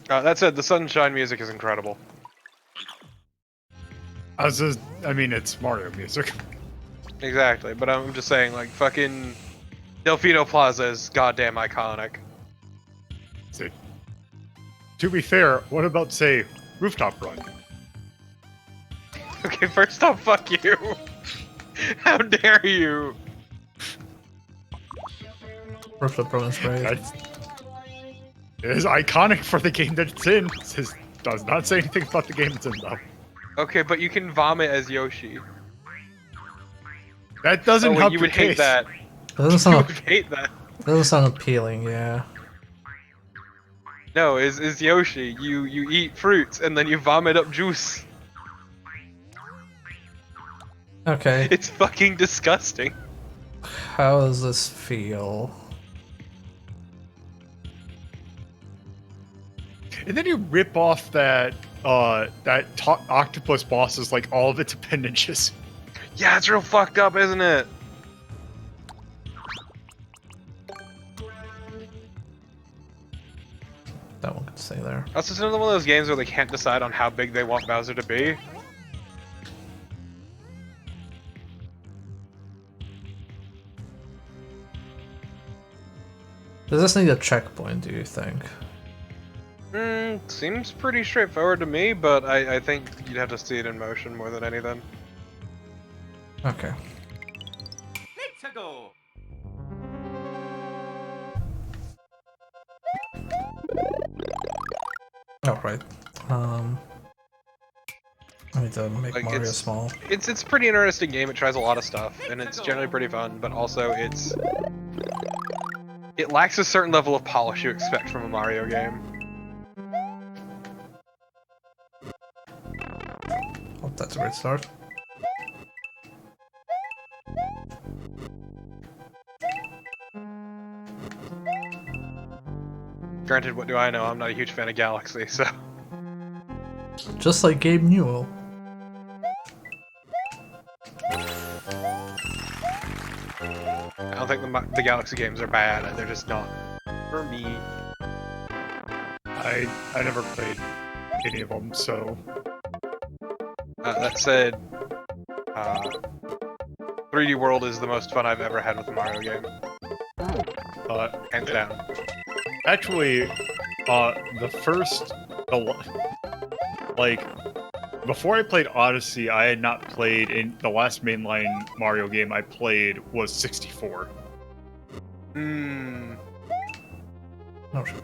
That said, the Sunshine music is incredible. I mean, it's Mario music. Exactly, but I'm just saying, like, fucking Delfino Plaza is goddamn iconic. See. To be fair, what about, say, Rooftop Run? Okay, first off, fuck you. How dare you? Rooftop Run is great. It is iconic for the game that it's in. It does not say anything about the game it's in, though. Okay, but you can vomit as Yoshi. That doesn't Oh, wait, help you your would hate case. that. Doesn't You sound would hate that. doesn't sound appealing, yeah. No, is Yoshi. You eat fruits and then you vomit up juice. Okay. It's fucking disgusting. How does this feel? And then you rip off that octopus boss's like all of its appendages. Yeah, it's real fucked up, isn't it? That one could stay there. That's just another one of those games where they can't decide on how big they want Bowser to be. Does this need a checkpoint, do you think? Seems pretty straightforward to me, but I think you'd have to see it in motion more than anything. Okay. Let's go. Oh, right. I need to make Like, Mario it's- small. It's a pretty interesting game. It tries a lot of stuff, and it's generally pretty fun. But also, it lacks a certain level of polish you expect from a Mario game. Oh, that's a great start. Granted, what do I know? I'm not a huge fan of Galaxy, so Just like Gabe Newell. I don't think the Galaxy games are bad. They're just not for me. I never played any of them, so That said, 3D World is the most fun I've ever had with a Mario game, hands down. actually, before I played Odyssey, I had not played in the last mainline Mario game I played was 64. Hmm. Oh shit.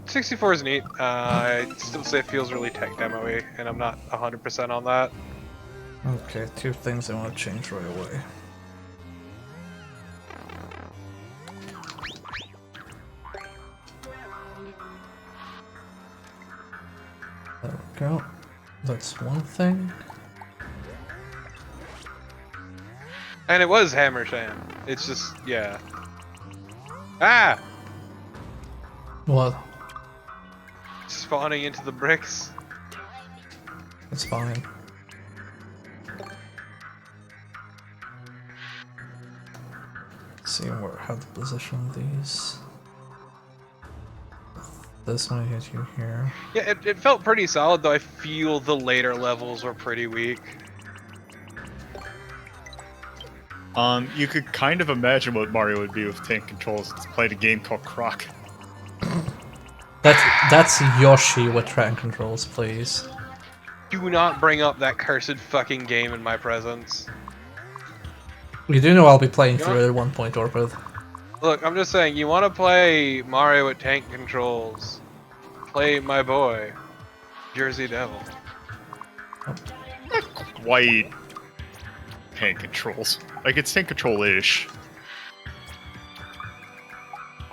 64 is neat. I still say it feels really tech demo-y, and I'm not 100% on that. Okay, two things I want to change right away. There we go. That's one thing. And it was Hammersham. It's just, yeah. Ah! What? Spawning into the bricks. It's fine. Let's see how to position these. This one hit you here. Yeah, it felt pretty solid, though I feel the later levels were pretty weak. You could kind of imagine what Mario would be with tank controls. It's played a game called Croc. That's Yoshi with track controls, please. Do not bring up that cursed fucking game in my presence. You do know I'll be playing You through know- it at one point, Orpid. Look, I'm just saying, you want to play Mario with tank controls, play my boy, Jersey Devil. Quite tank controls. Like, it's tank control-ish.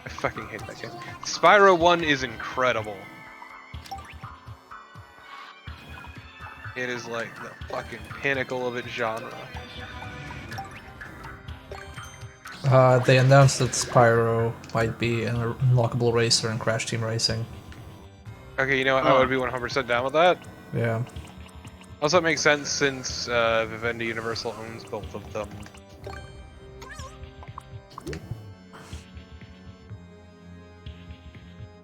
I fucking hate that game. Spyro 1 is incredible. It is like the fucking pinnacle of its genre. They announced that Spyro might be an unlockable racer in Crash Team Racing. Okay, you know what? I would be 100% down with that. Yeah. Also, it makes sense since Vivendi Universal owns both of them.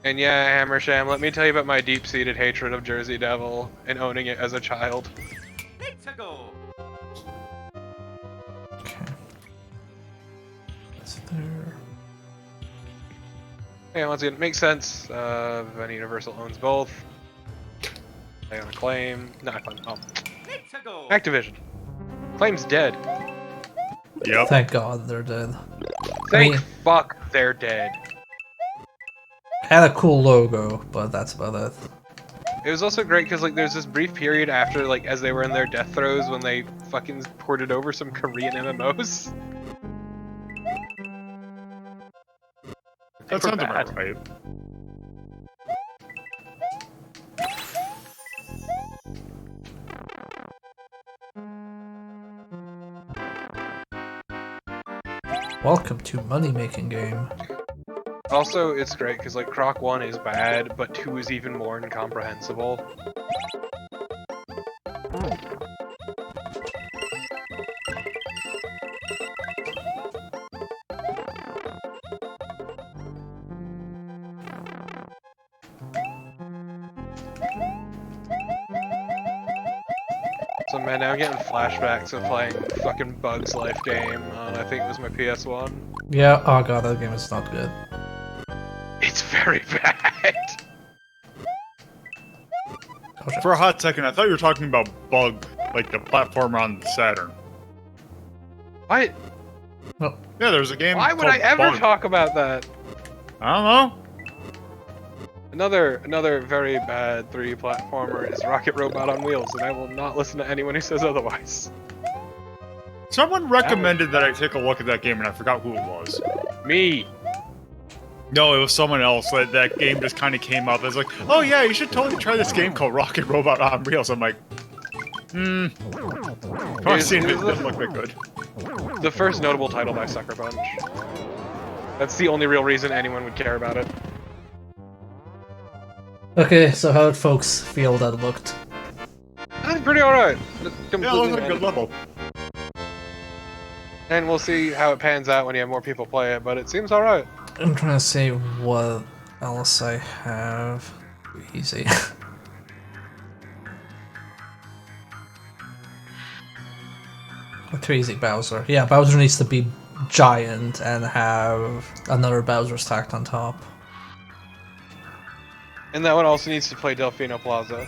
And yeah, Hammersham, let me tell you about my deep-seated hatred of Jersey Devil and owning it as a child. Let's go. Okay. That's there. Yeah, once again, it makes sense. Vivendi Universal owns both. They own Acclaim. Not Acclaim. Oh, Let's go. Activision. Claim's dead. Yep. Thank God they're dead. Thank mean- fuck they're dead. Had a cool logo, but that's about it. It was also great because like there's this brief period after like as they were in their death throes when they fucking ported over some Korean MMOs. That They were sounds about bad. right. Welcome to Money Making Game. Also, it's great because like Croc 1 is bad, but 2 is even more incomprehensible. So man, now I'm getting flashbacks of playing fucking Bugs Life game on I think it was my PS1. Yeah, oh god, that game is not good. It's very bad. Oh, shit. For a hot second, I thought you were talking about Bug, like the platformer on Saturn. What? Well, Yeah, there's a game Why would called I ever Bug. talk about that? I don't know. Another very bad 3D platformer is Rocket Robot on Wheels, and I will not listen to anyone who says otherwise. Someone recommended that I take a look at that game, and I forgot who it was. Me. No, it was someone else. That game just kind of came up as like, oh yeah, you should totally try this game called Rocket Robot on Wheels. I'm like, I've seen it. It doesn't look that good. The first notable title by Sucker Punch. That's the only real reason anyone would care about it. okay, so how did folks feel that looked? That's pretty alright. Yeah, it looks like a good level. And we'll see how it pans out when you have more people play it, but it seems alright. I'm trying to see what else I have. Easy. Too easy, Bowser. Yeah, Bowser needs to be giant and have another Bowser stacked on top. And that one also needs to play Delfino Plaza.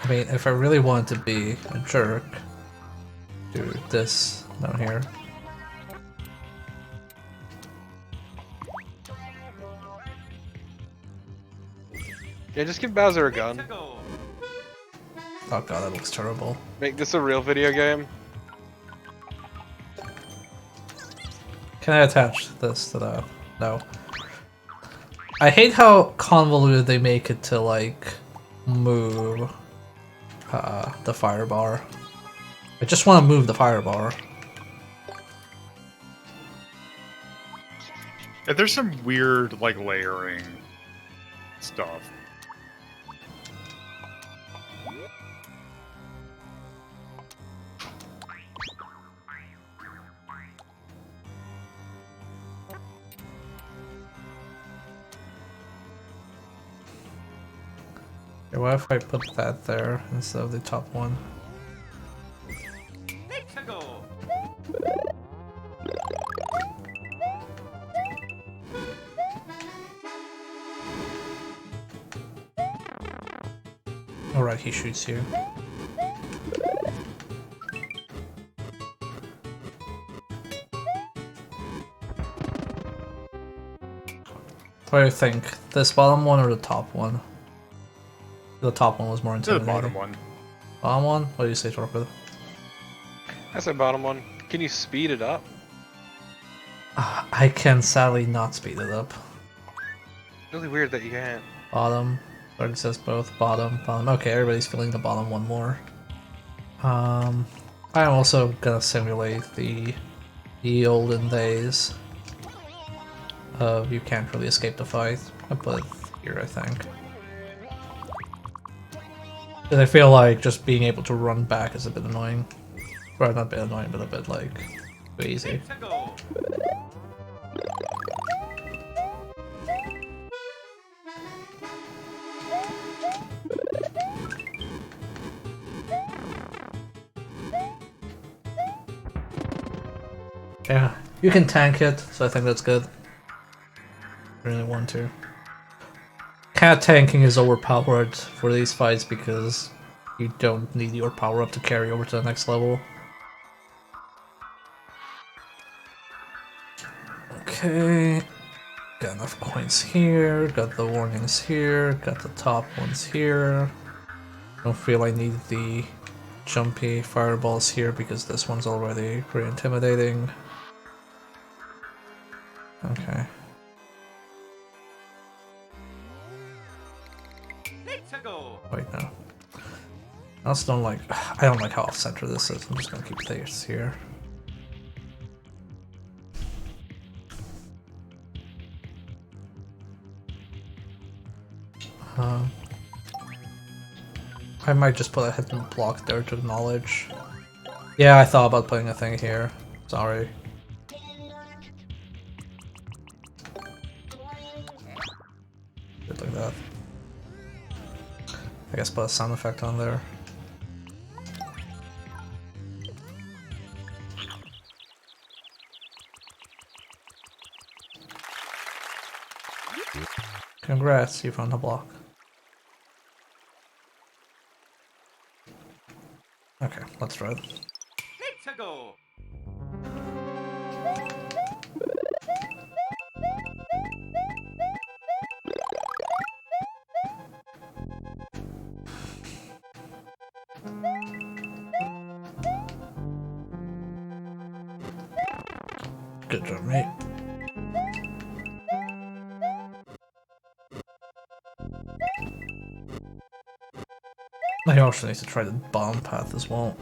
I mean, if I really wanted to be a jerk, do this down here. Yeah, just give Bowser a gun. Go. Oh god, that looks terrible. Make this a real video game. Can I attach this to that? No. I hate how convoluted they make it to, like, move the fire bar. I just want to move the fire bar. Yeah, there's some weird, like, layering stuff. Okay, what if I put that there instead of the top one? Go. Alright, he shoots you. What do you think? This bottom one or the top one? The top one was more To the intimidating. bottom one. Bottom one? What do you say, Torquid? I said bottom one. Can you speed it up? I can sadly not speed it up. Really weird that you can't. Bottom. But it says both. Bottom. Bottom. Okay, everybody's feeling the bottom one more. I'm also gonna simulate the olden days of you can't really escape the fight. I put it here, I think. Because I feel like just being able to run back is a bit annoying. Well, not a bit annoying, but a bit, like, too easy. Go. Yeah, you can tank it, so I think that's good. Really want to. Cat tanking is overpowered for these fights because you don't need your power up to carry over to the next level. Okay, got enough coins here, got the warnings here, got the top ones here. Don't feel I need the jumpy fireballs here because this one's already pretty intimidating. Okay. Go. Wait, no. I also don't like. I don't like how off center this is. I'm just gonna keep this here. I might just put a hidden block there to acknowledge. Yeah, I thought about putting a thing here. Sorry. Good like that. I guess put a sound effect on there. Congrats, you found a block. Okay, let's try it. Go. Good job, mate. I also need to try the bomb path as well.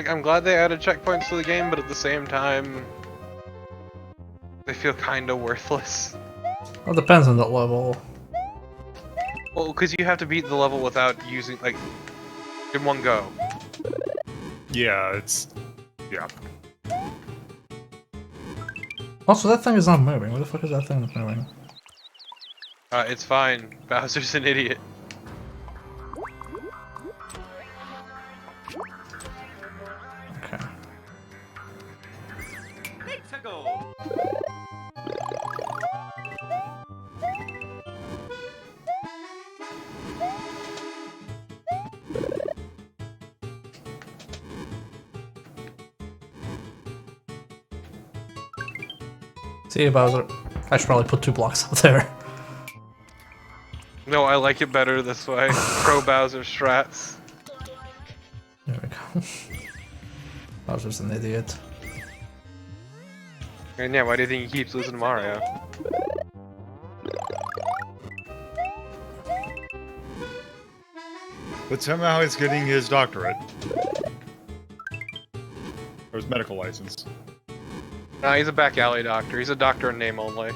Like, I'm glad they added checkpoints to the game, but at the same time, they feel kinda worthless. Well, it depends on the level. Well, because you have to beat the level without using, like, in one go. Yeah, it's yeah. Also, that thing is not moving. What the fuck is that thing moving? It's fine. Bowser's an idiot. Okay. Let's go. See you, Bowser. I should probably put 2 blocks up there. No, I like it better this way. Pro Bowser strats. There we go. Bowser's an idiot. And yeah, why do you think he keeps losing to Mario? But somehow he's getting his doctorate. Or his medical license. Nah, he's a back alley doctor. He's a doctor in name only.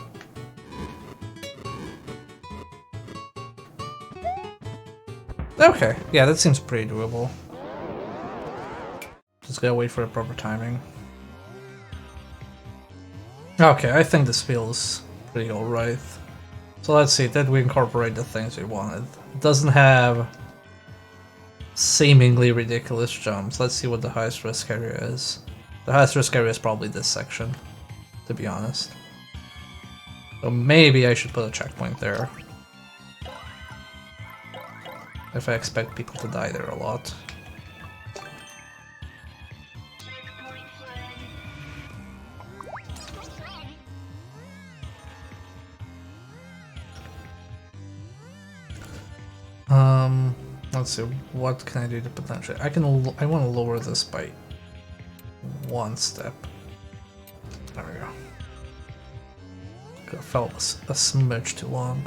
Okay, yeah, that seems pretty doable. Just gotta wait for the proper timing. Okay, I think this feels pretty alright. So let's see, did we incorporate the things we wanted? It doesn't have seemingly ridiculous jumps. Let's see what the highest risk area is. The highest risk area is probably this section, to be honest. So maybe I should put a checkpoint there. If I expect people to die there a lot. Let's see, what can I do to potentially... I want to lower this by 1 step. There we go. It felt a smidge too long.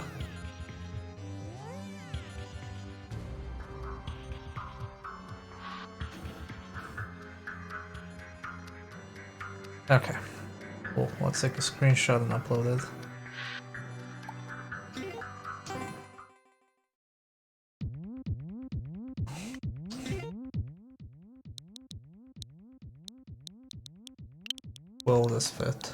Okay. Cool. Let's take a screenshot and upload it. Will this fit?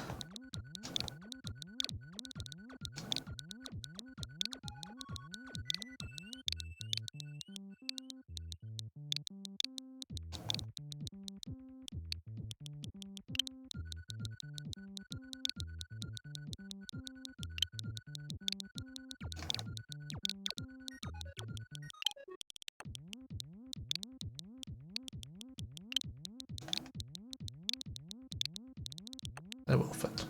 It will fit.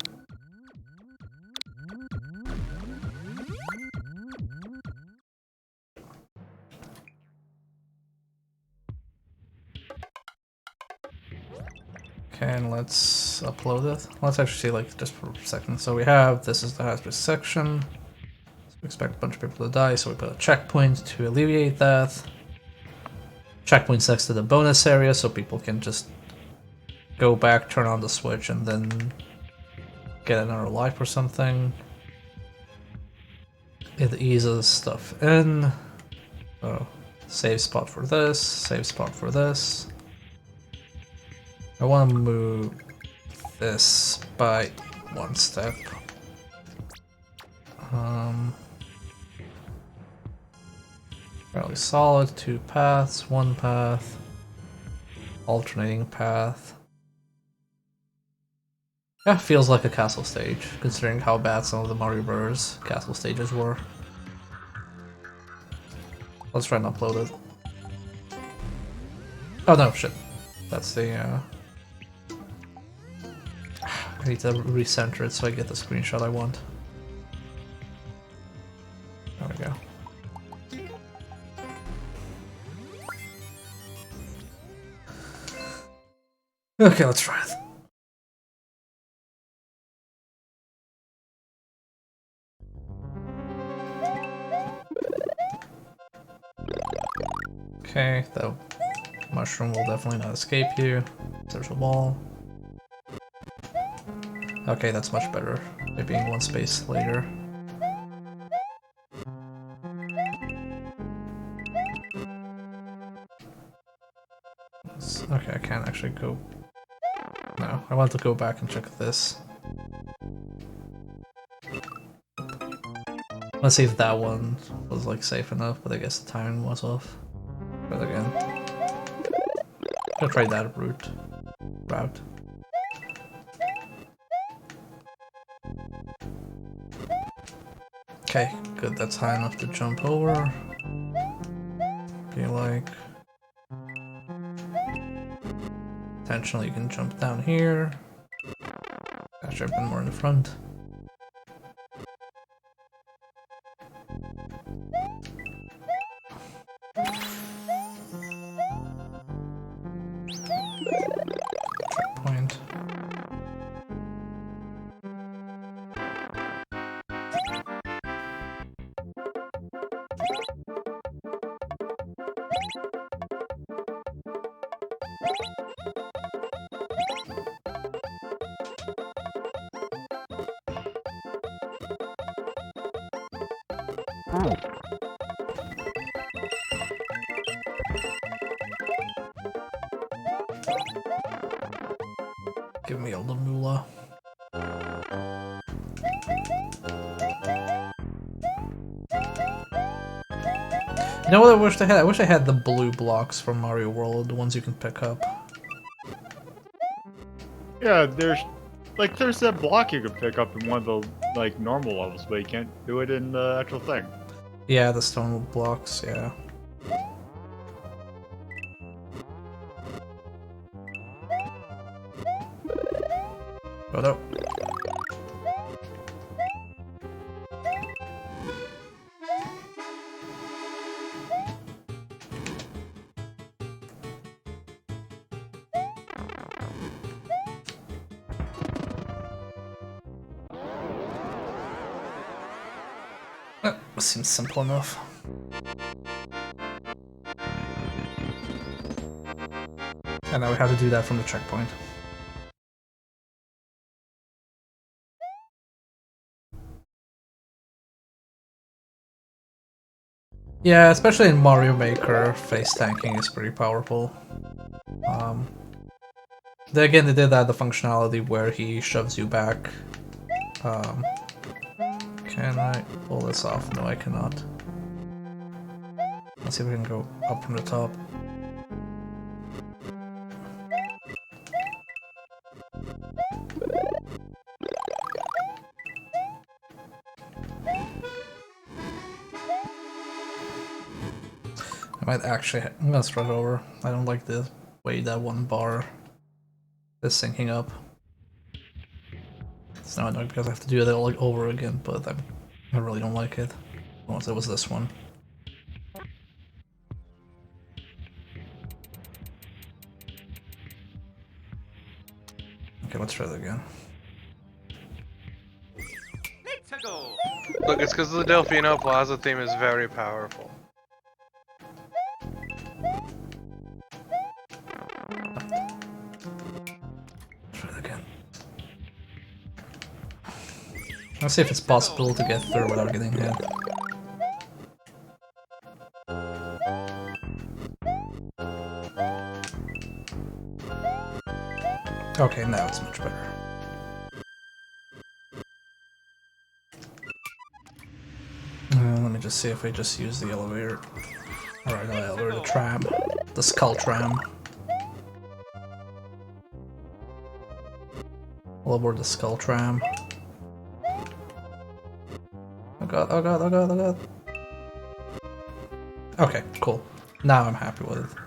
Okay, and let's upload it. Let's actually see, like, just for a second. So we have, this is the hazardous section. So we expect a bunch of people to die, so we put a checkpoint to alleviate that. Checkpoints next to the bonus area, so people can just go back, turn on the switch, and then get another life or something. It eases stuff in. Oh, save spot for this, save spot for this. I want to move this by 1 step. Fairly solid, 2 paths, 1 path, alternating path. Yeah, feels like a castle stage, considering how bad some of the Mario Bros. Castle stages were. Let's try and upload it. Oh no, shit. That's the, I need to recenter it so I get the screenshot I want. There we go. Okay, let's try it. Okay, that Mushroom will definitely not escape you. There's a wall. Okay, that's much better. It being one space later. Okay, I can't actually go. No, I want to go back and check this. Let's see if that one was like safe enough, but I guess the timing was off. But again, I'll try that route. Okay, good. That's high enough to jump over. Be like. Potentially you can jump down here. I should have been more in the front. Checkpoint. Give me all the moolah. You know what I wished I had? I wish I had the blue blocks from Mario World, the ones you can pick up. Yeah, there's that block you can pick up in one of the like normal levels, but you can't do it in the actual thing. Yeah, the stone blocks, yeah. Oh no. Seems simple enough. And now we have to do that from the checkpoint. Yeah, especially in Mario Maker, face tanking is pretty powerful. Again, they did add the functionality where he shoves you back. Can I pull this off? No, I cannot. Let's see if we can go up from the top. I might actually. I'm gonna start over. I don't like the way that one bar is syncing up. It's now annoying because I have to do it all over again, but I really don't like it. Once it was this one. Okay, let's try that again. Let's go. Look, it's because the Delfino Plaza theme is very powerful. Try that again. Let's see if it's possible to get through without getting hit. Okay, now it's much better. Let me just see if I just use the elevator. Alright, no elevator, the tram. The skull tram. We'll aboard the skull tram. Oh god, oh god, oh god, oh god. Okay, cool. Now I'm happy with it.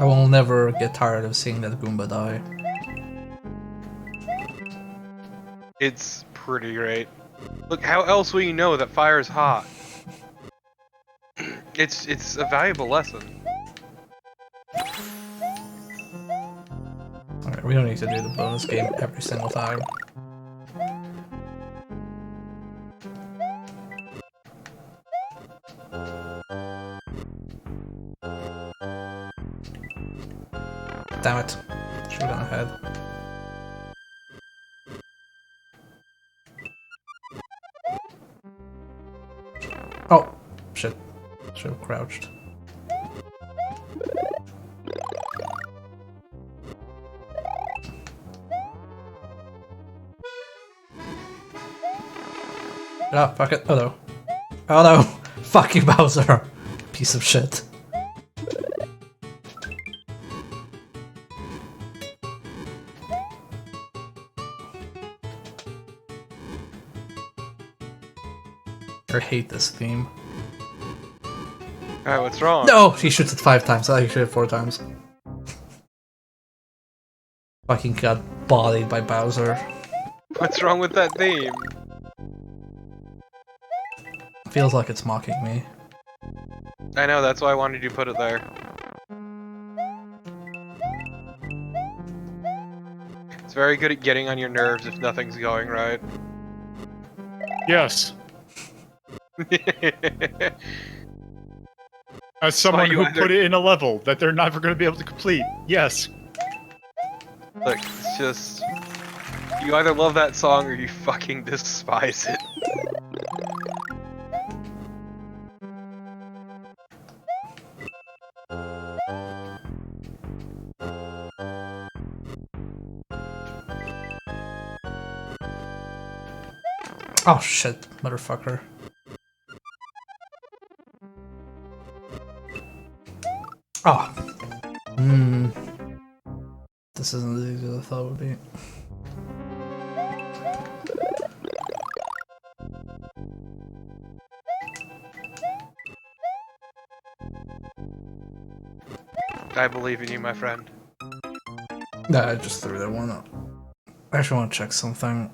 I will never get tired of seeing that Goomba die. It's pretty great. Look, how else will you know that fire is hot? It's a valuable lesson. Alright, we don't need to do the bonus game every single time. Damn it. Should've gone ahead. Oh, shit. Should've crouched. Ah, fuck it. Oh no. Oh no! Fuck you, Bowser! Piece of shit. I hate this theme. Alright, what's wrong? No! He shoots it 5 times. I shoot it 4 times. Fucking got bodied by Bowser. What's wrong with that theme? Feels like it's mocking me. I know, that's why I wanted you to put it there. It's very good at getting on your nerves if nothing's going right. Yes. As someone you who either- put it in a level that they're never going to be able to complete. Yes. Look, it's just... You either love that song or you fucking despise it. Oh shit, motherfucker. Oh. This isn't as easy as I thought it would be. I believe in you, my friend. Nah, I just threw that one up. I actually want to check something.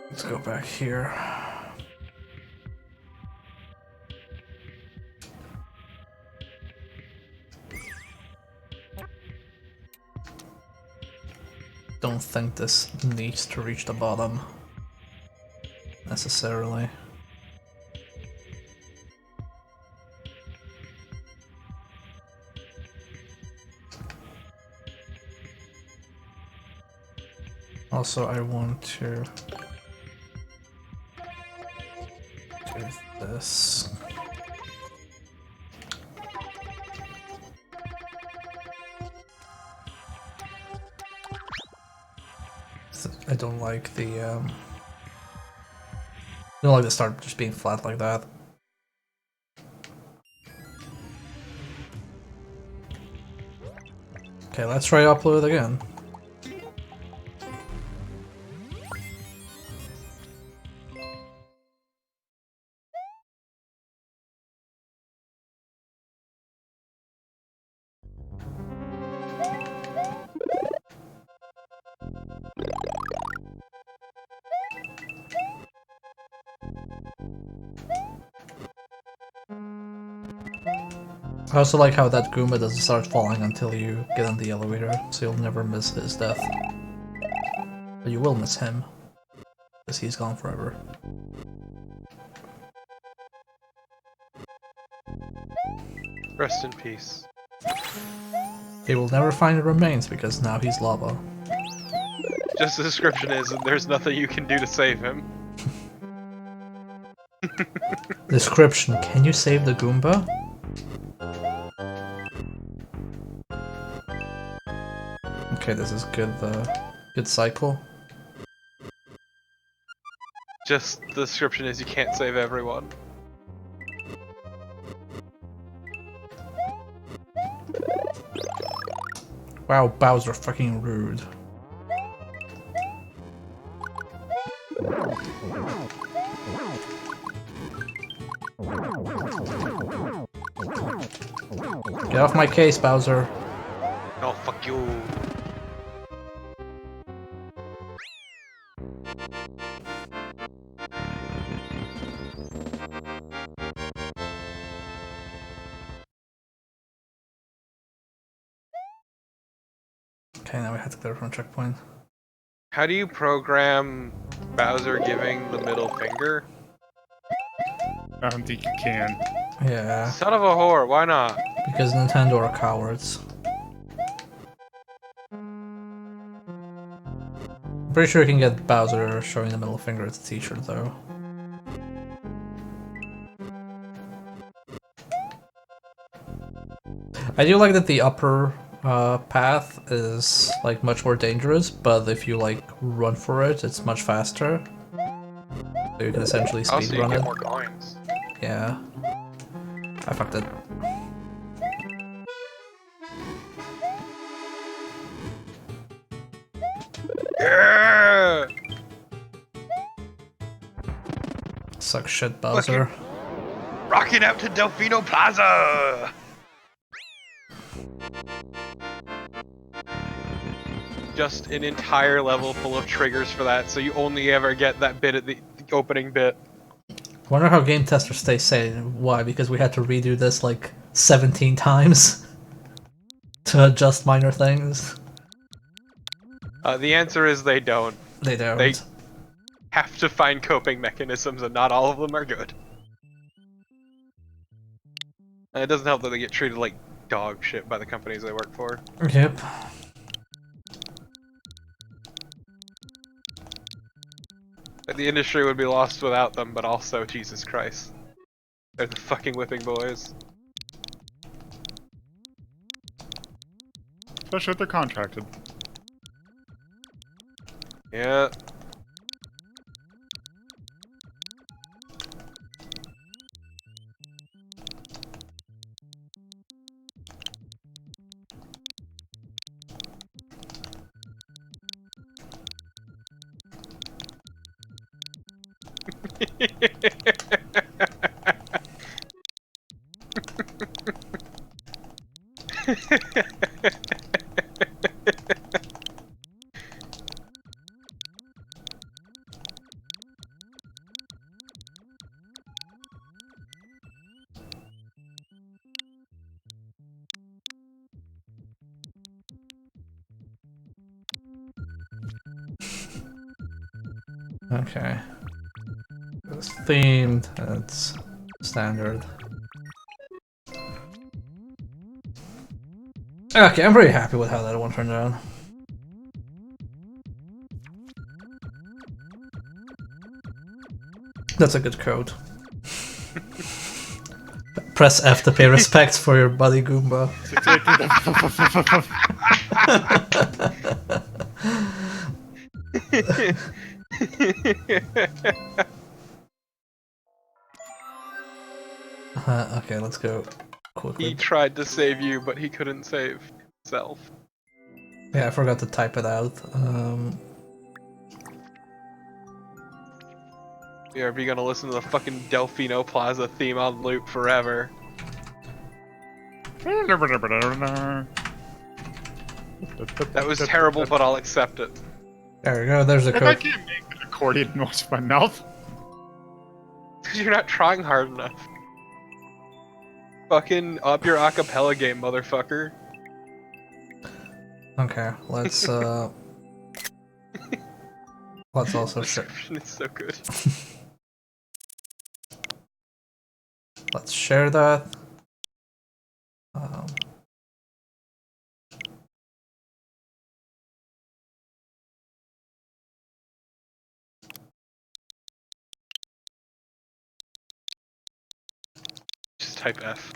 Let's go back here. Don't think this needs to reach the bottom necessarily. Also, I want to do this. I don't like the I don't like the start just being flat like that. Okay, let's try upload again. I also like how that Goomba doesn't start falling until you get in the elevator, so you'll never miss his death. But you will miss him, because he's gone forever. Rest in peace. He will never find the remains because now he's lava. Just the description is that there's nothing you can do to save him. Description: can you save the Goomba? Okay, this is good. Good cycle. Just the description is you can't save everyone. Wow, Bowser fucking rude. Get off my case, Bowser. Oh, fuck you. Okay, now we have to clear from a checkpoint. How do you program Bowser giving the middle finger? I don't think you can. Yeah, Son of a whore, why not? because Nintendo are cowards. I'm pretty sure you can get Bowser showing the middle finger at the teacher, though. I do like that the upper path is like much more dangerous, but if you like run for it, it's much faster. So you can essentially Also, you speedrun get it. more coins. Yeah. I fucked it. Yeah! Suck shit, Bowser. Rocking out to Delfino Plaza! Just an entire level full of triggers for that, so you only ever get that bit at the opening bit. Wonder how game testers stay sane. Why? Because we had to redo this like 17 times to adjust minor things. The answer is they don't. They don't. They have to find coping mechanisms, and not all of them are good. And it doesn't help that they get treated like dog shit by the companies they work for. Yep. Like, the industry would be lost without them, but also, Jesus Christ. They're the fucking whipping boys. Especially if they're contracted. Yeah. Okay. It's themed, it's standard. Okay, I'm very happy with how that one turned out. That's a good code. Press F to pay respects for your buddy Goomba. Okay, let's go quickly. He tried to save you, but he couldn't save himself. Yeah, I forgot to type it out. You're gonna listen to the fucking Delfino Plaza theme on loop forever. That was terrible, but I'll accept it. There we go, there's the If I code. can't make an accordion noise with my mouth. Because you're not trying hard enough. Fucking up your acapella game, motherfucker. Okay, let's let's also share. Description is so good. Let's share that. Just type F.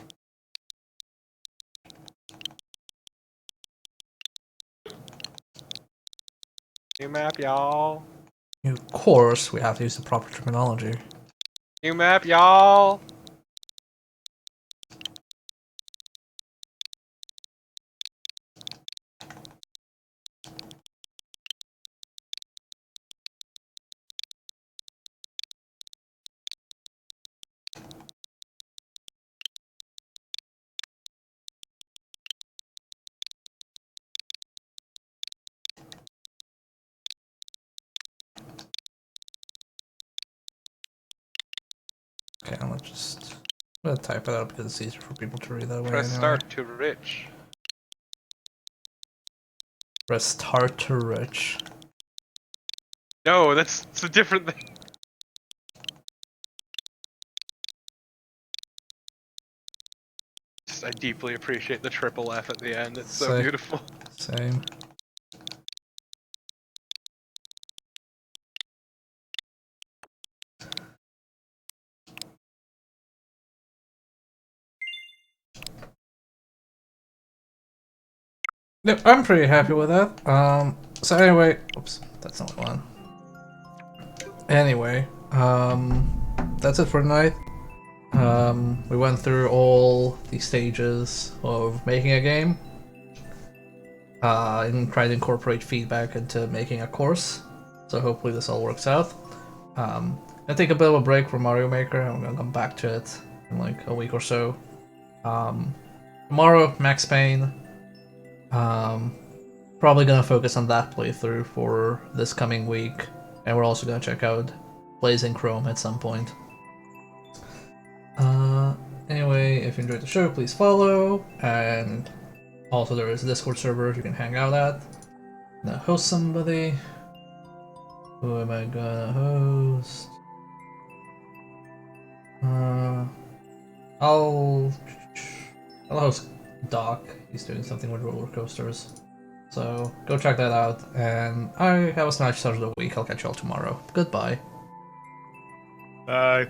New map, y'all. Of course, we have to use the proper terminology. New map, y'all. Okay, I'm gonna type it out because it's easier for people to read that way. Press anyway. start to rich. Press start to rich. No, it's a different thing. I deeply appreciate the triple F at the end. It's so Sick. beautiful. Same. Yep, I'm pretty happy with that. So anyway, oops, that's not one. Anyway, that's it for tonight. We went through all the stages of making a game, and tried to incorporate feedback into making a course. So hopefully this all works out. I'm gonna take a bit of a break from Mario Maker. I'm gonna come back to it in like a week or so. Tomorrow, Max Payne. Probably gonna focus on that playthrough for this coming week, and we're also gonna check out Blazing Chrome at some point. Anyway, if you enjoyed the show, please follow, and also there is a Discord server you can hang out at. I'm gonna host somebody. Who am I gonna host? I'll host Doc. He's doing something with roller coasters. So go check that out, and I have a Smash start of the week. I'll catch you all tomorrow. Goodbye. Bye.